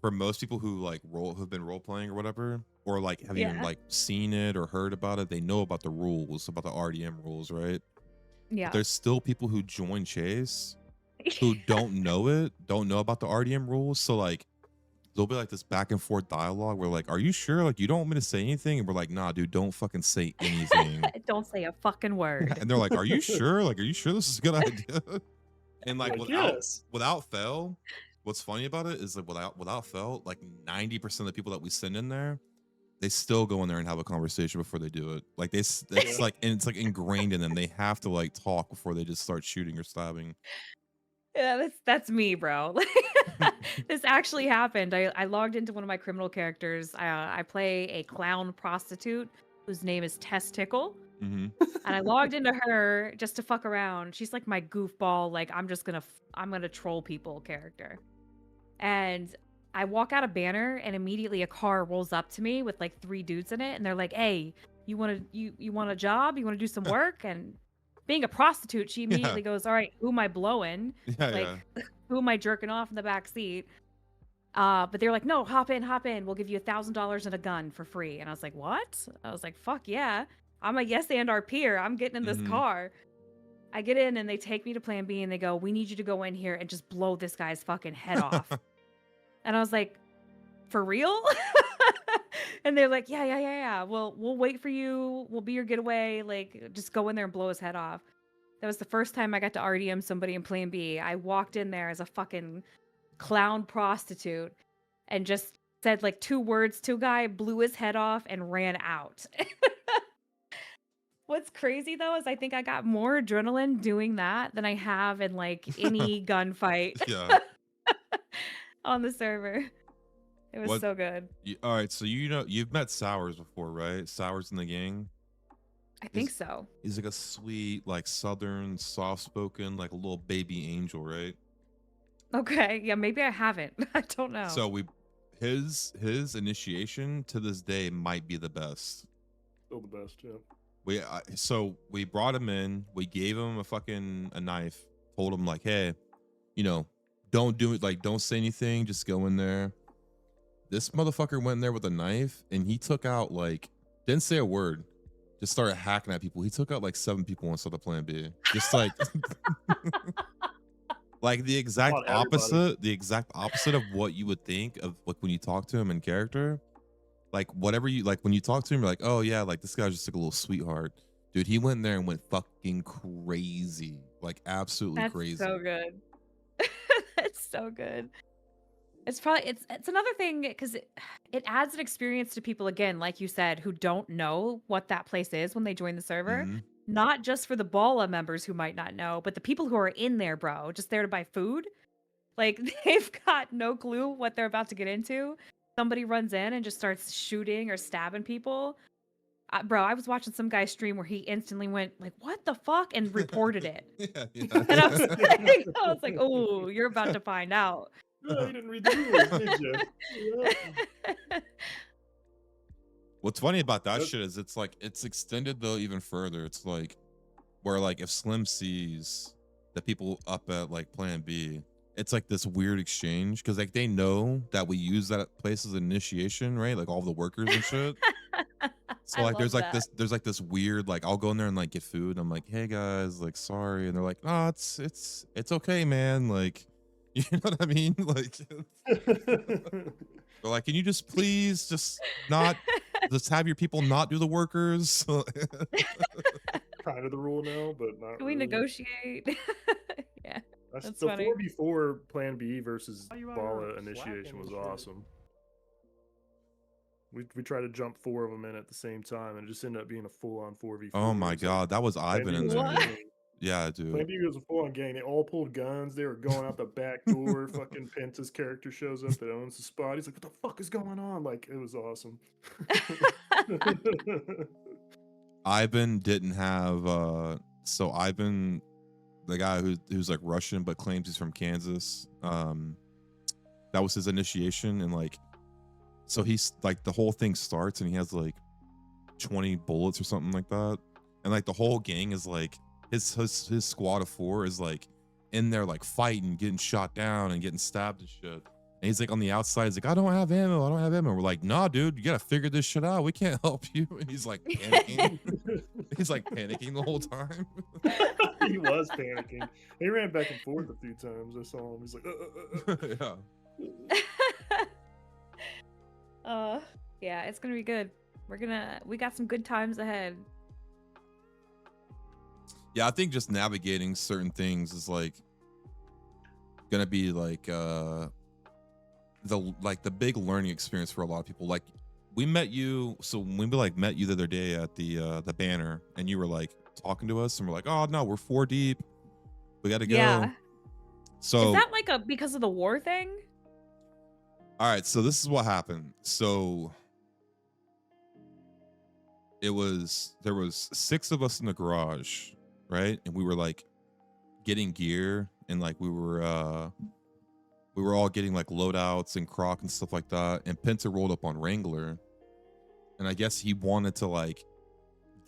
for most people who like have been role playing or whatever, or like have even
Yeah.
like seen it or heard about it, they know about the rules, about the RDM rules, right?
Yeah.
But there's still people who join Chase who don't know about the RDM rules. So like there'll be like this back and forth dialogue where like, are you sure? Like, you don't want me to say anything? And we're like, nah, dude, don't fucking say anything.
Don't say a fucking word.
And they're like, are you sure? Like, are you sure this is a good idea? And like,
Like,
without
yes.
fail, what's funny about it is that without fail, like 90% of the people that we send in there, they still go in there and have a conversation before they do it. Like it's like, and it's like ingrained in them. They have to like talk before they just start shooting or stabbing.
Yeah, that's me, bro. This actually happened. I logged into one of my criminal characters. I play a clown prostitute whose name is Testicle.
Mm-hmm.
And I logged into her just to fuck around. She's like my goofball, like I'm gonna troll people character. And I walk out a banner and immediately a car rolls up to me with like 3 dudes in it, and they're like, "Hey, you want a job? You want to do some work?" And being a prostitute, she immediately goes, "All right, who am I blowing?
Yeah,
Like,
yeah.
who am I jerking off in the back seat?" But they're like, "No, hop in. We'll give you $1,000 and a gun for free." And I was like, "What?" I was like, "Fuck yeah. I'm a yes and RPer. I'm getting in this
Mhm.
car." I get in and they take me to Plan B and they go, "We need you to go in here and just blow this guy's fucking head off." And I was like, "For real?" And they're like, yeah. We'll wait for you. We'll be your getaway. Like, just go in there and blow his head off. That was the first time I got to RDM somebody in Plan B. I walked in there as a fucking clown prostitute and just said like 2 words to a guy, blew his head off, and ran out. What's crazy though is I think I got more adrenaline doing that than I have in like any gunfight
Yeah.
on the server. It was
What-
so good.
All right, so you've met Sours before, right? Sours in the gang.
I think so.
He's like a sweet, like southern, soft-spoken, like a little baby angel, right?
Okay, yeah, maybe I haven't. I don't know.
So his initiation to this day might be the best.
Still the best, yeah.
So we brought him in, we gave him a knife, told him like, hey, don't do it, like don't say anything, just go in there. This motherfucker went in there with a knife and he took out didn't say a word, just started hacking at people. He took out like 7 people inside the Plan B. Just like like the exact
Not everybody.
opposite of what you would think of like when you talk to him in character. Like whatever you like when you talk to him, you're like, oh yeah, like this guy's just like a little sweetheart. Dude, he went in there and went fucking crazy. Like absolutely
That's
crazy.
so good. It's so good. It's probably it's another thing because it adds an experience to people again, like you said, who don't know what that place is when they join the server.
Mhm.
Not just for the Bala members who might not know, but the people who are in there, bro, just there to buy food. Like they've got no clue what they're about to get into. Somebody runs in and just starts shooting or stabbing people. Bro, I was watching some guy stream where he instantly went like, "What the fuck?" and reported it.
Yeah,
And
yeah.
I was like, "Oh, you're about to find out."
Oh, you didn't read the rules, did you? Yeah.
What's funny about that
Yep.
shit is it's like it's extended though even further. It's like where like if Slim sees the people up at like Plan B, it's like this weird exchange because like they know that we use that place as an initiation, right? Like all the workers and shit. So
I
like
love that.
there's like this weird like I'll go in there and like get food. And I'm like, hey guys, like sorry, and they're like, no, it's okay, man. Like, you know what I mean? Like they're like, can you just please just not just have your people not do the workers?
Kind of the rule now, but not
Can we
really.
negotiate? Yeah. That's
The
funny.
4v4 Plan B versus
Why you out
Bala
here
initiation
slapping
was
and shit?
awesome. We tried to jump 4 of them in at the same time, and it just ended up being a full-on 4v4.
Oh my
It was like
god, that was
Plan
Ivan
B
in
was a
What?
there.
gang.
Yeah,
Plan
dude.
B was a full-on gang. They all pulled guns. They were going out the back door. Fucking Penta's character shows up that owns the spot. He's like, "What the fuck is going on?" Like, it was awesome.
Ivan didn't have so Ivan, the guy who's like Russian but claims he's from Kansas, that was his initiation. And like so he's like the whole thing starts and he has like 20 bullets or something like that. And like the whole gang is like his squad of 4 is like in there like fighting, getting shot down and getting stabbed and shit. And he's like on the outside, he's like, I don't have ammo. We're like, nah, dude, you gotta figure this shit out. We can't help you. And he's like panicking. He's like panicking the whole time.
He was panicking. He ran back and forth a few times. I saw him. He's like,
Yeah.
Yeah, it's gonna be good. We got some good times ahead.
Yeah, I think just navigating certain things is like gonna be like the big learning experience for a lot of people. Like we met you, so when we like met you the other day at the banner, and you were like talking to us, and we're like, oh no, we're 4 deep, we gotta go.
Yeah.
So
Is that like because of the war thing?
all right, so this is what happened. So there was 6 of us in the garage, right? And we were like getting gear, and like we were all getting like loadouts and croc and stuff like that. And Penta rolled up on Wrangler, and I guess he wanted to like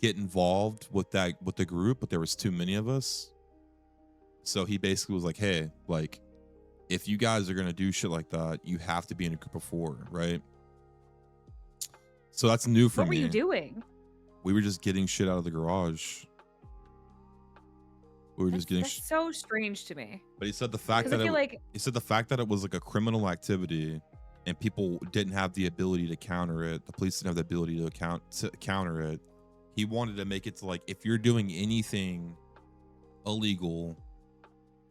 get involved with the group, but there was too many of us. So he basically was like, hey, like if you guys are gonna do shit like that, you have to be in a group of 4, right? So that's new for
What were
me.
you doing?
We were just getting shit out of the garage. We were just getting
That's so strange to me.
but he said the fact
Because I
that
feel like
he said the fact that it was like a criminal activity and people didn't have the ability to counter it, the police didn't have the ability to counter it. He wanted to make it to like, if you're doing anything illegal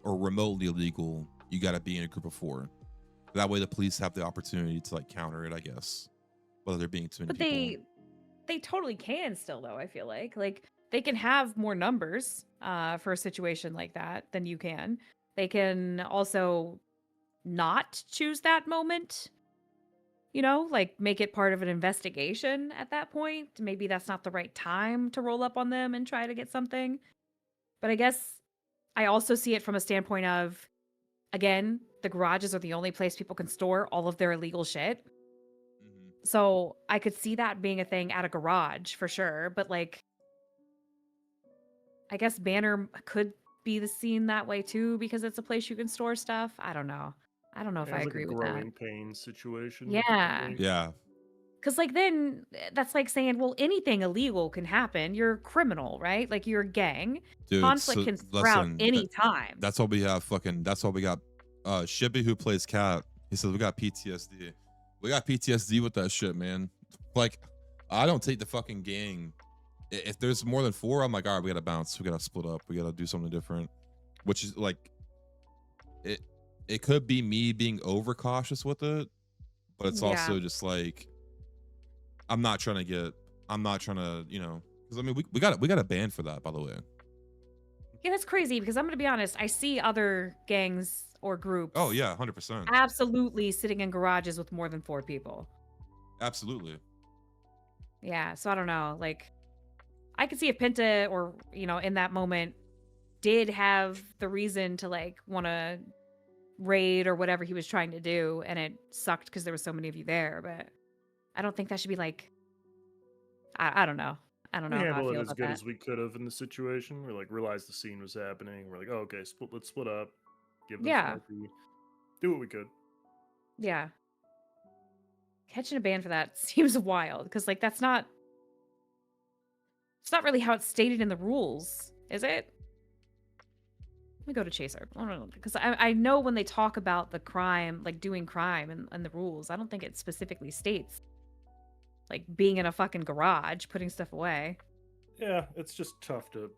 or remotely illegal, you got to be in a group of 4. That way the police have the opportunity to like counter it, I guess, whether they're being too many
but
people.
they totally can still though, I feel like they can have more numbers for a situation like that than you can. They can also not choose that moment, like make it part of an investigation at that point. Maybe that's not the right time to roll up on them and try to get something. But I guess I also see it from a standpoint of, again, the garages are the only place people can store all of their illegal shit.
Mhm.
So I could see that being a thing at a garage for sure. But like, I guess Banner could be the scene that way too, because it's a place you can store stuff. I don't know if
it
I
was like
agree
a
with that.
growing pains situation. I
Yeah.
think.
Yeah.
Because like then that's like saying, well, anything illegal can happen. You're a criminal, right? Like you're a gang.
Dude,
Conflict
so
can sprout
listen,
anytime.
that's why we have that's why we got Shibby who plays Cat. He says we got PTSD. We got PTSD with that shit, man. Like, I don't take the fucking gang. If there's more than 4, I'm like, all right, we gotta bounce. We gotta split up. We gotta do something different. Which is like, it could be me being overcautious with it, but it's
Yeah.
also just like I'm not trying to, because I mean we got a ban for that, by the way.
Yeah, that's crazy because I'm gonna be honest. I see other gangs or groups
Oh yeah, 100%.
absolutely sitting in garages with more than 4 people.
Absolutely.
Yeah, so I don't know. Like, I could see if Penta or, in that moment did have the reason to like want to raid or whatever he was trying to do, and it sucked because there were so many of you there. But I don't think that should be like, I don't know. I don't
We
know how I
handled it
feel
as
about
good
that.
as we could have in the situation. We like realized the scene was happening. We're like, oh, okay, let's split up, give them some
Yeah,
RP, do what we could.
yeah. Catching a ban for that seems wild because like it's not really how it's stated in the rules, is it? Let me go to Chaser. I don't know because I know when they talk about the crime, like doing crime and the rules, I don't think it specifically states like being in a fucking garage, putting stuff away.
Yeah, it's just tough to,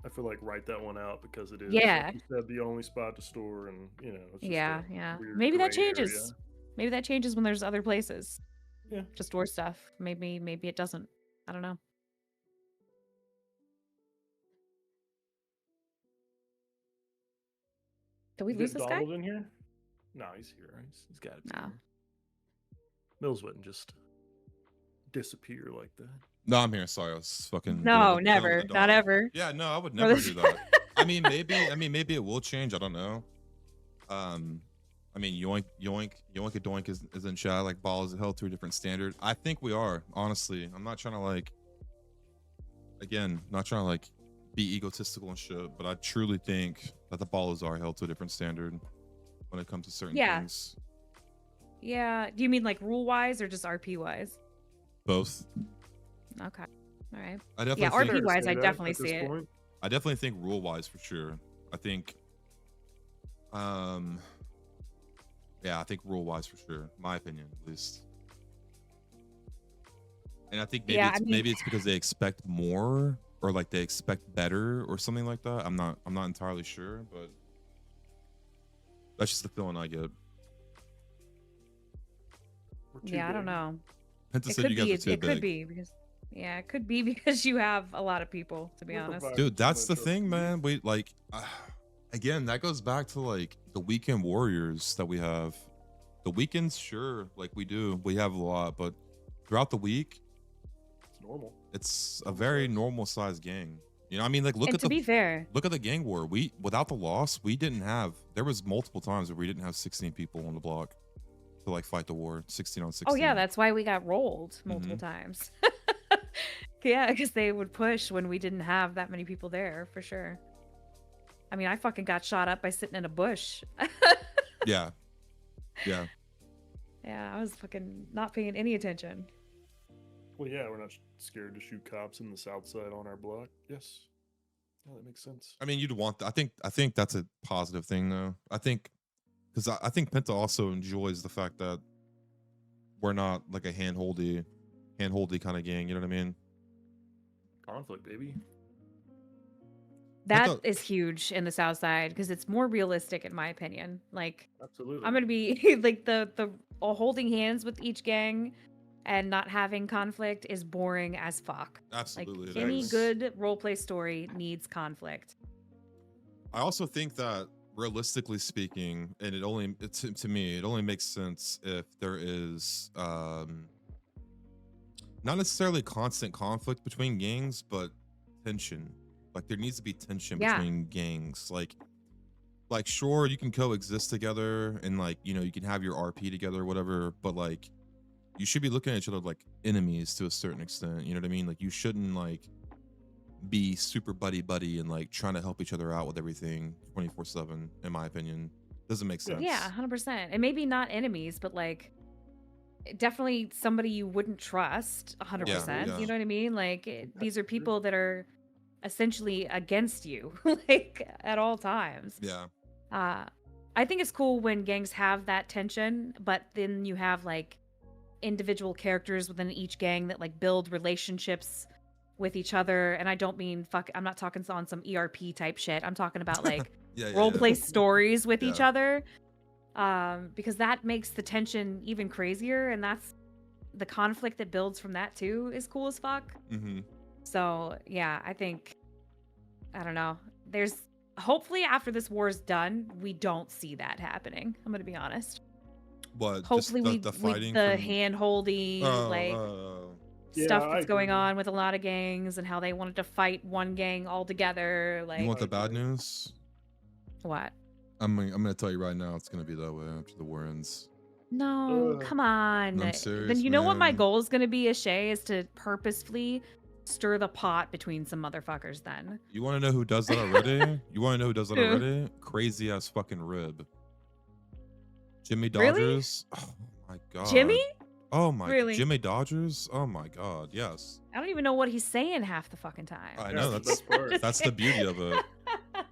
I feel like, write that one out because it is,
Yeah.
like you said, the only spot to store, and it's just
Yeah,
a
yeah.
weird
Maybe that
gray area.
changes. Maybe that changes when there's other places
Yeah,
to store stuff. Maybe it doesn't. I don't know. Did we
you
lose
get
this guy?
Donald in here? No, he's here. He's got to be
No.
here. Mills wouldn't just disappear like that.
No, I'm here. Sorry, I was fucking
No,
dealing with
never.
the
Not
dog.
ever.
Yeah, no, I would
No,
never
this-
do that. I mean, maybe it will change. I don't know. I mean, yoink a doink is in chat. Like ball is held to a different standard. I think we are, honestly. I'm not trying to like, again, not trying to like be egotistical and shit, but I truly think that the balls are held to a different standard when it comes to certain
Yeah.
things.
Yeah. Do you mean like rule wise or just RP wise?
Both.
Okay. All right.
I definitely
Yeah,
think,
RP
Fair to
wise,
say
I
that
definitely
at this
see it.
point.
I definitely think rule wise for sure. I think, yeah, I think rule wise for sure. My opinion, at least. And I think maybe
Yeah,
it's
I mean-
maybe it's because they expect more or like they expect better or something like that. I'm not entirely sure, but that's just the feeling I get.
We're too
Yeah, I don't
big.
know.
Penta
It
said
could
you guys
be.
are too
It could
big.
be because. Yeah, it could be because you have a lot of people. To be
We're
honest.
providing
Dude,
too
that's the
much
thing,
RP.
man. We like again, that goes back to like the weekend warriors that we have. The weekends, sure, like we do. We have a lot, but throughout the week,
It's normal.
it's a
Normal
very
size.
normal sized gang. You know, I mean, like look
And
at
to be fair,
look at the gang war. We without the loss, we didn't have. There was multiple times where we didn't have 16 people on the block to like fight the war. 16 on 16.
oh yeah, that's why we got rolled multiple times. Yeah, because they would push when we didn't have that many people there for sure. I mean, I fucking got shot up by sitting in a bush.
yeah, yeah.
Yeah, I was fucking not paying any attention.
Well, yeah, we're not scared to shoot cops in the south side on our block. Yes. Yeah, that makes sense.
I mean, you'd want. I think that's a positive thing, though. I think because I think Penta also enjoys the fact that we're not like a handholdy kind of gang. You know what I mean?
Conflict, baby.
That
thought-
is huge in the South Side because it's more realistic, in my opinion. Like,
Absolutely.
I'm gonna be like the holding hands with each gang and not having conflict is boring as fuck. Like
Absolutely. it
any
is.
good roleplay story needs conflict.
I also think that realistically speaking, and to me, it only makes sense if there is not necessarily constant conflict between gangs, but tension. Like there needs to be tension
Yeah.
between gangs. Like sure, you can coexist together and like, you can have your RP together or whatever, but like you should be looking at each other like enemies to a certain extent. You know what I mean? Like you shouldn't like be super buddy and like trying to help each other out with everything 24/7, in my opinion. Doesn't make sense.
Yeah, 100%. And maybe not enemies, but like definitely somebody you wouldn't trust 100%.
yeah.
You know what I mean? Like these are people that are essentially against you like at all times.
Yeah.
I think it's cool when gangs have that tension, but then you have like individual characters within each gang that like build relationships with each other. And I don't mean I'm not talking on some ERP type shit. I'm talking about like
Yeah.
role play stories with each
Yeah.
other. because that makes the tension even crazier, and that's the conflict that builds from that too is cool as fuck.
Mm-hmm.
So yeah, I think I don't know. There's hopefully after this war is done, we don't see that happening. I'm gonna be honest.
But
Hopefully
just the
we
fighting
the
from
hand holdy like
Yeah,
stuff
I
that's going
agree.
on with a lot of gangs and how they wanted to fight one gang all together.
you
Like
want the
I
bad
agree.
news?
what?
I'm gonna tell you right now, it's gonna be that way after the war ends.
No,
Ugh.
come on.
I'm
Then
serious,
you know what my
man.
goal is gonna be, as Shay, is to purposefully stir the pot between some motherfuckers. Then
You want to know who does that already? You want to know who does that
Who?
already? Crazy ass fucking Rib. Jimmy
Really?
Dodgers. Oh my god.
Jimmy?
Oh my.
Really?
Jimmy Dodgers. Oh my god. Yes.
I don't even know what he's saying half the fucking time.
I
Yeah,
know
that's
that's
the best part.
Just
that's the
kidding.
beauty of it.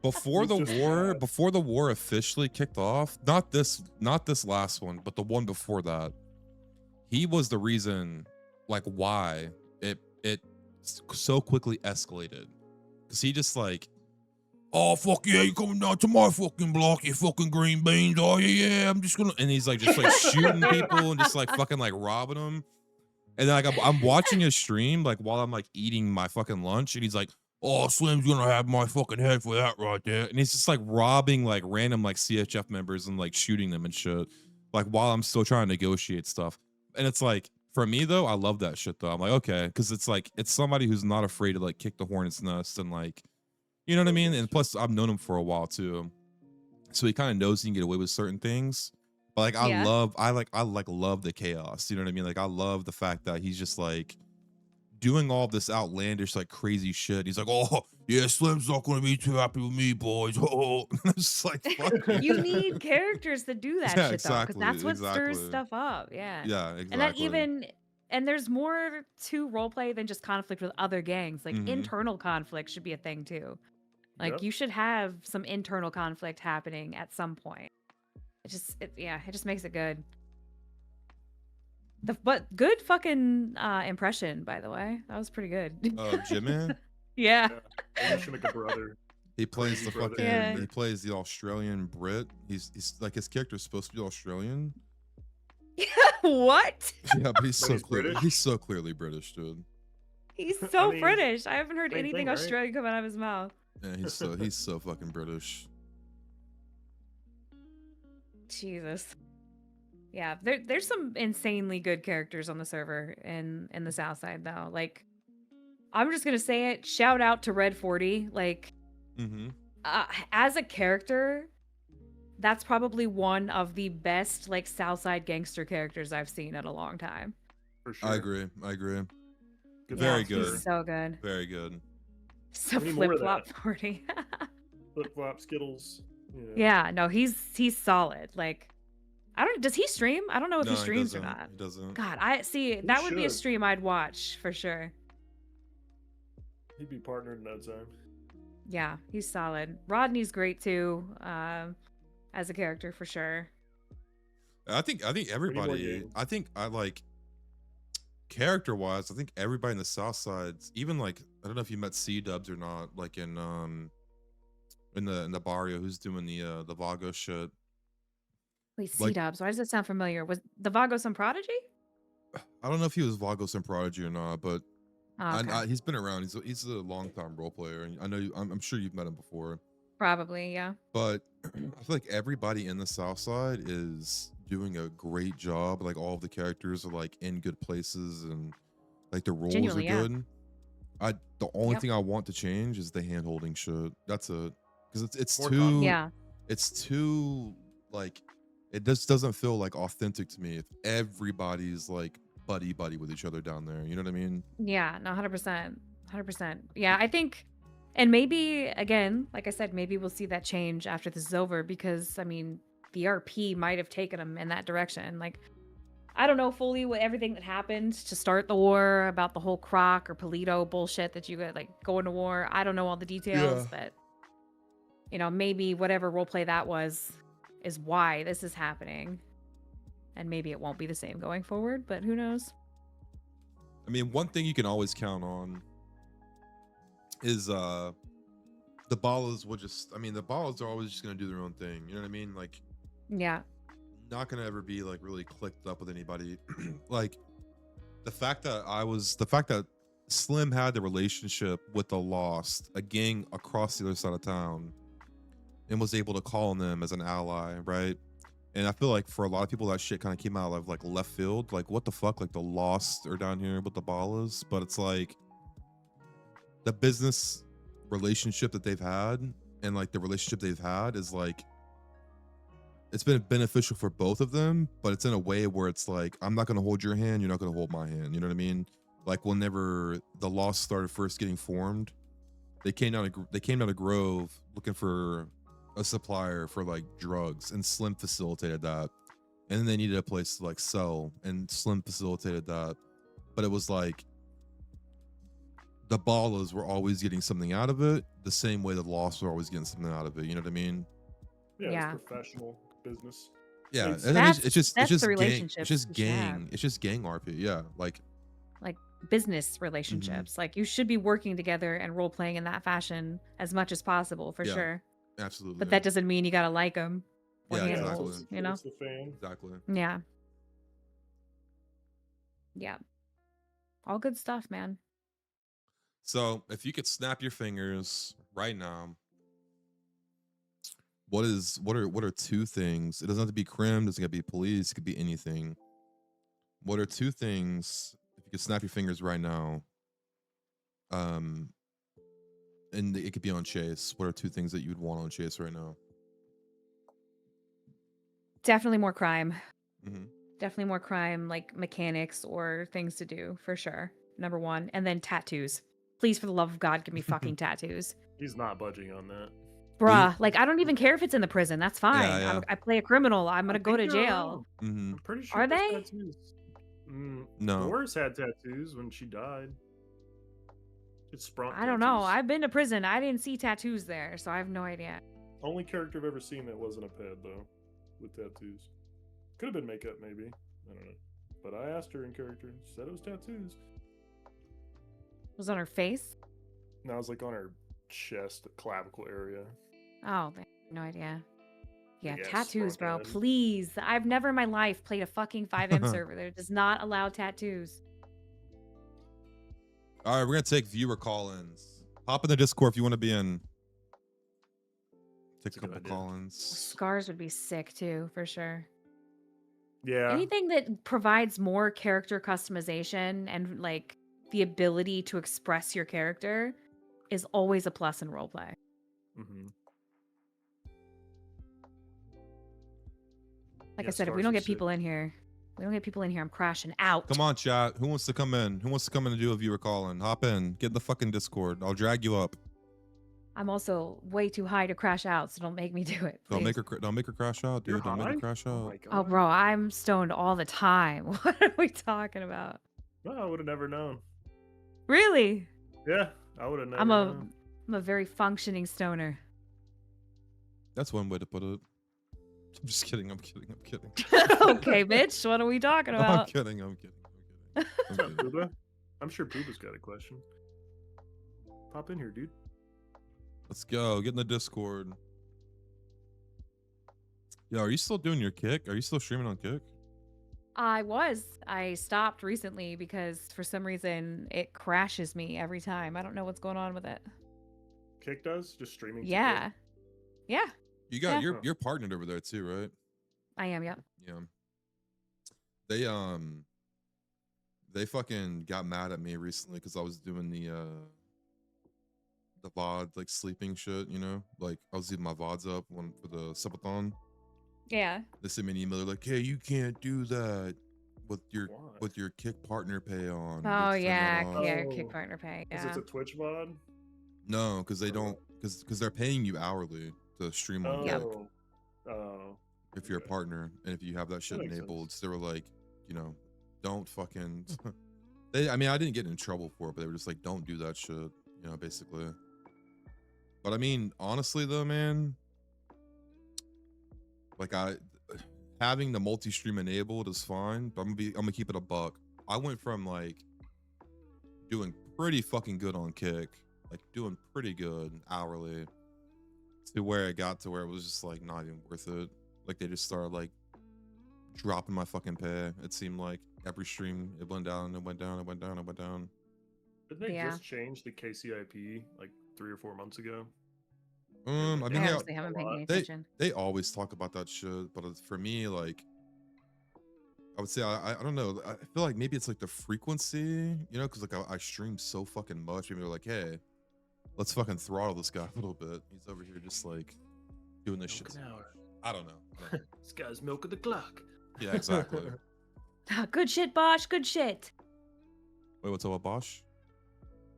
Before
He's
the
just
war,
mad.
before the war officially kicked off, not this last one, but the one before that, he was the reason, like, why it so quickly escalated. Cause he just like, oh fuck yeah, you coming down to my fucking block, you fucking green beans. Oh yeah, I'm just gonna, and he's like just like shooting people and just like fucking like robbing them. And then like I'm watching his stream like while I'm like eating my fucking lunch, and he's like, "Oh, Slim's gonna have my fucking head for that right there," and he's just like robbing like random like CHF members and like shooting them and shit, like while I'm still trying to negotiate stuff. And it's like for me though, I love that shit though. I'm like, okay, because it's like it's somebody who's not afraid to like kick the hornet's nest and like, you know what I mean. And plus, I've known him for a while too, so he kind of knows he can get away with certain things. But like
Yeah.
I love the chaos. You know what I mean? Like I love the fact that he's just like doing all this outlandish like crazy shit. He's like, oh yeah, Slim's not gonna be too happy with me, boys. Oh, it's just like fuck
You need characters that do that
Yeah,
shit though, because that's what stirs
exactly.
stuff up. Yeah.
Yeah,
And that
exactly.
and there's more to roleplay than just conflict with other gangs. Like
Mhm.
internal conflict should be a thing too. Like
Yep.
you should have some internal conflict happening at some point. It just makes it good. But good fucking impression, by the way. That was pretty good.
Jimmy,
Yeah.
Yeah. You should make a brother.
he plays
Crazy
the
brother.
fucking
Yeah.
he plays the Australian Brit. He's like his character's supposed to be Australian.
What?
Yeah, but he's
But
so
he's
clearly
British?
he's so clearly British, dude.
He's so
mean,
British. I haven't heard
same
anything
thing, right?
Australian come out of his mouth.
Yeah, he's so fucking British.
Jesus. Yeah, there's some insanely good characters on the server in the South Side though. Like, I'm just gonna say it. Shout out to Red 40. Like,
Mm-hmm.
as a character, that's probably one of the best like Southside gangster characters I've seen in a long time.
For sure.
I agree.
Good
Very
He's
good.
so good.
Very good.
So
We need more
flip
of
flop
that.
40.
Flip flop Skittles.
Yeah, no, he's solid. Like, I don't. Does he stream? I don't know if
No,
he streams or
doesn't.
not.
He doesn't.
God, I see. That would be a
should.
stream I'd watch for sure.
He'd be partnered in that time.
Yeah, he's solid. Rodney's great too, as a character for sure.
I think
more
everybody.
games.
I think I like character wise. I think everybody in the South Side, even like I don't know if you met C Dubs or not, like in the barrio who's doing the Vago shit.
Wait,
Like-
C-Dubs. Why does that sound familiar? Was the Vago some prodigy?
I don't know if he was Vagos and Prodigy or not, but
Oh, okay.
he's been around. He's a long time role player, and I know I'm sure you've met him before.
Probably, yeah.
But I feel like everybody in the South Side is doing a great job. Like all of the characters are like in good places, and like the roles
Genuinely,
are
yeah.
good. The only
Yep.
thing I want to change is the hand holding shit. That's it, because it's
More
too
conflict.
Yeah.
it's too like it just doesn't feel like authentic to me if everybody's like buddy with each other down there. You know what I mean?
Yeah, no, 100%. 100%. Yeah, I think, and maybe, again, like I said, maybe we'll see that change after this is over because, I mean, the RP might have taken them in that direction. Like, I don't know fully what everything that happened to start the war about the whole Croc or Polito bullshit that you got, like, going to war. I don't know all the details, but, you know, maybe whatever roleplay that was is why this is happening. And maybe it won't be the same going forward, but who knows?
I mean, one thing you can always count on is the Ballas will just. I mean, the Ballas are always just gonna do their own thing. You know what I mean? Like
Yeah.
not gonna ever be like really clicked up with anybody. Like the fact that Slim had the relationship with the Lost, a gang across the other side of town, and was able to call on them as an ally, right? And I feel like for a lot of people, that shit kind of came out of like left field. Like, what the fuck? Like the Lost are down here with the Ballas, but it's like the business relationship that they've had and like the relationship they've had is like it's been beneficial for both of them, but it's in a way where it's like I'm not gonna hold your hand, you're not gonna hold my hand. You know what I mean? Like whenever the Lost started first getting formed, they came down to Grove looking for a supplier for like drugs, and Slim facilitated that. And then they needed a place to like sell, and Slim facilitated that. But it was like the Ballas were always getting something out of it, the same way the Lost were always getting something out of it. You know what I mean?
Yeah,
Yeah.
it's professional business.
Yeah,
Makes
and then
That's-
it's just
that's the
gang,
relationship
it's just
you should have.
gang, it's just gang RP. Yeah, like
Business relationships. Like you should be working together and role playing in that fashion as much as possible, for
Yeah.
sure.
absolutely.
But that doesn't mean you gotta like them or
Yeah,
handle
exactly.
those, you know?
It's the fan.
exactly.
Yeah. Yeah. All good stuff, man.
So if you could snap your fingers right now, what are two things? It doesn't have to be crime, doesn't have to be police, it could be anything. What are two things if you could snap your fingers right now? And it could be on Chase. What are two things that you would want on Chase right now?
Definitely more crime.
Mm-hmm.
Definitely more crime, like mechanics or things to do, for sure. Number one. And then tattoos. Please, for the love of God, give me fucking tattoos.
He's not budging on that.
Bruh, like I don't even care if it's in the prison. That's fine.
yeah.
I play a criminal. I'm gonna go to
think they're
jail.
allowed.
Mm-hmm.
I'm pretty sure
Are
there's
they?
tattoos.
No.
Doris had tattoos when she died. It's sprung.
I don't know. I've been to prison. I didn't see tattoos there, so I have no idea.
Only character I've ever seen that wasn't a ped though, with tattoos. Could have been makeup maybe. I don't know. But I asked her in character. She said it was tattoos.
Was it on her face?
And I was like on her chest, clavicle area.
Oh, man, no idea. Yeah,
Big ass
tattoos, bro.
sprung head.
Please. I've never in my life played a fucking 5M server that does not allow tattoos.
All right, we're gonna take viewer call-ins. Hop in the Discord if you want to be in. Take
That's
a
a good
couple
idea.
call-ins.
Scars would be sick too, for sure.
Yeah.
Anything that provides more character customization and like the ability to express your character is always a plus in roleplay.
Mm-hmm.
Like
Yeah,
I said, if we
scars
don't
are
get people in here, I'm crashing out.
Come on, chat. Who wants to come in? Who wants to come in and do a viewer call-in? Hop in. Get in the fucking Discord. I'll drag you up.
I'm also way too high to crash out, so don't make me do it.
Don't
please.
make her crash out, dude.
You're
Don't make her
high?
crash
Oh
out.
my god.
Oh, bro, I'm stoned all the time. What are we talking about?
No, I would have never known.
Really?
Yeah, I would have never
I'm a
known.
I'm a very functioning stoner.
That's one way to put it. I'm just kidding. I'm kidding.
Okay, bitch. What are we talking
I'm
about?
kidding. I'm kidding.
What's up, Booba? I'm sure Booba's got a question. Pop in here, dude.
Let's go. Get in the Discord. Yo, are you still doing your Kick? Are you still streaming on Kick?
I stopped recently because for some reason it crashes me every time. I don't know what's going on with it.
Kick does? Just streaming? to
Yeah.
Kick?
Yeah,
You got
Yeah.
you're partnered over there too, right?
I am. Yep.
Yeah. They fucking got mad at me recently because I was doing the VOD like sleeping shit, you know? Like I was leaving my VODs up for the subathon.
Yeah.
They sent me an email, they're like, hey, you can't do that with your
Why?
Kick partner pay on. You
Oh
have to turn that
yeah.
off."
Yeah.
Oh.
Kick partner pay.
Because
Yeah.
it's a Twitch VOD?
No, because they don't because they're paying you hourly to stream on
Yep.
Kick
Oh.
if you're a
okay.
partner and if you have that shit
makes
enabled.
sense.
So they were like, you know, don't fucking I mean, I didn't get in trouble for it, but they were just like, don't do that shit, you know, basically. But I mean, honestly though, man, like having the multi-stream enabled is fine, but I'm gonna keep it a buck. I went from like doing pretty fucking good on Kick, like doing pretty good hourly, to where it got to where it was just like not even worth it. Like they just started like dropping my fucking pay. It seemed like every stream it went down, it went down, it went down, it went down.
Did they
Yeah.
just change the KCIP like 3 or 4 months ago?
I
I
mean,
I
they
honestly haven't paid any
they
attention.
they always talk about that shit, but for me, like, I would say I don't know. I feel like maybe it's like the frequency, because like I stream so fucking much. Maybe they're like, hey, let's fucking throttle this guy a little bit. He's over here just like doing this shit.
Milk an hour.
I don't know.
This guy's milking the clock.
Yeah, exactly.
Good shit, Bosch. Good shit.
Wait, what's up with Bosch?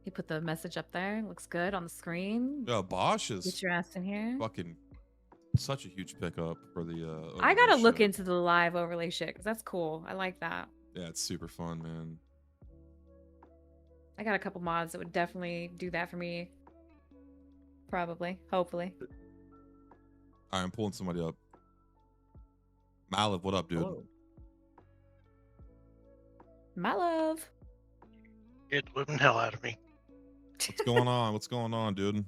He put the message up there. Looks good on the screen.
Yeah, Bosch is
Get your ass in here.
fucking such a huge pickup for the.
I gotta
overlay
look
shit.
into the live overlay shit because that's cool. I like that.
Yeah, it's super fun, man.
I got a couple mods that would definitely do that for me. Probably. Hopefully.
All right, I'm pulling somebody up. Maliv, what up, dude?
Hello.
My love.
It living hell out of me.
What's going on? What's going on, dude?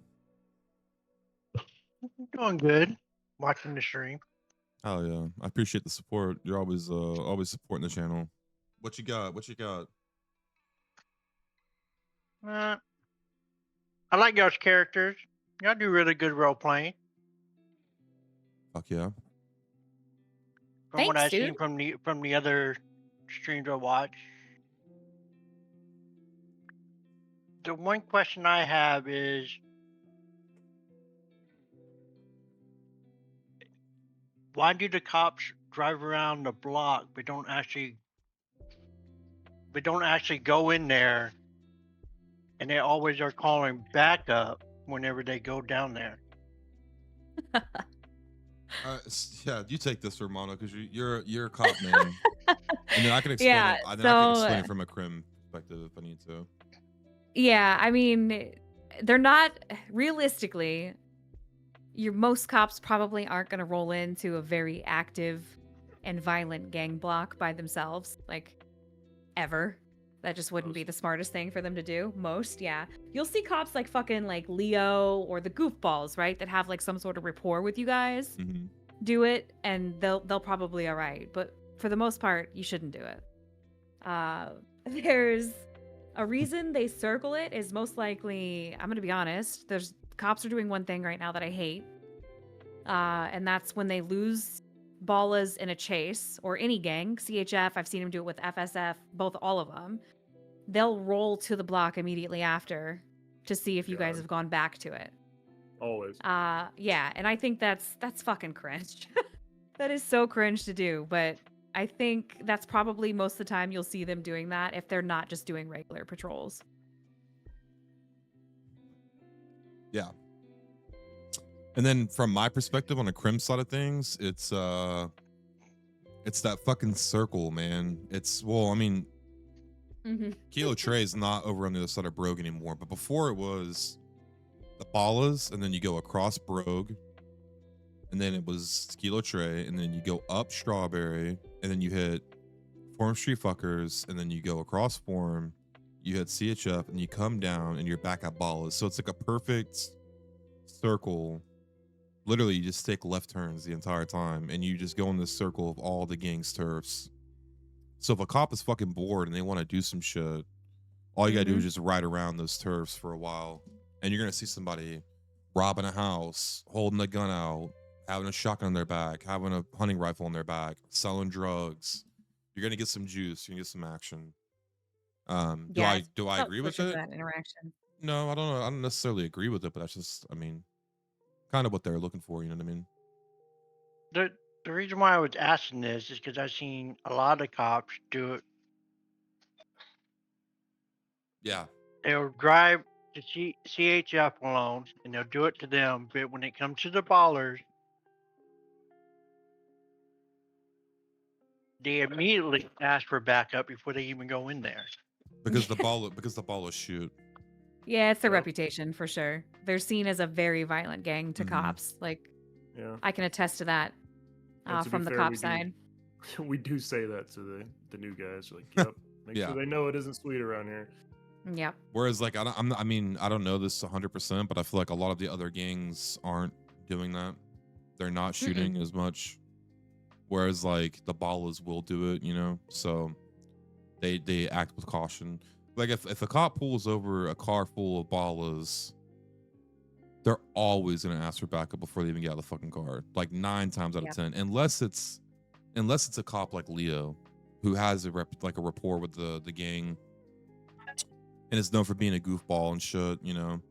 Doing good. Watching the stream.
Oh yeah, I appreciate the support. You're always supporting the channel. What you got? What you got?
I like y'all's characters. Y'all do really good role playing.
Fuck yeah.
From what
Thanks,
I've seen
dude.
from the other streams I watch. The one question I have is, why do the cops drive around the block but don't actually go in there, and they always are calling backup whenever they go down there?
Yeah, you take this, Romano, because you're a cop, man. And then I can explain
Yeah,
it. I can explain
so-
it from a crim perspective if I need to.
Yeah, I mean, they're not realistically. Most cops probably aren't going to roll into a very active and violent gang block by themselves, like ever. That just wouldn't be the smartest thing for them to do. Most, yeah. You'll see cops like fucking like Leo or the goofballs, right? That have like some sort of rapport with you guys.
Mm-hmm.
Do it, and they'll probably all right. But for the most part, you shouldn't do it. There's a reason they circle it is most likely, I'm gonna be honest, there's cops are doing one thing right now that I hate. And that's when they lose ballas in a chase or any gang, CHF, I've seen them do it with FSF, all of them. They'll roll to the block immediately after to see if you guys
God.
have gone back to it.
Always.
Yeah, and I think that's fucking cringe. That is so cringe to do, but I think that's probably most of the time you'll see them doing that if they're not just doing regular patrols.
Yeah. And then from my perspective on the crim side of things, it's that fucking circle, man. Kilo Trey is not over on the other side of Brogue anymore, but before it was the Ballas, and then you go across Brogue, and then it was Kilo Trey, and then you go up Strawberry, and then you hit Forum Street Fuckers, and then you go across Forum, you hit CHF, and you come down, and you're back at Ballas. So it's like a perfect circle. Literally, you just take left turns the entire time, and you just go in this circle of all the gang's turfs. So if a cop is fucking bored and they want to do some shit, all you gotta do is just ride around those turfs for a while, and you're gonna see somebody robbing a house, holding a gun out, having a shotgun on their back, having a hunting rifle on their back, selling drugs. You're gonna get some juice. You're gonna get some action. Do I agree with it?
That interaction.
No, I don't know. I don't necessarily agree with it, but that's just, kind of what they're looking for. You know what I mean?
The reason why I was asking this is because I've seen a lot of cops do it.
Yeah.
They'll drive to CHF alone, and they'll do it to them. But when it comes to the ballers, they immediately ask for backup before they even go in there.
Because the ballers shoot.
Yeah, it's their
Yep.
reputation for sure. They're seen as a very violent gang to
Mhm.
cops. Like,
Yeah.
I can attest to that
And to be
from the
fair,
cop
we do-
side.
We do say that to the new guys. Like, yep. Make
Yeah.
sure they know it isn't sweet around here.
Yep.
Whereas, like, I don't know this 100%, but I feel like a lot of the other gangs aren't doing that. They're not shooting as much. whereas like the ballas will do it, you know. So they act with caution. Like if a cop pulls over a car full of ballas, they're always gonna ask for backup before they even get out of the fucking car. Like 9 times out of
Yep.
10, unless it's a cop like Leo, who has a rapport with the gang, and is known for being a goofball and shit. You know,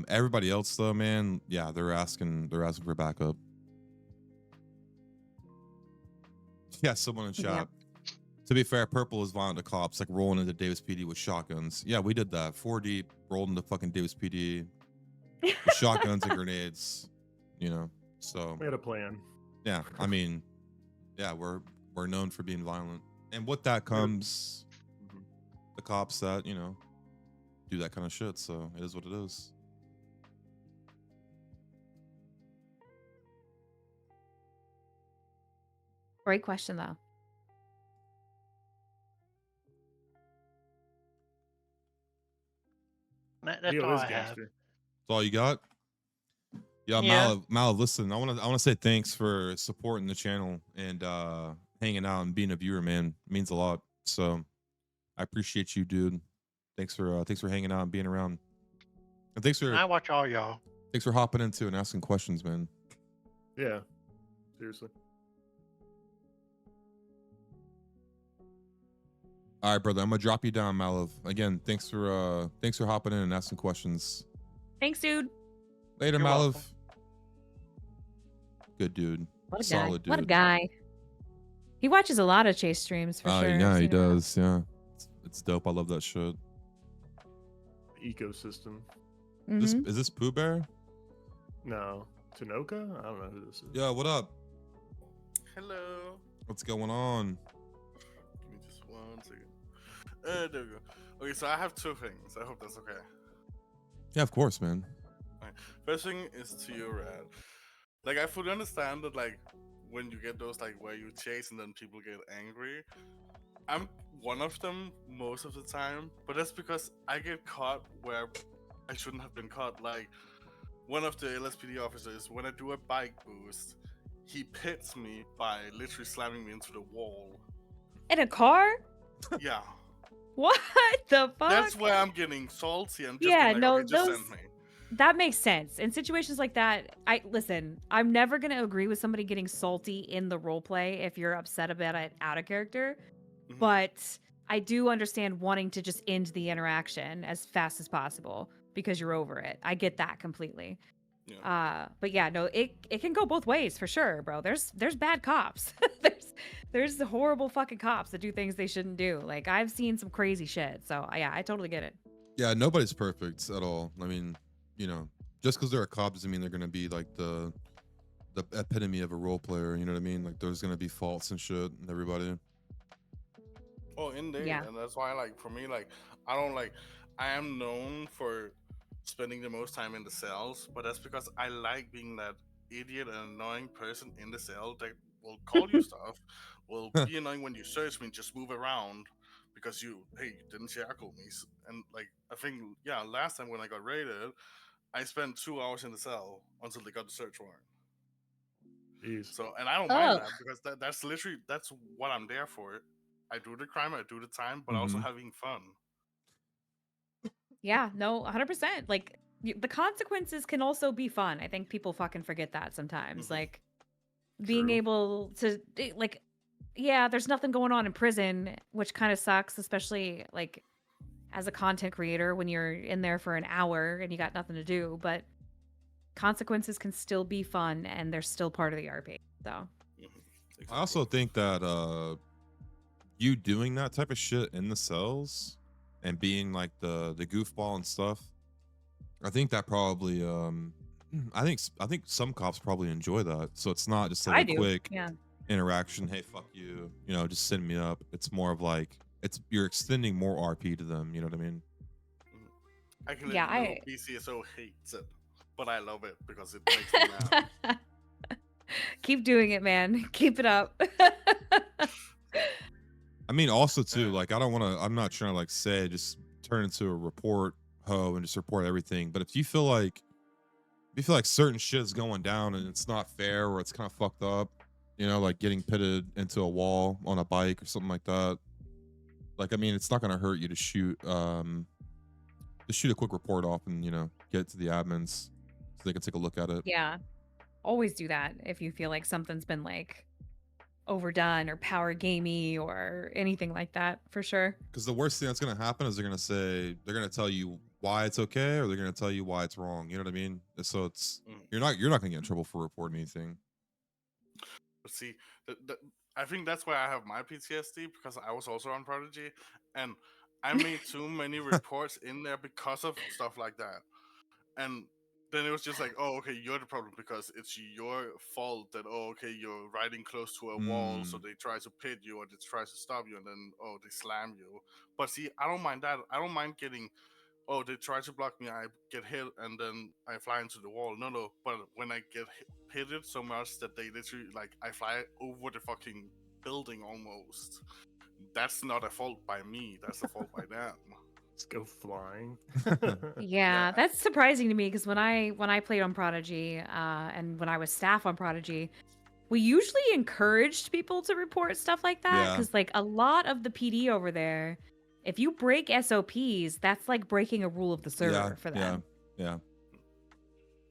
everybody else though, man, yeah, they're asking for backup. Yeah, someone in chat.
Yeah.
To be fair, Purple is violent to cops, like rolling into Davis PD with shotguns. Yeah, we did that. 4 deep, rolled into fucking Davis PD with shotguns and grenades. You know, so
We had a plan.
yeah, I mean, yeah, we're known for being violent, and with that comes
Mhm.
the cops that, you know, do that kind of shit. So it is what it is.
Great question though.
That's
Leo
all
is
I have.
gangster.
That's all you got? Yeah,
Yeah.
Malav, listen, I want to say thanks for supporting the channel and hanging out and being a viewer, man. It means a lot. So I appreciate you, dude. Thanks for hanging out and being around. And thanks
I
for
watch all y'all.
hopping into and asking questions, man.
Yeah. Seriously.
All right, brother. I'm gonna drop you down, Malav. Again, thanks for hopping in and asking questions.
Thanks, dude.
Later,
You're
Malav.
welcome.
Good dude.
What a
Solid
guy. What a
dude.
guy. He watches a lot of Chase streams for
Oh,
sure.
yeah,
I've
he
seen him.
does. Yeah, it's dope. I love that shit.
Ecosystem.
Mhm.
Is this Pooh Bear?
No. Tanoka? I don't know who this is.
Yeah, what up?
Hello.
What's going on?
Give me just 1 second. There we go. Okay, so I have 2 things. I hope that's okay.
Yeah, of course, man.
First thing is to you, Rad. Like, I fully understand that, like, when you get those, like, where you chase and then people get angry. I'm one of them most of the time, but that's because I get caught where I shouldn't have been caught. Like, one of the LSPD officers, when I do a bike boost, he pits me by literally slamming me into the wall.
In a car?
Yeah.
What the fuck?
That's where I'm getting salty and just
Yeah,
being like,
no,
okay, just
those-
send me.
That makes sense. In situations like that, I'm never gonna agree with somebody getting salty in the role play if you're upset about it out of character.
Mhm.
But I do understand wanting to just end the interaction as fast as possible because you're over it. I get that completely.
Yeah.
But yeah, no, it can go both ways for sure, bro. There's bad cops. there's the horrible fucking cops that do things they shouldn't do. Like I've seen some crazy shit. So yeah, I totally get it.
Yeah, nobody's perfect at all. I mean, you know, just because they're a cop doesn't mean they're gonna be like the epitome of a role player. You know what I mean? Like there's gonna be faults and shit and everybody.
Oh, indeed.
Yeah.
And that's why, like, for me, like, I don't like, I am known for spending the most time in the cells, but that's because I like being that idiot and annoying person in the cell that will call you stuff, will be annoying when you search me, just move around because you didn't shackle me. And, like, I think, yeah, last time when I got raided, I spent 2 hours in the cell until they got the search warrant.
Jeez.
So, and I don't mind
Ugh.
that because that's literally, that's what I'm there for. I do the crime, I do the time, but also
Mhm.
having fun.
Yeah, no, 100%. Like the consequences can also be fun. I think people fucking forget that sometimes.
Mhm.
Like being
True.
able to like yeah, there's nothing going on in prison, which kind of sucks, especially like as a content creator when you're in there for an hour and you got nothing to do, but consequences can still be fun and they're still part of the RP. So,
I also think that you doing that type of shit in the cells and being like the goofball and stuff, I think that probably I think some cops probably enjoy that. So it's not just
I
like a
do.
quick
Yeah.
interaction, hey fuck you, you know, just send me up. It's more of like you're extending more RP to them, you know what I mean?
I can let
Yeah,
you know BCSO hates it, but I love it because it makes me mad.
Keep doing it, man. Keep it up.
I mean, also too,
Yeah.
like I'm not trying to like say just turn into a report hoe and just report everything. But if you feel like certain shit is going down and it's not fair or it's kind of fucked up, You know, like getting pitted into a wall on a bike or something like that. Like, I mean, it's not gonna hurt you to shoot a quick report off and, you know, get it to the admins so they can take a look at it.
Yeah. Always do that if you feel like something's been like overdone or power gamey or anything like that, for sure.
Because the worst thing that's gonna happen is they're gonna tell you why it's okay, or they're gonna tell you why it's wrong. You know what I mean? So it's
Mm.
you're not gonna get in trouble for reporting anything.
But see, I think that's why I have my PTSD, because I was also on Prodigy, and I made too many reports in there because of stuff like that. And then it was just like, oh, okay, you're the problem because it's your fault that, oh, okay, you're riding close to a wall, so they try to pit you or they try to stop you, and then, oh, they slam you. But see, I don't mind that. I don't mind getting, oh, they try to block me, I get hit, and then I fly into the wall. No. But when I get pitted so much that they literally, like, I fly over the fucking building almost, that's not a fault by me. That's a fault by them.
Let's go flying.
Yeah, that's surprising to me because when I played on Prodigy, and when I was staff on Prodigy, we usually encouraged people to report stuff like that
Yeah.
because like a lot of the PD over there, if you break SOPs, that's like breaking a rule of the server for them.
Yeah.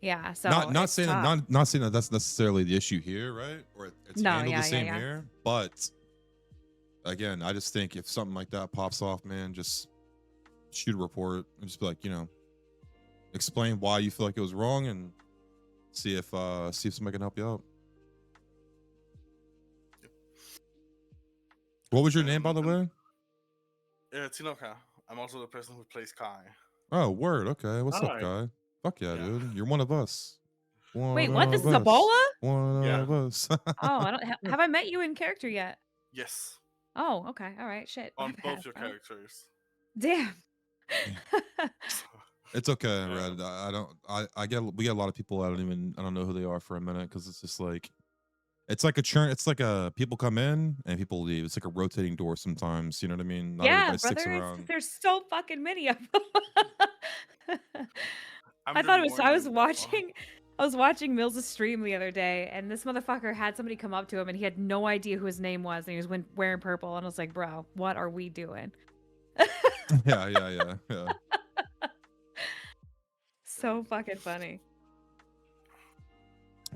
Yeah, so
not
it's
saying
tough.
not saying that that's necessarily the issue here, right? Or it's
No,
handled
yeah,
the
yeah,
same
yeah.
here, but again, I just think if something like that pops off, man, just shoot a report and just be like, you know, explain why you feel like it was wrong and see if somebody can help you out. What was your name, by the way?
Tinoka. I'm also the person who plays Kai.
Oh, word. Okay, what's up,
Hi.
guy? Fuck yeah,
Yeah.
dude. You're one of us.
Wait,
One
what? This
of
is
us.
Ebola?
One
Yeah.
of us.
Oh, I don't have I met you in character yet?
Yes,
Oh, okay. All right. Shit. my
on
bad.
both your
Oh,
characters.
damn.
It's okay,
Yeah.
Red. We get a lot of people I don't know who they are for a minute because it's just like it's like a churn. It's like people come in and people leave. It's like a rotating door sometimes. You know what I mean? Not
Yeah,
everybody sticks
brother.
around.
There's so fucking many of them.
I'm
I
the
thought it was. I was
morning though.
watching. I was watching Mills' stream the other day, and this motherfucker had somebody come up to him, and he had no idea who his name was, and he was wearing purple, and I was like, "Bro, what are we doing?"
yeah.
So fucking funny.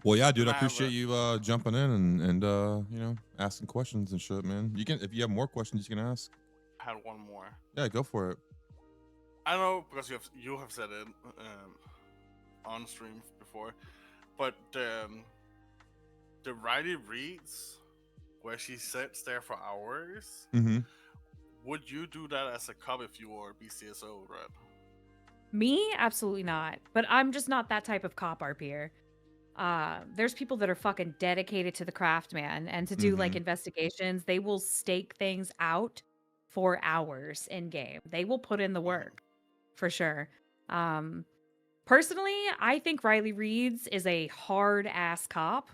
Well, yeah, dude. I
Nah, but-
appreciate you jumping in and you know, asking questions and shit, man. You can, if you have more questions, you can ask.
I had one more.
Yeah, go for it.
I know because you have said it on stream before, but the Riley reads where she sits there for hours.
Mm-hmm.
Would you do that as a cop if you were BCSO, Red?
Me, absolutely not. But I'm just not that type of cop RPer. There's people that are fucking dedicated to the craft, man, and to do like
Mhm.
investigations. They will stake things out for hours in game. They will put in the work for sure. Personally, I think Riley Reeds is a hard ass cop.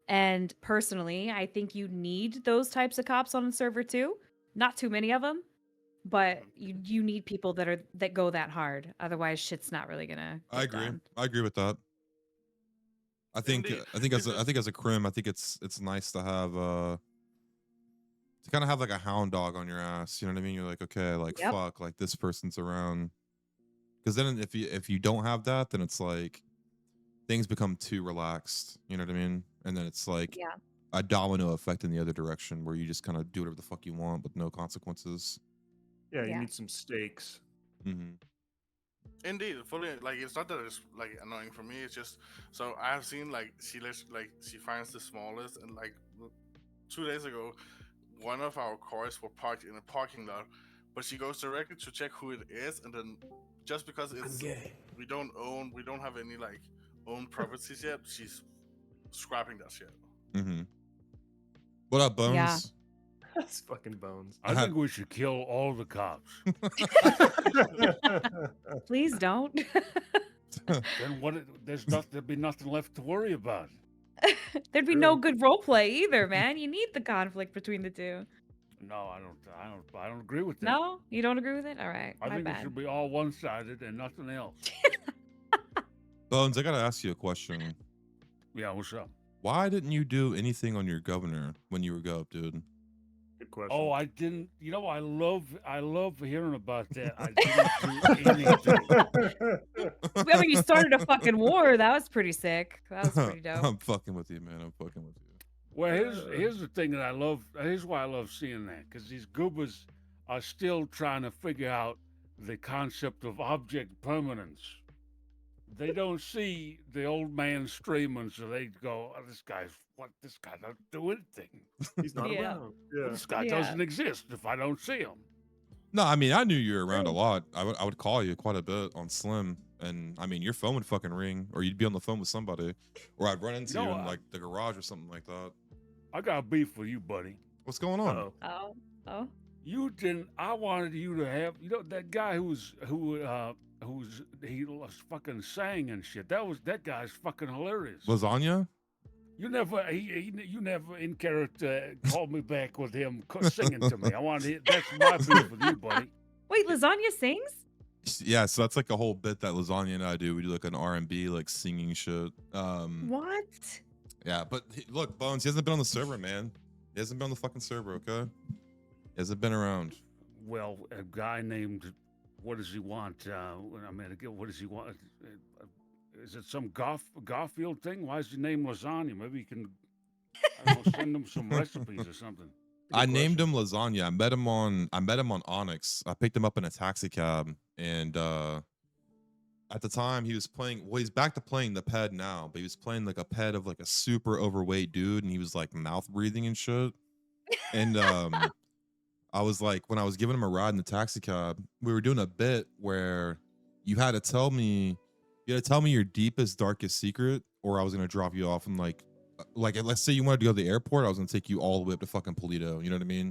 And personally, I think you need those types of cops on the server too. Not too many of them, but you need people that go that hard. Otherwise, shit's not really gonna.
I
get
agree.
done.
I agree with that. I think
Indeed.
I think as a crim, I think it's nice to have to kind of have like a hound dog on your ass. You know what I mean? You're like, okay, like
Yep.
fuck, like this person's around. Because then if you don't have that, then it's like things become too relaxed. You know what I mean? And then it's like
Yeah.
a domino effect in the other direction where you just kind of do whatever the fuck you want with no consequences.
Yeah, you
Yeah.
need some stakes.
Mm-hmm.
Indeed, fully. Like, it's not that it's like annoying for me. It's just so I have seen like she finds the smallest, and like 2 days ago, one of our cars were parked in a parking lot, but she goes directly to check who it is, and then just because it's we don't have any like own properties yet, she's scrapping that shit.
Mm-hmm. What up, Bones?
Yeah.
That's fucking bones.
I think we should kill all the cops.
Please don't.
Then there'd be nothing left to worry about.
There'd be no good role play either, man. You need the conflict between the two.
No, I don't agree with that.
No, you don't agree with it. All right,
I
my
think it
bad.
should be all one-sided and nothing else.
Bones, I gotta ask you a question.
Yeah, what's up?
Why didn't you do anything on your governor when you were gov, dude?
Good question.
Oh, I didn't. You know, I love hearing about that. I didn't do anything.
I mean, you started a fucking war. That was pretty sick. That was pretty dope.
I'm fucking with you, man. I'm fucking with you.
Well, here's the thing that I love. Here's why I love seeing that, because these goobers are still trying to figure out the concept of object permanence. They don't see the old man streaming, so they go, oh, "This guy don't do anything.
He's not
Yeah.
around. Yeah.
This guy
Yeah.
doesn't exist if I don't see him."
No, I mean I knew you were around a
Right.
lot. I would call you quite a bit on Slim, and I mean your phone would fucking ring, or you'd be on the phone with somebody, or I'd run into
No,
you in
I-
like the garage or something like that.
I got beef with you, buddy.
What's going on?
Uh-oh.
Oh.
You didn't. I wanted you to have. You know that guy he was fucking sang and shit. That guy's fucking hilarious.
Lasagna?
You never you never in character called me back with him singing to me. I wanted that's my beef with you, buddy.
Wait, Lasagna sings?
Yeah, so that's like a whole bit that Lasagna and I do. We do like an R&B like singing shit.
What?
Yeah, but look, Bones, he hasn't been on the server, man. He hasn't been on the fucking server, okay? He hasn't been around.
Well, a guy named what does he want? I mean, again, what does he want? Is it some Garfield thing? Why is he named Lasagna? Maybe you can I don't know, send him some recipes or something.
I named him Lasagna. I met him on Onyx. I picked him up in a taxi cab, and at the time he was playing. Well, he's back to playing the ped now, but he was playing like a ped of like a super overweight dude, and he was like mouth breathing and shit. And I was like, when I was giving him a ride in the taxi cab, we were doing a bit where you had to tell me your deepest, darkest secret, or I was gonna drop you off and like let's say you wanted to go to the airport, I was gonna take you all the way up to fucking Polito. You know what I mean?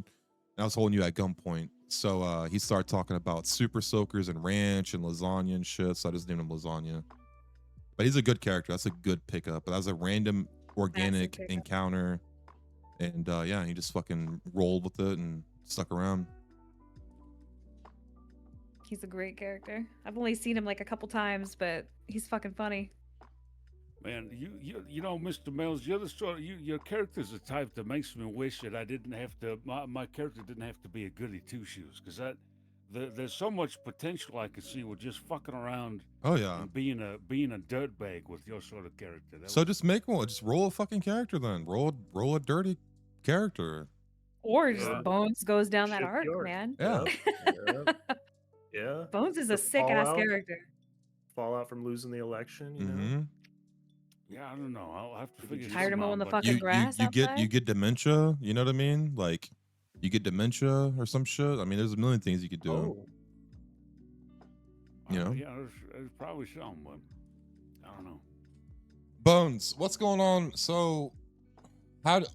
And I was holding you at gunpoint. So he started talking about super soakers and ranch and lasagna and shit. So I just named him Lasagna. But he's a good character. That's a good pickup. But that was a random organic
pickup.
encounter. And yeah, he just fucking rolled with it and stuck around.
He's a great character. I've only seen him like a couple times, but he's fucking funny.
Man, you know, Mr. Mills, you're the sort of, your character's the type that makes me wish that I didn't have to, my character didn't have to be a goody two shoes, because there's so much potential I could see with just fucking around
Oh yeah.
and being a dirtbag with your sort of character. That
So
was-
just make one. Just roll a fucking character then. Roll a dirty character.
Or just
Yeah.
Bones goes down that
Shit
arc,
yards.
man.
Yeah.
Yeah.
Bones is a
The
sick ass
Fallout.
character.
Fallout from losing the election, you know?
Mm-hmm.
yeah, I don't know. I'll have to
Did
figure
you
this
Tired of
out,
mowing the
but-
fucking grass
you get
outside?
dementia. You know what I mean? Like you get dementia or some shit. I mean, there's a million things you could do.
Oh,
You know?
Yeah, there's probably some, but I don't know.
Bones, what's going on? So,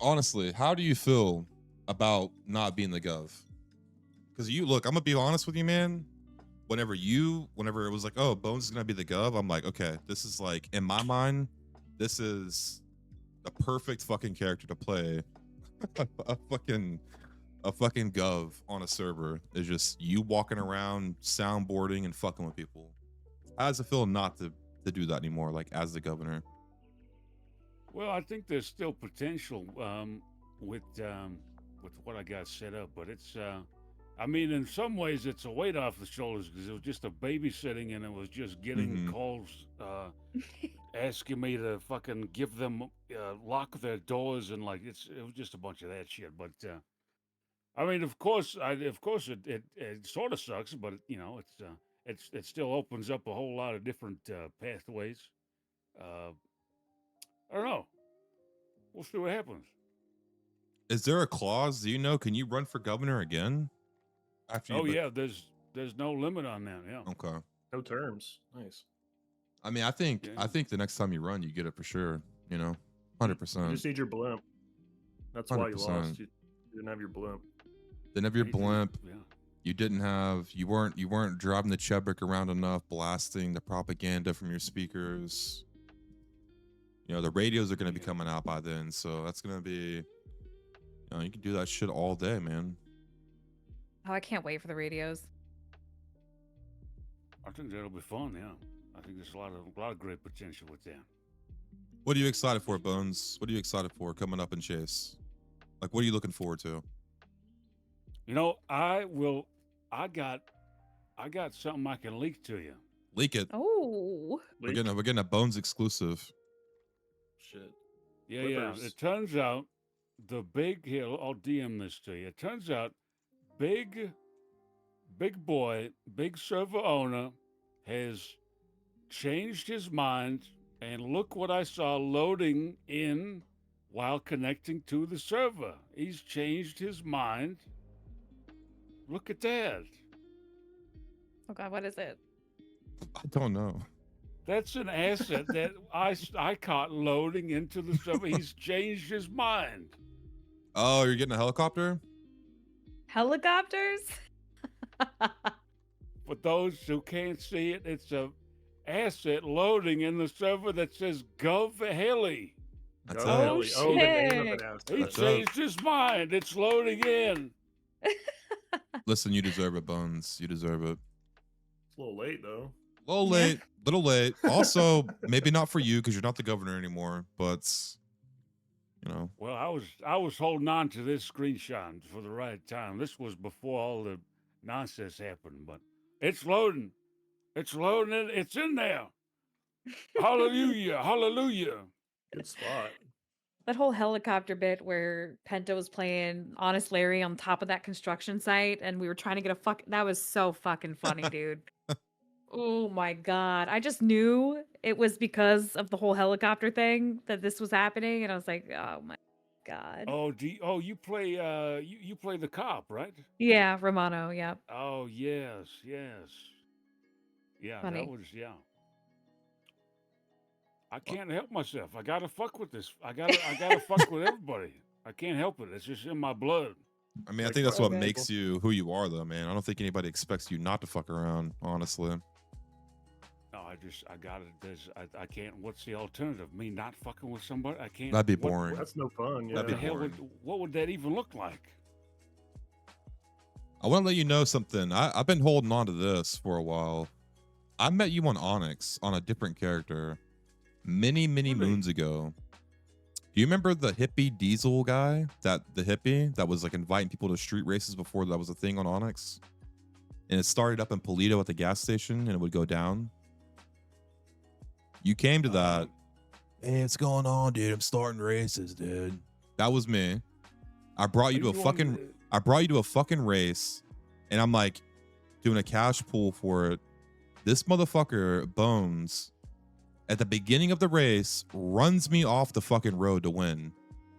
honestly, how do you feel about not being the gov? Because I'm gonna be honest with you, man. Whenever it was like, oh, Bones is gonna be the gov, I'm like, okay, this is like, in my mind, this is the perfect fucking character to play. a fucking gov on a server is just you walking around, soundboarding, and fucking with people. How does it feel not to do that anymore? Like as the governor.
Well, I think there's still potential with what I got set up, but it's I mean, in some ways, it's a weight off the shoulders because it was just a babysitting, and it was just getting
Mhm.
calls asking me to fucking give them lock their doors, and like it was just a bunch of that shit. But I mean, of course, it sort of sucks, but you know, it still opens up a whole lot of different pathways. I don't know. We'll see what happens.
Is there a clause? Do you know? Can you run for governor again? After you
Oh yeah, there's no limit on that. Yeah.
Okay.
no terms. Nice.
I mean, I think
Yeah.
the next time you run, you get it for sure. You know, 100%.
You just need your blimp. That's why you
100%.
lost. You didn't have your blimp.
Didn't have your
Anything-
blimp.
Yeah.
You weren't driving the Chebrik around enough, blasting the propaganda from your speakers. You know, the radios are going to be
Yeah.
coming out by then, so that's going to be. You can do that shit all day, man.
Oh, I can't wait for the radios.
I think that'll be fun. Yeah. I think there's a lot of great potential with that.
What are you excited for, Bones? What are you excited for coming up in Chase? Like, what are you looking forward to?
You know, I got something I can leak to you.
Leak it.
Oh.
We're getting a Bones exclusive.
Shit.
Yeah,
Clippers.
yeah. It turns out here, I'll DM this to you. It turns out big boy, big server owner has changed his mind, and look what I saw loading in while connecting to the server. He's changed his mind. Look at that.
Oh God, what is it?
I don't know.
That's an asset that I caught loading into the server. He's changed his mind.
Oh, you're getting a helicopter?
Helicopters?
For those who can't see it, it's a asset loading in the server that says Gov Heli.
That's
Oh,
it.
really? Oh, the name of
shit.
an asset.
He
That's up.
changed his mind. It's loading in.
Listen, you deserve it, Bones. You deserve it.
It's a little late though.
Little
Yeah.
late, little late. Also, maybe not for you because you're not the governor anymore. But you know,
Well, I was holding on to this screenshot for the right time. This was before all the nonsense happened, but it's loading. It's loading. It's in there. Hallelujah. Hallelujah.
Good spot.
That whole helicopter bit where Penta was playing Honest Larry on top of that construction site and we were trying to get that was so fucking funny, dude. Oh my God. I just knew it was because of the whole helicopter thing that this was happening. And I was like, oh my God.
Oh, you play you play the cop, right?
Yeah, Romano. Yeah.
Oh, yes, yes. Yeah,
Funny.
that was yeah. I can't help myself. I gotta fuck with this. I gotta fuck with everybody. I can't help it. It's just in my blood.
I mean, I
Like
think that's
Friday
what
night.
makes you who you are, though, man. I don't think anybody expects you not to fuck around, honestly.
No, I got it. I can't. What's the alternative? Me not fucking with somebody? I can't.
That'd be
what-
boring.
That's no fun. Yeah.
What
That'd
the
be
hell
boring.
what would that even look like?
I want to let you know something. I've been holding on to this for a while. I met you on Onyx on a different character many
Really?
moons ago. Do you remember the hippie diesel guy? The hippie that was like inviting people to street races before that was a thing on Onyx? And it started up in Polito at the gas station and it would go down. You came to that. Hey, what's going on, dude? I'm starting races, dude. That was me. I brought you to a fucking I brought you to a fucking race, and I'm like doing a cash pool for it. This motherfucker, Bones, at the beginning of the race, runs me off the fucking road to win.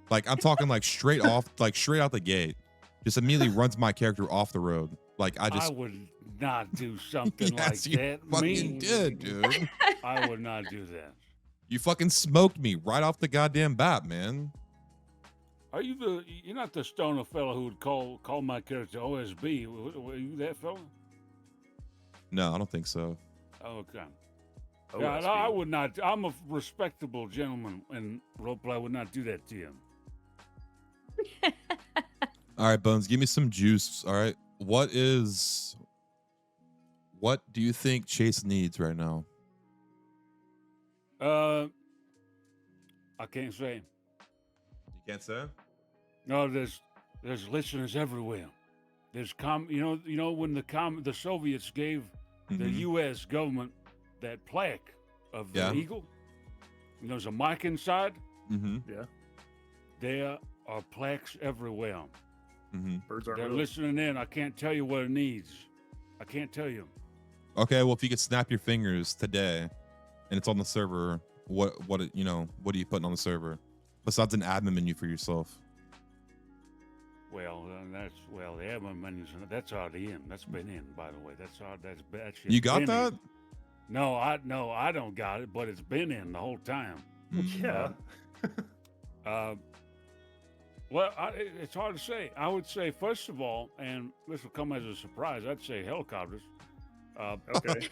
Like, I'm talking like straight off, like straight out the gate. Just immediately runs my character off the road. Like,
I would not do something
yes,
like
you
that.
fucking
Me,
did, dude.
I would not do that.
You fucking smoked me right off the goddamn bat, man.
Are you you're not the stoner fella who would call my character OSB? Were you that fella?
No, I don't think so.
Oh, okay.
Oh,
Yeah,
that's
no, I
me.
would not. I'm a respectable gentleman in roleplay. I would not do that to you.
All right, Bones, give me some juice. All right. What do you think Chase needs right now?
I can't say.
You can't say?
No, there's listeners everywhere. There's you know when the Soviets gave the
Mhm.
U.S. government that plaque of
Yeah.
the eagle, and there's a mic inside.
Mm-hmm.
Yeah.
There are plaques everywhere.
Mm-hmm.
Birds aren't
They're
real.
listening in. I can't tell you what it needs. I can't tell you.
Okay, well, if you could snap your fingers today and it's on the server, what are you putting on the server besides an admin menu for yourself?
Well, the admin menus. That's already in. That's been in, by the way. That shit's
You got
been
that?
in. No, I don't got it, but it's been in the whole time.
Mm.
Yeah.
Well, it's hard to say. I would say, first of all, and this will come as a surprise, I'd say helicopters.
Okay.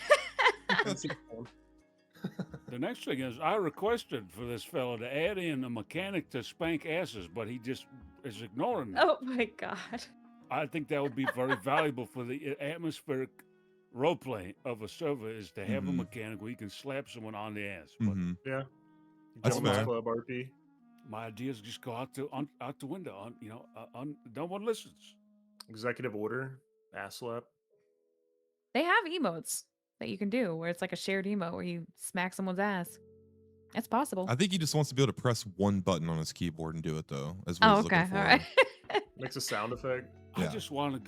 The next thing is, I requested for this fellow to add in a mechanic to spank asses, but he just is ignoring me.
Oh my God.
I think that would be very valuable for the atmospheric roleplay of a server is to have a
Mhm.
mechanic where you can slap someone on the ass. But
Mhm.
Yeah.
That's
Gentlemen's
fair.
Club RP.
My ideas just go out the window. No one listens.
Executive order. Ass slap.
They have emotes that you can do where it's like a shared emote where you smack someone's ass. It's possible.
I think he just wants to be able to press one button on his keyboard and do it though. As what
Oh,
he's
okay.
looking
All
for.
right.
Makes a sound effect.
Yeah.
I just want to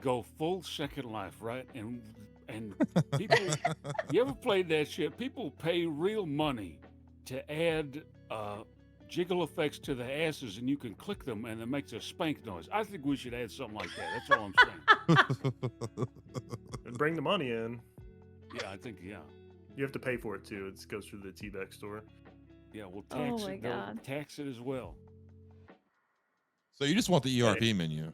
go full Second Life, right? And people, you ever played that shit? People pay real money to add jiggle effects to the asses, and you can click them, and it makes a spank noise. I think we should add something like that. That's all I'm saying.
And bring the money in.
Yeah, I think yeah.
You have to pay for it too. It goes through the T-Bag store.
Yeah, we'll
Oh
tax
my
it. They'll
God.
tax it as well.
So you just want the ERP menu.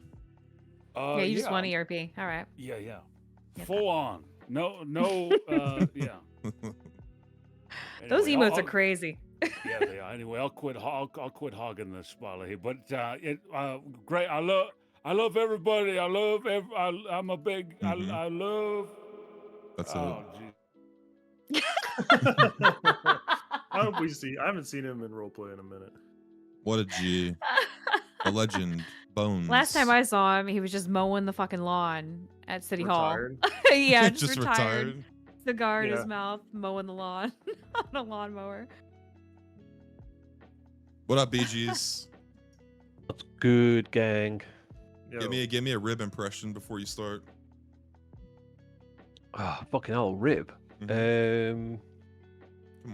Yeah, you just want
I'm-
ERP. All right.
Yeah, yeah.
Yeah.
Full on. No, yeah.
Those
Anyway,
emotes are crazy.
Yeah, they are. Anyway, I'll quit hogging the spotlight here. But great. I love everybody. I'm a big.
Mhm.
I love.
That's
Oh,
it.
gee.
I hope we see. I haven't seen him in roleplay in a minute.
What a G. A legend. Bones.
Last time I saw him, he was just mowing the fucking lawn at City
Retired.
Hall. Yeah, just,
just
retired.
retired.
Cigar in
Yeah.
his mouth, mowing the lawn on a lawnmower.
What up, BGs?
What's good, gang?
Yo,
Give me a rib impression before you start.
Ah, fucking hell, rib.
Come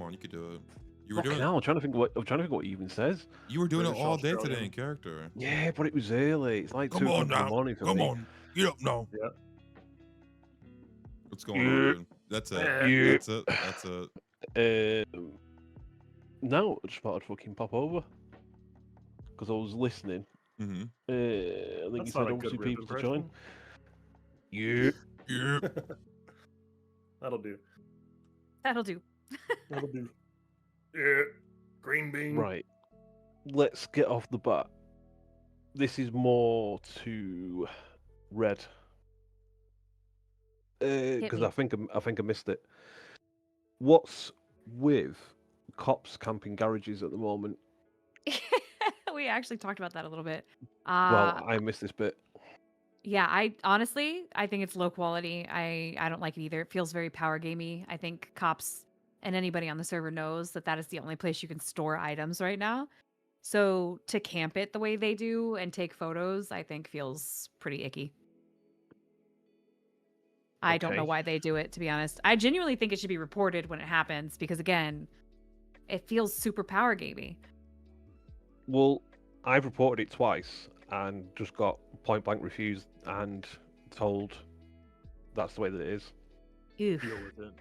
on, you could do it. You were
Fucking
doing
hell, I'm trying to think what he even says.
you were doing it
British
all day today
Australian.
in character.
Yeah, but it was early. It's like
Come
2
on
o'clock in
now.
the morning for
Come
me.
on. Get up now.
Yeah.
What's going on,
Yeah.
dude? That's it.
Yeah.
That's it. That's it.
No, I just thought I'd fucking pop over because I was listening.
Mm-hmm.
I think
That's
you said
not a
obviously
good rib
people to join.
impression.
Yeah.
Yeah.
That'll do.
That'll do.
That'll do. Yeah. Green bean.
Right. Let's get off the bat. This is more to Red. Because
me.
I think I missed it. What's with cops camping garages at the moment?
We actually talked about that a little bit.
Well, I missed this bit.
Yeah, I honestly, I think it's low quality. I don't like it either. It feels very power gamey. I think cops and anybody on the server knows that that is the only place you can store items right now. So to camp it the way they do and take photos, I think feels pretty icky. I don't know
Okay.
why they do it, to be honest. I genuinely think it should be reported when it happens because, again, it feels super power gamey.
Well, I've reported it twice and just got point blank refused and told that's the way that it is.
Oof.
Deal with it.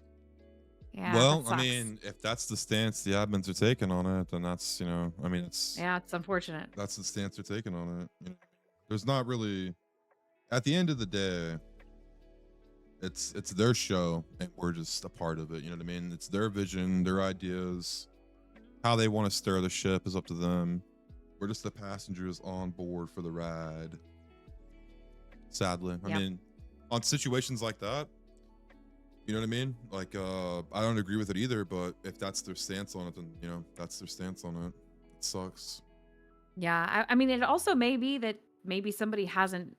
Yeah.
Well,
that
I
sucks.
mean, if that's the stance the admins are taking on it, then that's it's
Yeah, it's unfortunate.
that's the stance they're taking on it. You know, there's not really, at the end of the day, it's their show and we're just a part of it. You know what I mean? It's their vision, their ideas, how they want to steer the ship is up to them. We're just the passengers on board for the ride. Sadly, I
Yep.
mean, on situations like that, you know what I mean? Like, I don't agree with it either, but if that's their stance on it, then that's their stance on it. It sucks.
Yeah, I mean, it also may be that maybe somebody hasn't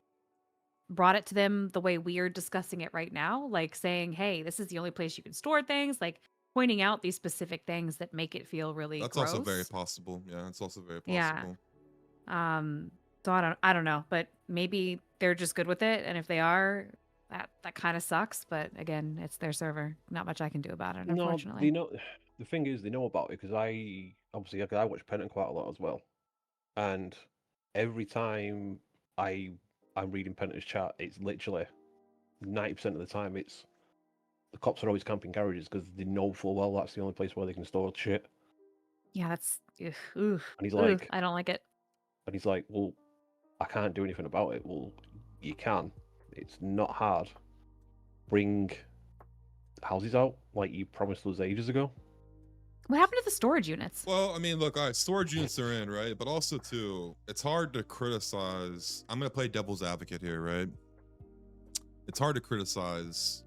brought it to them the way we are discussing it right now, like saying, "Hey, this is the only place you can store things," like pointing out these specific things that make it feel really
That's
gross.
also very possible. Yeah, it's also very
Yeah.
possible.
So I don't know, but maybe they're just good with it, and if they are, that kind of sucks. But again, it's their server. Not much I can do about it,
No,
unfortunately.
they know. The thing is, they know about it because I watch Pennant quite a lot as well, and every time I'm reading Pennant's chat, it's literally 90% of the time it's the cops are always camping garages because they know full well that's the only place where they can store shit.
Yeah, that's oof,
And he's
oof,
like,
I don't like it.
well, I can't do anything about it. Well, you can. It's not hard. Bring houses out like you promised us ages ago.
What happened to the storage units?
Well, I mean, look, all right, storage units are in, right? But also, too, it's hard to criticize. I'm going to play devil's advocate here, right? It's hard to criticize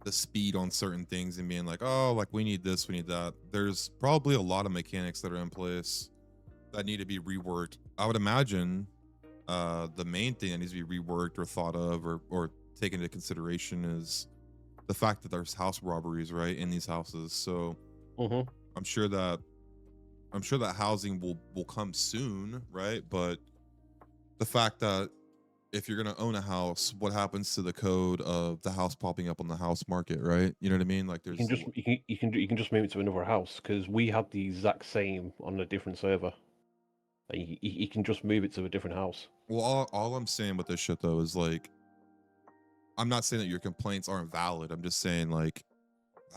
the speed on certain things and being like, oh, like we need this, we need that. There's probably a lot of mechanics that are in place that need to be reworked. I would imagine the main thing that needs to be reworked or thought of or taken into consideration is the fact that there's house robberies, right, in these houses. So
Mhm.
I'm sure that housing will come soon, right? But the fact that if you're gonna own a house, what happens to the code of the house popping up on the house market, right? You know what I mean? Like
You
there's
can just you can just move it to another house because we had the exact same on a different server. And you can just move it to a different house.
well, all I'm saying with this shit though is like I'm not saying that your complaints aren't valid. I'm just saying like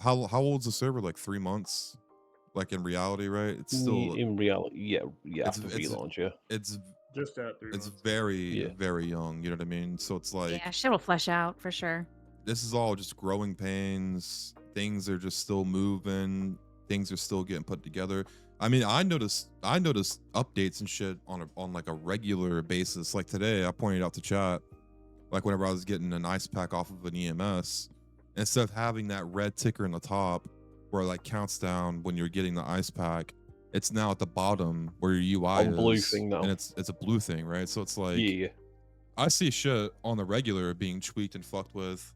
how old's the server? Like 3 months? Like in reality, right? It's still
In reality, yeah,
it's
after
it's
relaunch, yeah.
it's
Just at 3
it's
months.
very
Yeah.
very young. You know what I mean? So it's like
Yeah, shit will flesh out for sure.
this is all just growing pains. Things are just still moving. Things are still getting put together. I mean, I noticed updates and shit on like a regular basis. Like today, I pointed out to chat, like whenever I was getting an ice pack off of an EMS, instead of having that red ticker in the top where it like counts down when you're getting the ice pack, it's now at the bottom where your UI
On blue
is,
thing now.
and it's a blue thing, right? So it's like
Yeah.
I see shit on the regular being tweaked and fucked with,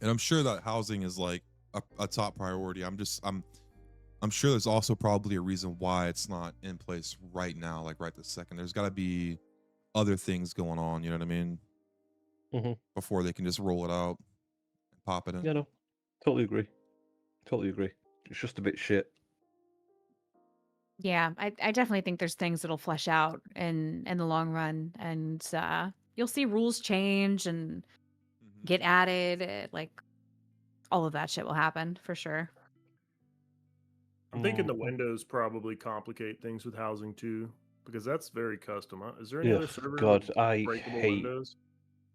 and I'm sure that housing is like a top priority. I'm sure there's also probably a reason why it's not in place right now, like right this second. There's got to be other things going on, you know what I mean?
Mhm.
Before they can just roll it out and pop it in.
Yeah, no. Totally agree. Totally agree. It's just a bit shit.
Yeah, I definitely think there's things that'll flesh out in the long run, and you'll see rules change and
Mhm.
get added. Like all of that shit will happen for sure.
I'm thinking the
Mhm.
windows probably complicate things with housing too, because that's very custom. Is there any
Yeah,
other server
God,
with
I
breakable
hate.
windows?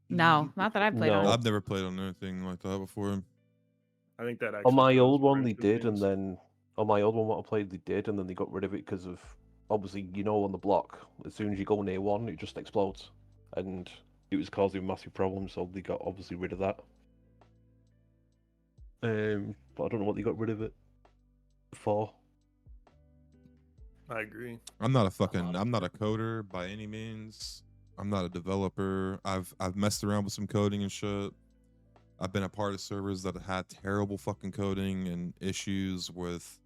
No, not that I've played on.
No.
I've never played on anything like that before.
I think that
On
actually
my
does
old one,
break
they
the
did, and
things.
then on my old one, what I played, they did, and then they got rid of it because of obviously, on the block, as soon as you go near one, it just explodes, and it was causing massive problems. So they got obviously rid of that. But I don't know what they got rid of it for.
I agree.
I'm not a coder by any means. I'm not a developer. I've messed around with some coding and shit. I've been a part of servers that had terrible fucking coding and issues with,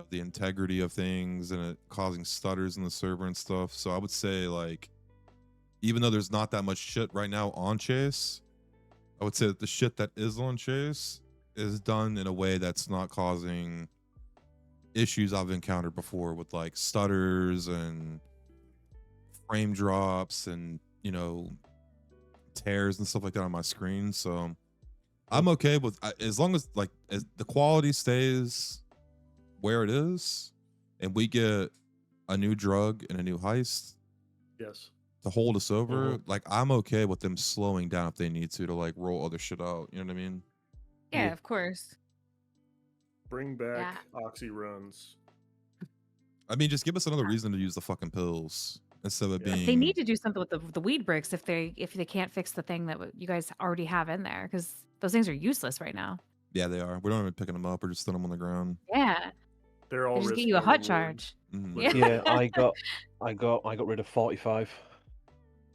the integrity of things and it causing stutters in the server and stuff. So I would say like, even though there's not that much shit right now on Chase, I would say that the shit that is on Chase is done in a way that's not causing issues I've encountered before with like stutters and frame drops and tears and stuff like that on my screen. So I'm okay with as long as as the quality stays where it is and we get a new drug and a new heist
Yes.
to hold us over. Like I'm okay with them slowing down if they need to like roll other shit out. You know what I mean?
Yeah,
Yeah.
of course.
Bring back
Yeah.
Oxy runs.
I mean, just give us another reason to use the fucking pills instead of
Yeah.
being.
They need to do something with the weed bricks if they can't fix the thing that you guys already have in there, because those things are useless right now.
Yeah, they are. We don't even picking them up or just throwing them on the ground.
Yeah,
They're all
they just
risk
get you a
by
hot
reward.
charge.
Mhm.
Yeah,
Yeah, I got rid of 45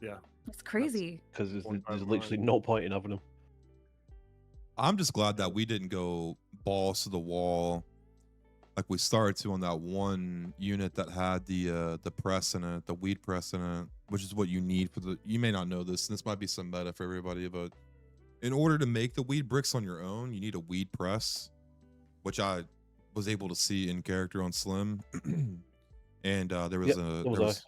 Yeah.
that's crazy.
because there's
45
literally
mine.
no point in having them.
I'm just glad that we didn't go balls to the wall like we started to on that one unit that had the press in it, the weed press in it, which is what you need for the. You may not know this, and this might be some meta for everybody, but in order to make the weed bricks on your own, you need a weed press, which I was able to see in character on Slim. And there was
Yep,
a
so
there
was
was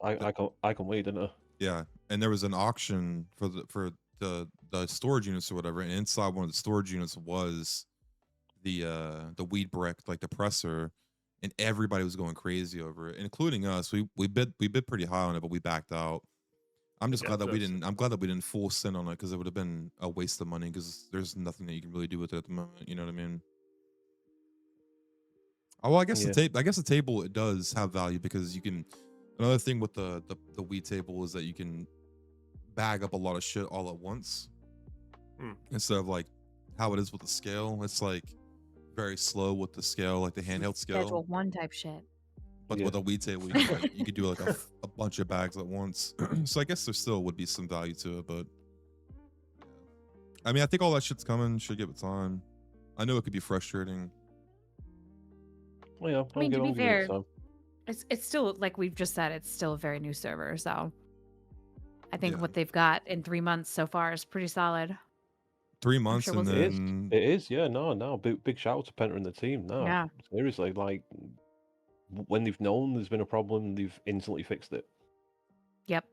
I can wait, didn't I?
yeah, and there was an auction for the storage units or whatever, and inside one of the storage units was the weed brick, like the presser, and everybody was going crazy over it, including us. We bid pretty high on it, but we backed out. I'm just
Yeah,
glad that we
that's-
didn't. I'm glad that we didn't full send on it because it would have been a waste of money because there's nothing that you can really do with it at the moment. You know what I mean? Oh, well, I guess
Yeah.
the table it does have value because you can. Another thing with the weed table is that you can bag up a lot of shit all at once
Hmm.
instead of like how it is with the scale. It's like very slow with the scale, like the handheld
Schedule
scale.
1 type shit.
But
Yeah.
with a Weed table, you could do like a bunch of bags at once. So I guess there still would be some value to it, but I mean, I think all that shit's coming. Should give it time. I know it could be frustrating.
Well, yeah,
I mean, to
I'll
be
give it
fair,
time.
it's still, like we've just said, it's still a very new server. So I think
Yeah.
what they've got in 3 months so far is pretty solid.
3 months
sure
and
we'll
It is.
then
It is. Yeah. No. Big shout out to Penta and the team. No,
Yeah.
seriously, like when they've known there's been a problem, they've instantly fixed it.
Yep.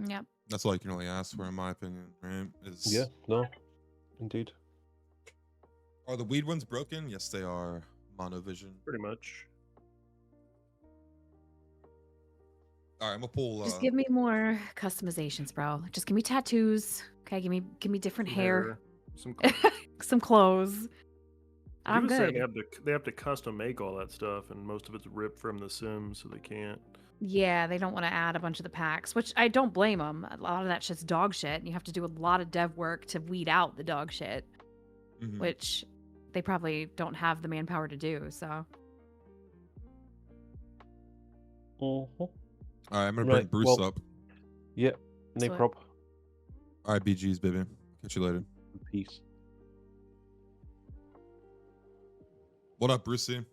Yep.
that's all you can really ask for, in my opinion, right? Is
Yeah. No. Indeed.
Are the weed ones broken? Yes, they are. Monovision.
Pretty much.
All right, I'm gonna pull.
Just give me more customizations, bro. Just give me tattoos. Okay, give me different
Some
hair,
some
some clothes.
He
I'm
was saying
good.
they have to custom make all that stuff, and most of it's ripped from The Sims, so they can't.
Yeah, they don't want to add a bunch of the packs, which I don't blame them. A lot of that shit's dog shit, and you have to do a lot of dev work to weed out the dog shit,
Mhm.
which they probably don't have the manpower to do. So
Mhm.
All right, I'm gonna
Right,
bring Bruce
well-
up.
Yeah. No
Sweet.
prob.
All right, BG's baby. Catch you later.
Peace.
What up, Brucey?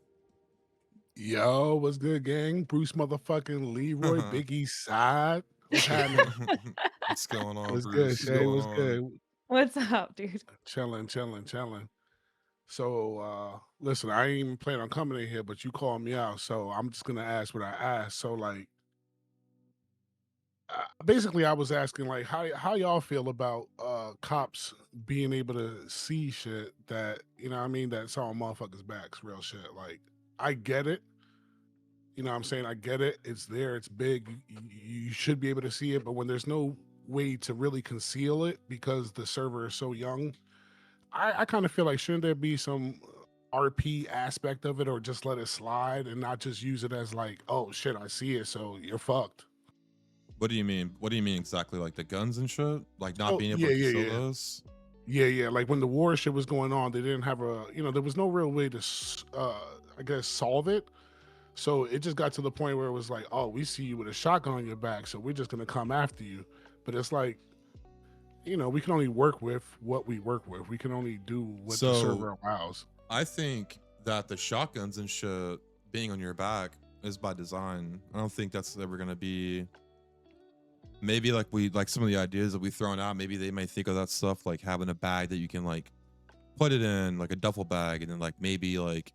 Yo, what's good, gang? Bruce motherfucking Leroy, Big East Side. What's happening?
What's going on,
What's
Bruce?
good,
What's
Shay?
going
What's
on?
good?
what's up, dude?
Chilling. So, listen, I ain't even planning on coming in here, but you called me out, so I'm just gonna ask what I asked. So, like, basically, I was asking, like, how y'all feel about cops being able to see shit that you know what I mean that's on motherfuckers' backs, real shit. Like, I get it. You know what I'm saying? I get it. It's there. It's big. You should be able to see it. But when there's no way to really conceal it because the server is so young, I kind of feel like shouldn't there be some RP aspect of it or just let it slide and not just use it as like, oh shit, I see it. So you're fucked.
What do you mean? What do you mean exactly? Like the guns and shit? Like not
Oh,
being able
yeah,
to
yeah,
conceal
yeah.
those?
Yeah. Like when the war shit was going on, they didn't have there was no real way to, I guess, solve it. So it just got to the point where it was like, oh, we see you with a shotgun on your back, so we're just gonna come after you. But it's like, we can only work with what we work with. We can only do what the server allows.
I think that the shotguns and shit being on your back is by design. I don't think that's ever gonna be. Maybe like some of the ideas that we've thrown out. Maybe they may think of that stuff like having a bag that you can like put it in, like a duffel bag, and then like maybe like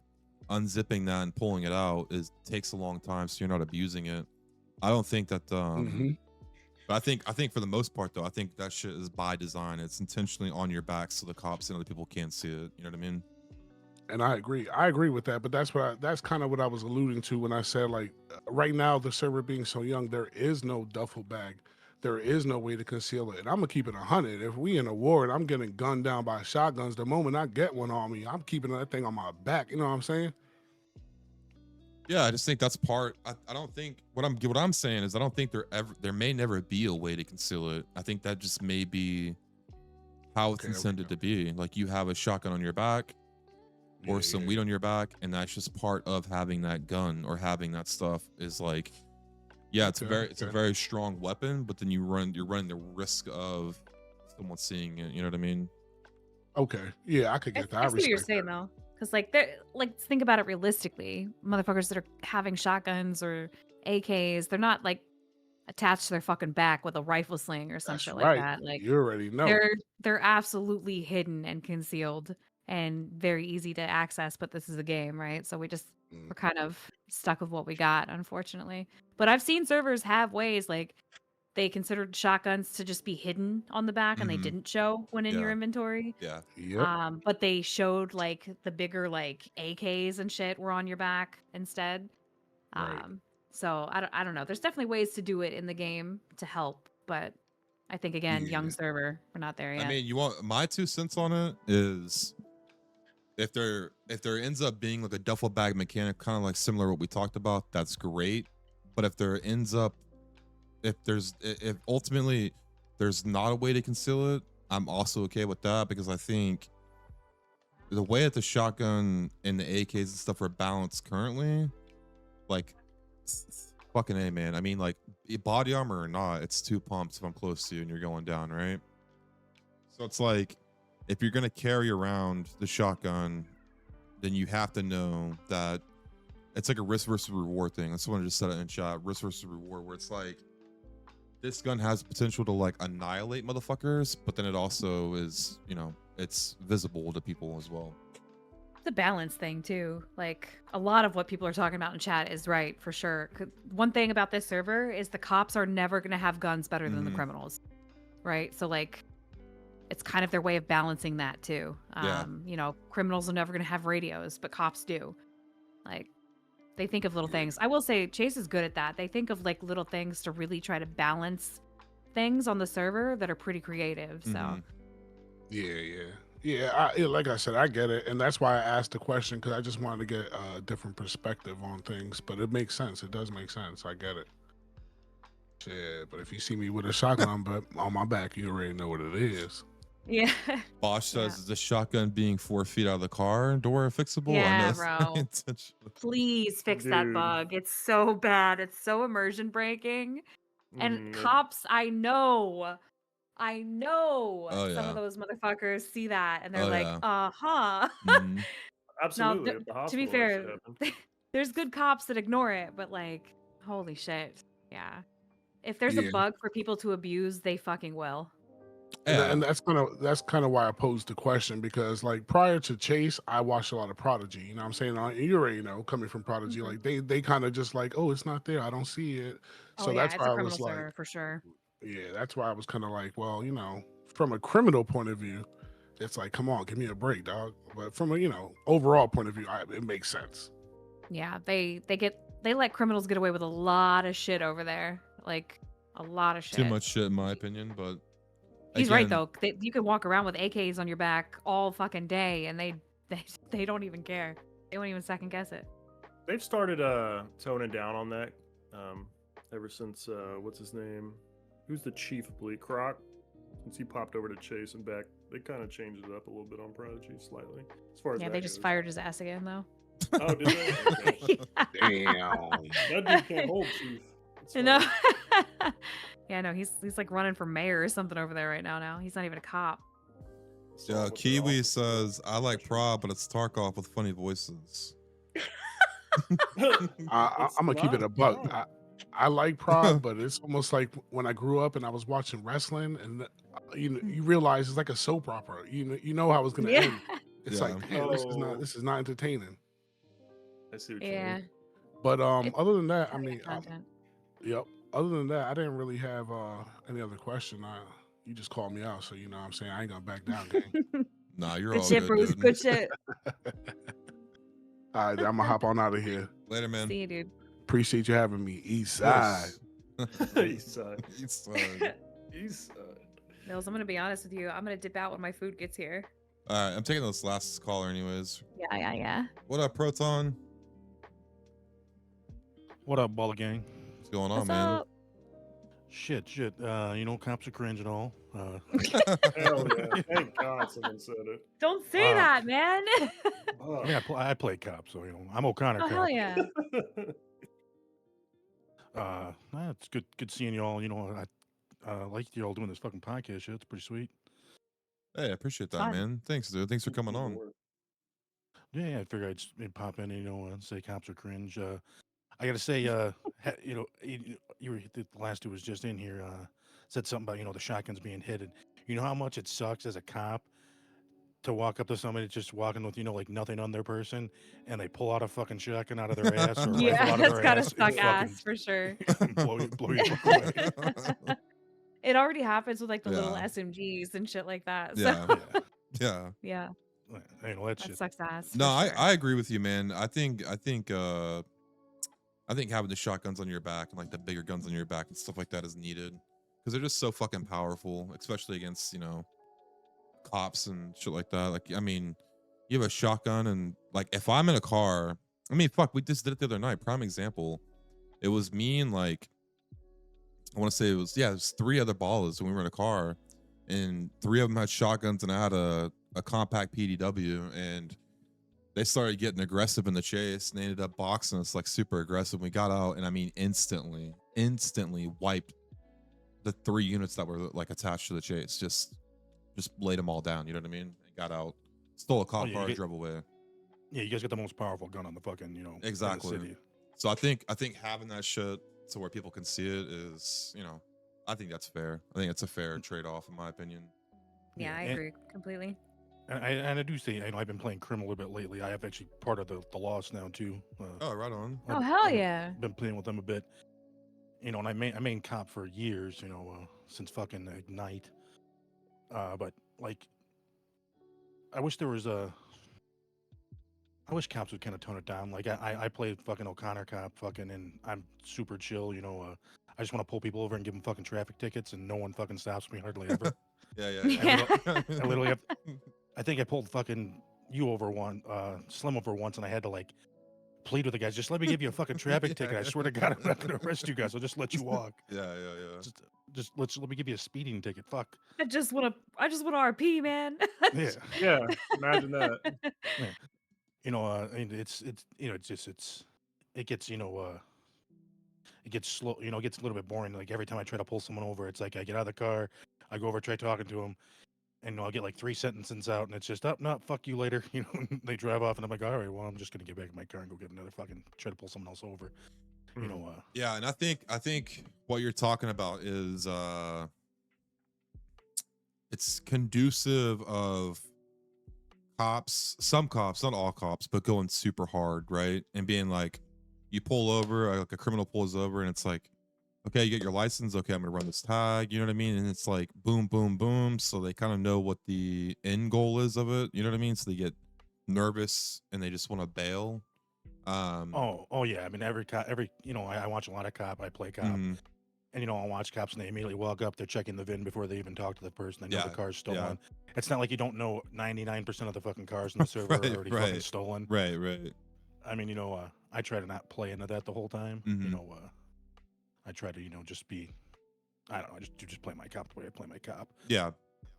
unzipping that and pulling it out takes a long time, so you're not abusing it. I don't think that. But I think for the most part though, I think that shit is by design. It's intentionally on your back so the cops and other people can't see it. You know what I mean?
And I agree with that. But that's kind of what I was alluding to when I said like, right now the server being so young, there is no duffel bag. There is no way to conceal it. And I'm gonna keep it 100. If we in a war and I'm getting gunned down by shotguns, the moment I get one on me, I'm keeping that thing on my back. You know what I'm saying?
Yeah, I just think that's part. I don't think what I'm saying is I don't think there may never be a way to conceal it. I think that just may be how it's
Okay,
intended to be. Like you have a shotgun on your back or some weed on your back, and that's just part of having that gun or having that stuff. Is like, yeah, it's a very strong weapon, but then you're running the risk of someone seeing it. You know what I mean?
Okay. Yeah, I could get that.
I
I
see what you're
respect
saying
that.
though, because like think about it realistically. Motherfuckers that are having shotguns or AKs, they're not like attached to their fucking back with a rifle sling or some
That's
shit
right.
like that. Like
You already know.
they're absolutely hidden and concealed and very easy to access. But this is a game, right? So we're kind of stuck with what we got, unfortunately. But I've seen servers have ways like they considered shotguns to just be hidden on the back and they
Mhm.
didn't show when in your
Yeah.
inventory.
Yeah.
Yep.
But they showed like the bigger like AKs and shit were on your back instead.
Right.
So I don't know. There's definitely ways to do it in the game to help, but I think again, young
Yeah.
server, we're not there yet.
I mean, you want my 2 cents on it is if there ends up being like a duffel bag mechanic, kind of like similar to what we talked about, that's great. But if there ends up if ultimately there's not a way to conceal it, I'm also okay with that because I think the way that the shotgun and the AKs and stuff are balanced currently, like fucking A, man. I mean, like body armor or not, it's 2 pumps if I'm close to you and you're going down, right? So it's like if you're gonna carry around the shotgun, then you have to know that it's like a risk versus reward thing. Someone just said it in chat, risk versus reward, where it's like this gun has potential to like annihilate motherfuckers, but then it also is, you know, it's visible to people as well.
It's a balance thing too. Like a lot of what people are talking about in chat is right for sure. One thing about this server is the cops are never going to have guns better than the criminals, right? So like, it's kind of their way of balancing that too.
Yeah.
You know, criminals are never going to have radios, but cops do. Like, they think of little things. I will say Chase is good at that. They think of like little things to really try to balance things on the server that are pretty creative. So
Yeah, like I said, I get it, and that's why I asked the question, because I just wanted to get a different perspective on things. But it makes sense. It does make sense. I get it. Shit, but if you see me with a shotgun but on my back, you already know what it is.
yeah.
Bosch says, is the shotgun being 4 feet out of the car door fixable?
Yeah,
I
bro.
intentionally-
Please fix that
Dude.
bug. It's so bad. It's so immersion breaking. And
Mm,
cops, I know
Oh,
some
yeah.
of those motherfuckers see that and they're
Oh,
like,
yeah.
uh-huh.
Mhm.
Absolutely.
No,
at the
to be
hospital, that
fair,
shit happened.
there's good cops that ignore it, but like, holy shit. Yeah. If there's
Yeah.
a bug for people to abuse, they fucking will.
Yeah.
And that's kind of why I posed the question, because like prior to Chase, I watched a lot of Prodigy. You know what I'm saying? You already know, coming from Prodigy,
Mhm.
like they kind of just like, oh, it's not there, I don't see it.
Oh
So
yeah,
that's
it's
why
a
I
criminal
was like,
server for sure.
yeah, that's why I was kind of like, well, you know, from a criminal point of view, it's like, come on, give me a break, dog. But from a, you know, overall point of view, it makes sense.
Yeah, they let criminals get away with a lot of shit over there. Like a lot of shit.
Too much shit in my opinion, but
He's right
again,
though. You can walk around with AKs on your back all fucking day, and they don't even care. They won't even second guess it.
They've started toning down on that ever since what's his name? Who's the chief of police? Croc. Since he popped over to Chase and back, they kind of changed it up a little bit on Prodigy slightly. As far as
Yeah,
that
they just
goes.
fired his ass again though.
Oh, did they? Okay.
Damn.
That dude can't hold, Chief. It's
No.
fine.
Yeah, no, he's like running for mayor or something over there right now. Now he's not even a cop.
Saw
yeah,
what they're
Kiwi
all-
says, I like Prod, but it's Tarkov with funny voices.
I'm gonna keep it a buck.
wrong.
I like Prod, but it's almost like when I grew up and I was watching wrestling, and you know, you realize it's like a soap opera. You know how it's gonna
Yeah.
end. It's
Yeah.
like, damn, this is not entertaining.
I see what you
Yeah.
mean.
But
It's
other than that, I
gotta
mean,
get content.
yep. Other than that, I didn't really have any other question. You just called me out, so you know what I'm saying, I ain't gonna back down, gang.
Nah, you're
Good
all
shit,
good,
Bruce.
dude.
Good shit.
All right, I'm gonna hop on out of here.
Later, man.
See you, dude.
Appreciate you having me. East side.
East side.
East side.
East side.
Mills, I'm gonna be honest with you. I'm gonna dip out when my food gets here.
All right, I'm taking this last caller anyways.
Yeah.
What up, Proton?
What up, Baller Gang?
What's going on,
What's
man?
up?
Shit. You know, cops are cringe and all.
Hell yeah. Thank God someone said it.
Don't say that, man.
Oh.
I mean, I play cop, so you know, I'm O'Connor
Oh
cop.
hell yeah.
It's good seeing you all. You know, I like you all doing this fucking podcast shit. It's pretty sweet.
Hey, I appreciate that,
Fun.
man. Thanks, dude. Thanks for coming on.
Yeah, I figured I'd pop in and, you know, say cops are cringe. I gotta say, you know, the last dude was just in here, said something about, you know, the shotguns being hidden. You know how much it sucks as a cop to walk up to somebody just walking with, you know, like nothing on their person, and they pull out a fucking shotgun out of their ass or a rifle
Yeah,
out of
that's
their
gotta
ass
suck
and
ass for sure.
fucking blow you fuck away.
It already happens with like the little
Yeah.
SMGs and shit like that. So
Yeah.
Yeah,
Yeah.
yeah,
you know, that
that
shit.
sucks ass.
No,
for sure.
I agree with you, man. I think having the shotguns on your back and like the bigger guns on your back and stuff like that is needed because they're just so fucking powerful, especially against, you know, cops and shit like that. Like, I mean, you have a shotgun and like if I'm in a car, I mean, fuck, we just did it the other night. Prime example. It was me and like I want to say it was 3 other ballers when we were in a car, and 3 of them had shotguns and I had a a compact PDW, and they started getting aggressive in the chase, and they ended up boxing us like super aggressive. We got out, and I mean, instantly wiped the 3 units that were like attached to the chase. Just laid them all down. You know what I mean? Got out, stole a cop
yeah,
car,
you get-
drove away.
Yeah, you guys got the most powerful gun on the fucking, in the
Exactly.
city.
So I think having that shit to where people can see it is, I think that's fair. I think it's a fair trade off, in my opinion.
Yeah, I
and-
agree completely.
And I do say, I've been playing Crim a little bit lately. I have actually part of the Lost now too.
Oh, right on.
Oh, hell yeah.
Been playing with them a bit. And I main cop for years, since fucking Ignite. But like, I wish there was I wish cops would kind of tone it down. Like I played fucking O'Connor cop fucking, and I'm super chill. I just want to pull people over and give them fucking traffic tickets, and no one fucking stops me hardly ever.
Yeah.
I literally have. I think I pulled fucking Slim over once, and I had to like plead with the guys. Just let me give you a fucking traffic ticket. I swear to God, I'm not gonna arrest you guys. I'll just let you walk.
Yeah.
Just let me give you a speeding ticket. Fuck.
I just want to RP, man.
Yeah.
Yeah, imagine that.
And it gets it gets slow. It gets a little bit boring. Like every time I try to pull someone over, it's like I get out of the car, I go over, try talking to them, and I'll get like 3 sentences out, and it's just up, no, fuck you later. They drive off, and I'm like, all right, well, I'm just gonna get back in my car and go get another fucking try to pull someone else over.
Yeah, and I think what you're talking about is it's conducive of some cops, not all cops, but going super hard, right? And being like, you pull over, like a criminal pulls over, and it's like, okay, you get your license, okay, I'm gonna run this tag, you know what I mean? And it's like boom, boom, boom. So they kind of know what the end goal is of it, you know what I mean? So they get nervous and they just want to bail.
Oh yeah. I mean, every cop, I watch a lot of cop. I play cop,
mhm.
and I'll watch cops, and they immediately walk up. They're checking the VIN before they even talk to the person. They know
Yeah,
the car's stolen.
yeah.
It's not like you don't know 99% of the fucking cars in the server are already fucking stolen.
Right.
I mean, I try to not play into that the whole time.
Mhm.
I try to, just be, I don't know, I just play my cop the way I play my cop.
Yeah.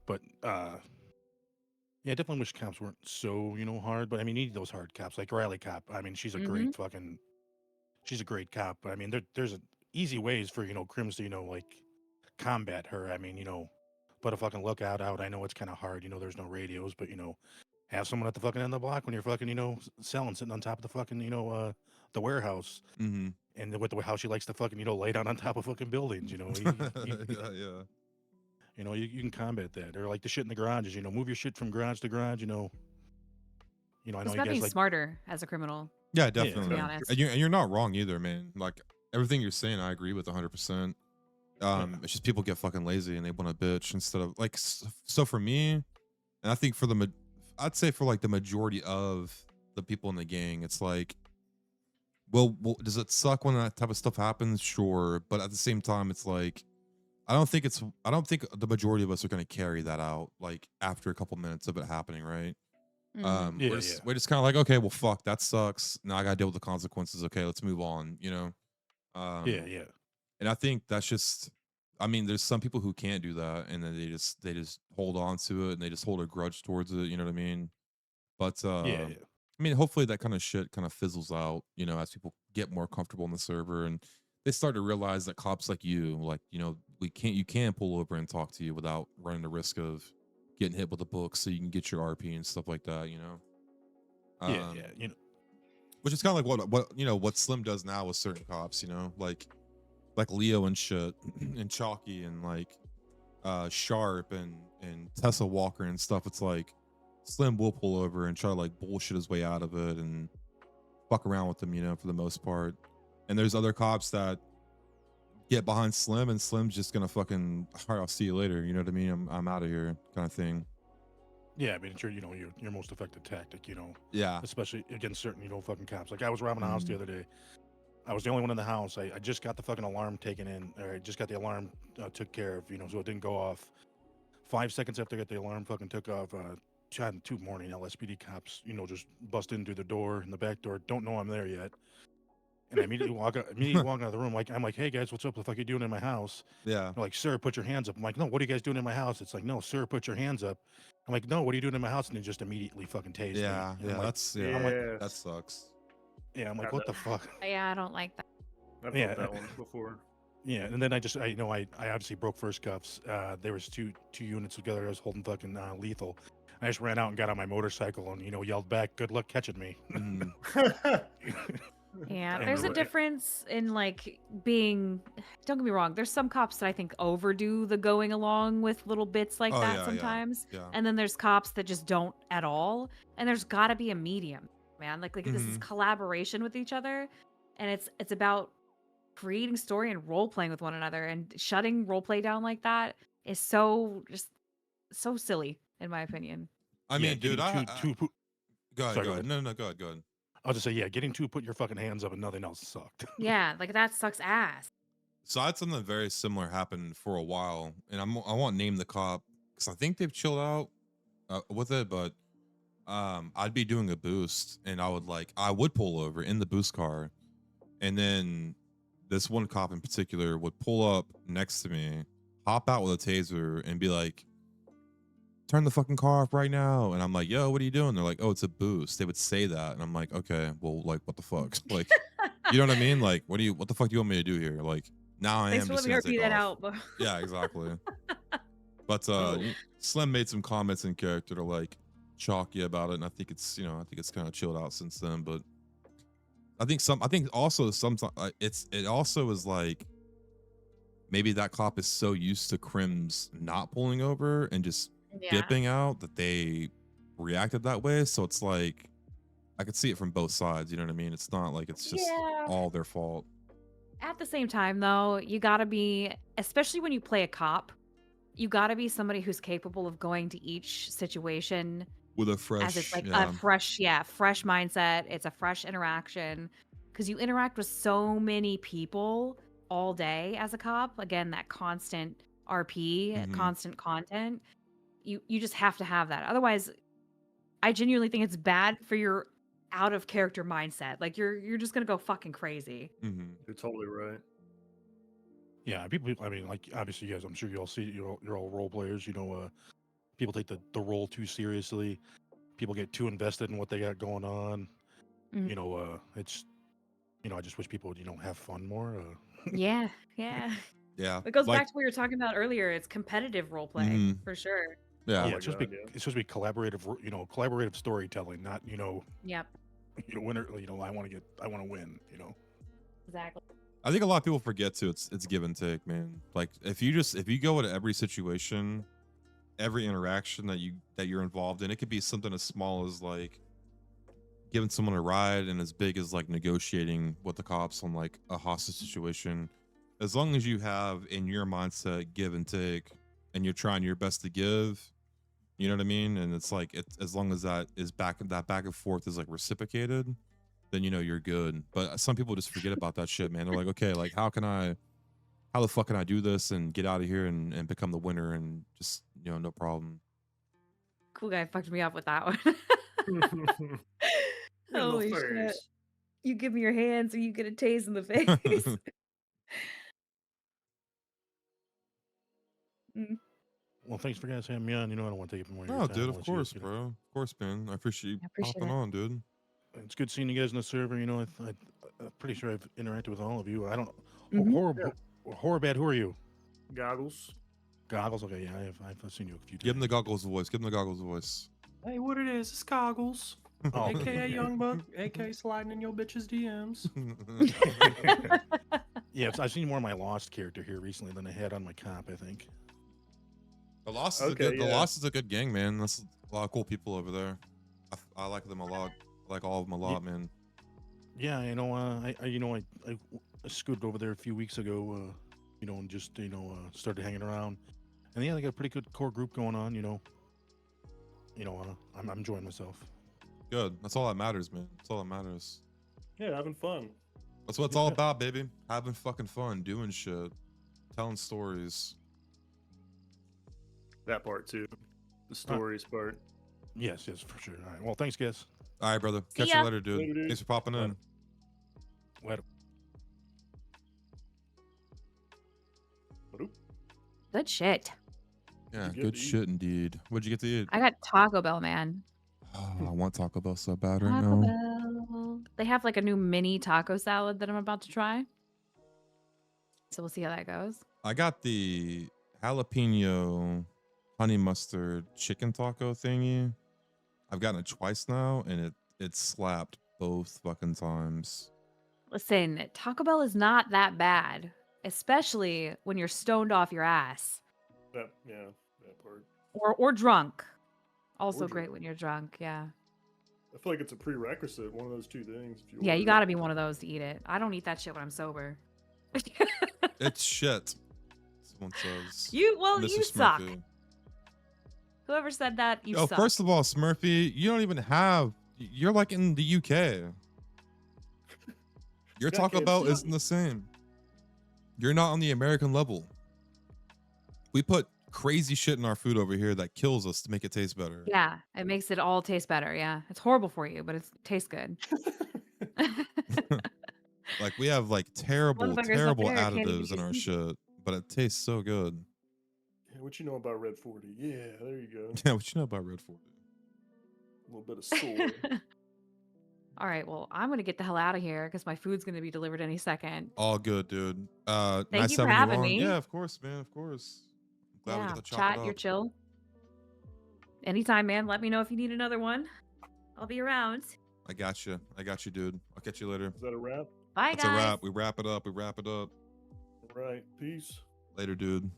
But yeah, I definitely wish cops weren't so, hard. But I mean, you need those hard cops like Riley Cop. I mean, she's a great fucking, she's a great cop. But I mean, there's easy ways for crims to like combat her. I mean, put a fucking lookout out. I know it's kind of hard. There's no radios, but have someone at the fucking end of the block when you're fucking selling, sitting on top of the fucking the warehouse.
Mm-hmm.
And with how she likes to fucking lay down on top of fucking buildings. You can combat that. Or like the shit in the garages. Move your shit from garage to garage. I know
There's
you
nothing
guys like.
smarter as a criminal.
Yeah,
Yeah,
definitely.
To be honest.
And you're not wrong either, man. Like everything you're saying, I agree with 100%. It's just people get fucking lazy and they want to bitch instead of like. So for me, and I think for I'd say for like the majority of the people in the gang, it's like, well, does it suck when that type of stuff happens? Sure, but at the same time, it's like, I don't think the majority of us are going to carry that out like after a couple minutes of it happening, right?
Mhm.
We're just kind of like, okay, well, fuck, that sucks. Now I got to deal with the consequences. Okay, let's move on.
Yeah.
And I think that's just, I mean, there's some people who can't do that, and then they just hold on to it and they just hold a grudge towards it. You know what I mean? But
Yeah.
I mean, hopefully that kind of shit kind of fizzles out, as people get more comfortable in the server and they start to realize that cops like you, you can pull over and talk to you without running the risk of getting hit with a book, so you can get your RP and stuff like that.
Yeah.
Which is kind of like what Slim does now with certain cops, like Leo and shit, and Chalky and like Sharp and Tessa Walker and stuff. It's like Slim will pull over and try to like bullshit his way out of it and fuck around with them, for the most part. And there's other cops that get behind Slim, and Slim's just gonna fucking, all right, I'll see you later. You know what I mean? I'm out of here, kind of thing.
Yeah, I mean, it's your most effective tactic,
Yeah.
especially against certain, fucking cops. Like I was robbing a house the other day. I was the only one in the house. I just got the fucking alarm taken in, or I just got the alarm took care of, so it didn't go off. 5 seconds after I got the alarm fucking took off, two morning LSPD cops, just bust in through the door in the back door, don't know I'm there yet. And I immediately walk out of the room. Like, I'm like, hey guys, what's up? What the fuck are you doing in my house?
Yeah.
They're like, sir, put your hands up. I'm like, no, what are you guys doing in my house? It's like, no, sir, put your hands up. I'm like, no, what are you doing in my house? And they just immediately fucking tased
Yeah.
me. And
Yeah.
I'm like,
That's yeah.
I'm like,
Yes.
That sucks.
yeah, I'm like,
Had
what the
that.
fuck?
Yeah, I don't like that.
I've
Yeah.
felt that one before.
Yeah, and then I obviously broke first cuffs. There was two units together. I was holding fucking lethal. I just ran out and got on my motorcycle and yelled back, "Good luck catching me."
Mhm.
Yeah,
I
there's
know
a
it.
difference in like being. Don't get me wrong. There's some cops that I think overdo the going along with little bits like
Oh,
that
yeah,
sometimes,
yeah.
and then there's cops that just don't at all. And there's got to be a medium, man. Like this is
Mhm.
collaboration with each other, and it's about creating story and role playing with one another. And shutting role play down like that is so silly, in my opinion.
I
Yeah,
mean, dude,
getting
go ahead,
Sorry,
go
go
ahead. No, go ahead, go ahead.
I'll just say, yeah, getting two put your fucking hands up and nothing else sucked.
Yeah, like that sucks ass.
So I had something very similar happen for a while, and I won't name the cop because I think they've chilled out with it, but I'd be doing a boost, and I would pull over in the boost car, and then this one cop in particular would pull up next to me, hop out with a taser, and be like, "Turn the fucking car off right now." And I'm like, "Yo, what are you doing?" They're like, "Oh, it's a boost." They would say that, and I'm like, "Okay, well, like, what the fuck?" Like, you know what I mean? Like, what the fuck do you want me to do here? Like, now I
Thanks
am
for
just
letting me
gonna
repeat
take
that
off.
out. But
Yeah, exactly. But
Oh.
Slim made some comments in character to like chalky about it, and I think it's kind of chilled out since then. But I think also sometimes it also is like maybe that cop is so used to Crims not pulling over and just
yeah.
dipping out that they reacted that way. So it's like I could see it from both sides. You know what I mean? It's not like it's just
Yeah.
all their fault.
At the same time, though, you gotta be, especially when you play a cop, you gotta be somebody who's capable of going to each situation
With a
as it's
fresh,
like
yeah.
a fresh mindset. It's a fresh interaction because you interact with so many people all day as a cop. Again, that constant RP,
Mhm.
constant content. You just have to have that. Otherwise, I genuinely think it's bad for your out of character mindset. Like you're just gonna go fucking crazy.
Mm-hmm.
You're totally right.
Yeah, people. I mean, like obviously, you guys. I'm sure you all see. You're all role players. People take the role too seriously. People get too invested in what they got going on.
Mhm.
It's. I just wish people would have fun more.
Yeah, yeah.
Yeah.
It goes
Like,
back to what we were talking about earlier. It's competitive role play
Mhm.
for sure.
yeah.
Oh
Yeah,
my
it's supposed to
God,
be
yeah.
it's supposed to be collaborative. Collaborative storytelling, not
Yep,
winner. I want to win.
exactly.
I think a lot of people forget to it's give and take, man. Like if you go into every situation, every interaction that you're involved in, it could be something as small as like giving someone a ride and as big as like negotiating with the cops on like a hostage situation. As long as you have in your mindset give and take and you're trying your best to give, you know what I mean? And it's like as long as that back and forth is like reciprocated, then you're good. But some people just forget about that shit, man. They're like, okay, like how the fuck can I do this and get out of here and become the winner and just no problem.
Cool guy fucked me up with that one.
In the
Holy shit.
face.
You give me your hands or you get a tase in the face. Mm.
Well, thanks for guys having me on. I don't want to take up more of your
No,
time.
dude, of
unless you-
course, bro. Of course, man. I appreciate you
I appreciate
popping
it.
on, dude.
It's good seeing you guys in the server. I'm pretty sure I've interacted with all of you. I don't.
Mhm.
Horribad, who are you?
Goggles.
Goggles. Okay, yeah, I've seen you a few times.
Give him the goggles voice. Give him the goggles voice.
Hey, what it is? It's Goggles,
Oh.
aka Young Buck, aka sliding in your bitches' DMs.
Yeah, I've seen more of my Lost character here recently than I had on my comp. I think.
The Lost
Okay,
The
yeah.
Lost is a good gang, man. That's a lot of cool people over there. I like them a lot. I like all of them a lot, man.
Yeah, I scooted over there a few weeks ago. And just started hanging around, and yeah, they got a pretty good core group going on. I'm enjoying myself.
Good. That's all that matters, man. That's all that matters.
Yeah, having fun.
That's what it's all about, baby. Having fucking fun, doing shit, telling stories.
That part too. The stories part.
Yes, for sure. All right. Well, thanks, guys.
All right, brother.
See
Catch
ya.
you later, dude.
Later, dude.
Thanks for popping in.
Later.
Good shit.
Yeah,
get
good
to eat?
shit indeed. What'd you get to eat?
I got Taco Bell, man.
Oh, I want Taco Bell so bad right
Taco
now.
Bell. They have like a new mini taco salad that I'm about to try. So we'll see how that goes.
I got the jalapeno honey mustard chicken taco thingy. I've gotten it twice now, and it slapped both fucking times.
Listen, Taco Bell is not that bad, especially when you're stoned off your ass
That part.
or drunk. Also
Or
great
drunk.
when you're drunk. Yeah.
I feel like it's a prerequisite, one of those two things. If you
Yeah, you
order
got
it.
to be one of those to eat it. I don't eat that shit when I'm sober.
It's shit. Someone says.
You
Mr.
you suck.
Smurfy.
Whoever said that, you
Oh,
suck.
first of all, Smurfy, you don't even have. You're like in the UK. Your
Yeah,
Taco
KFC.
Bell isn't the same. You're not on the American level. We put crazy shit in our food over here that kills us to make it taste better.
Yeah, it makes it all taste better. Yeah, it's horrible for you, but it tastes good.
Like we have like terrible,
Motherfuckers up
terrible
there can't even
additives in
do
our
seafood.
shit, but it tastes so good.
Yeah, what you know about Red 40? Yeah, there you go.
Yeah, what you know about Red 40?
A little bit of soy.
All right, well, I'm gonna get the hell out of here because my food's gonna be delivered any second.
All good, dude.
Thank
Nice
you for
having
having
on.
me.
Yeah, of course, man. Of course. I'm glad we
Yeah,
got to chop
chat,
it
you're
up.
chill. Anytime, man. Let me know if you need another one. I'll be around.
I got you. I got you, dude. I'll catch you later.
Is that a wrap?
Bye,
That's
guys.
a wrap. We wrap it up. We wrap it up.
All right. Peace.
Later, dude.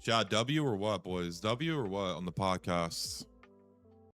Chat W or what, boys? W or what on the podcast?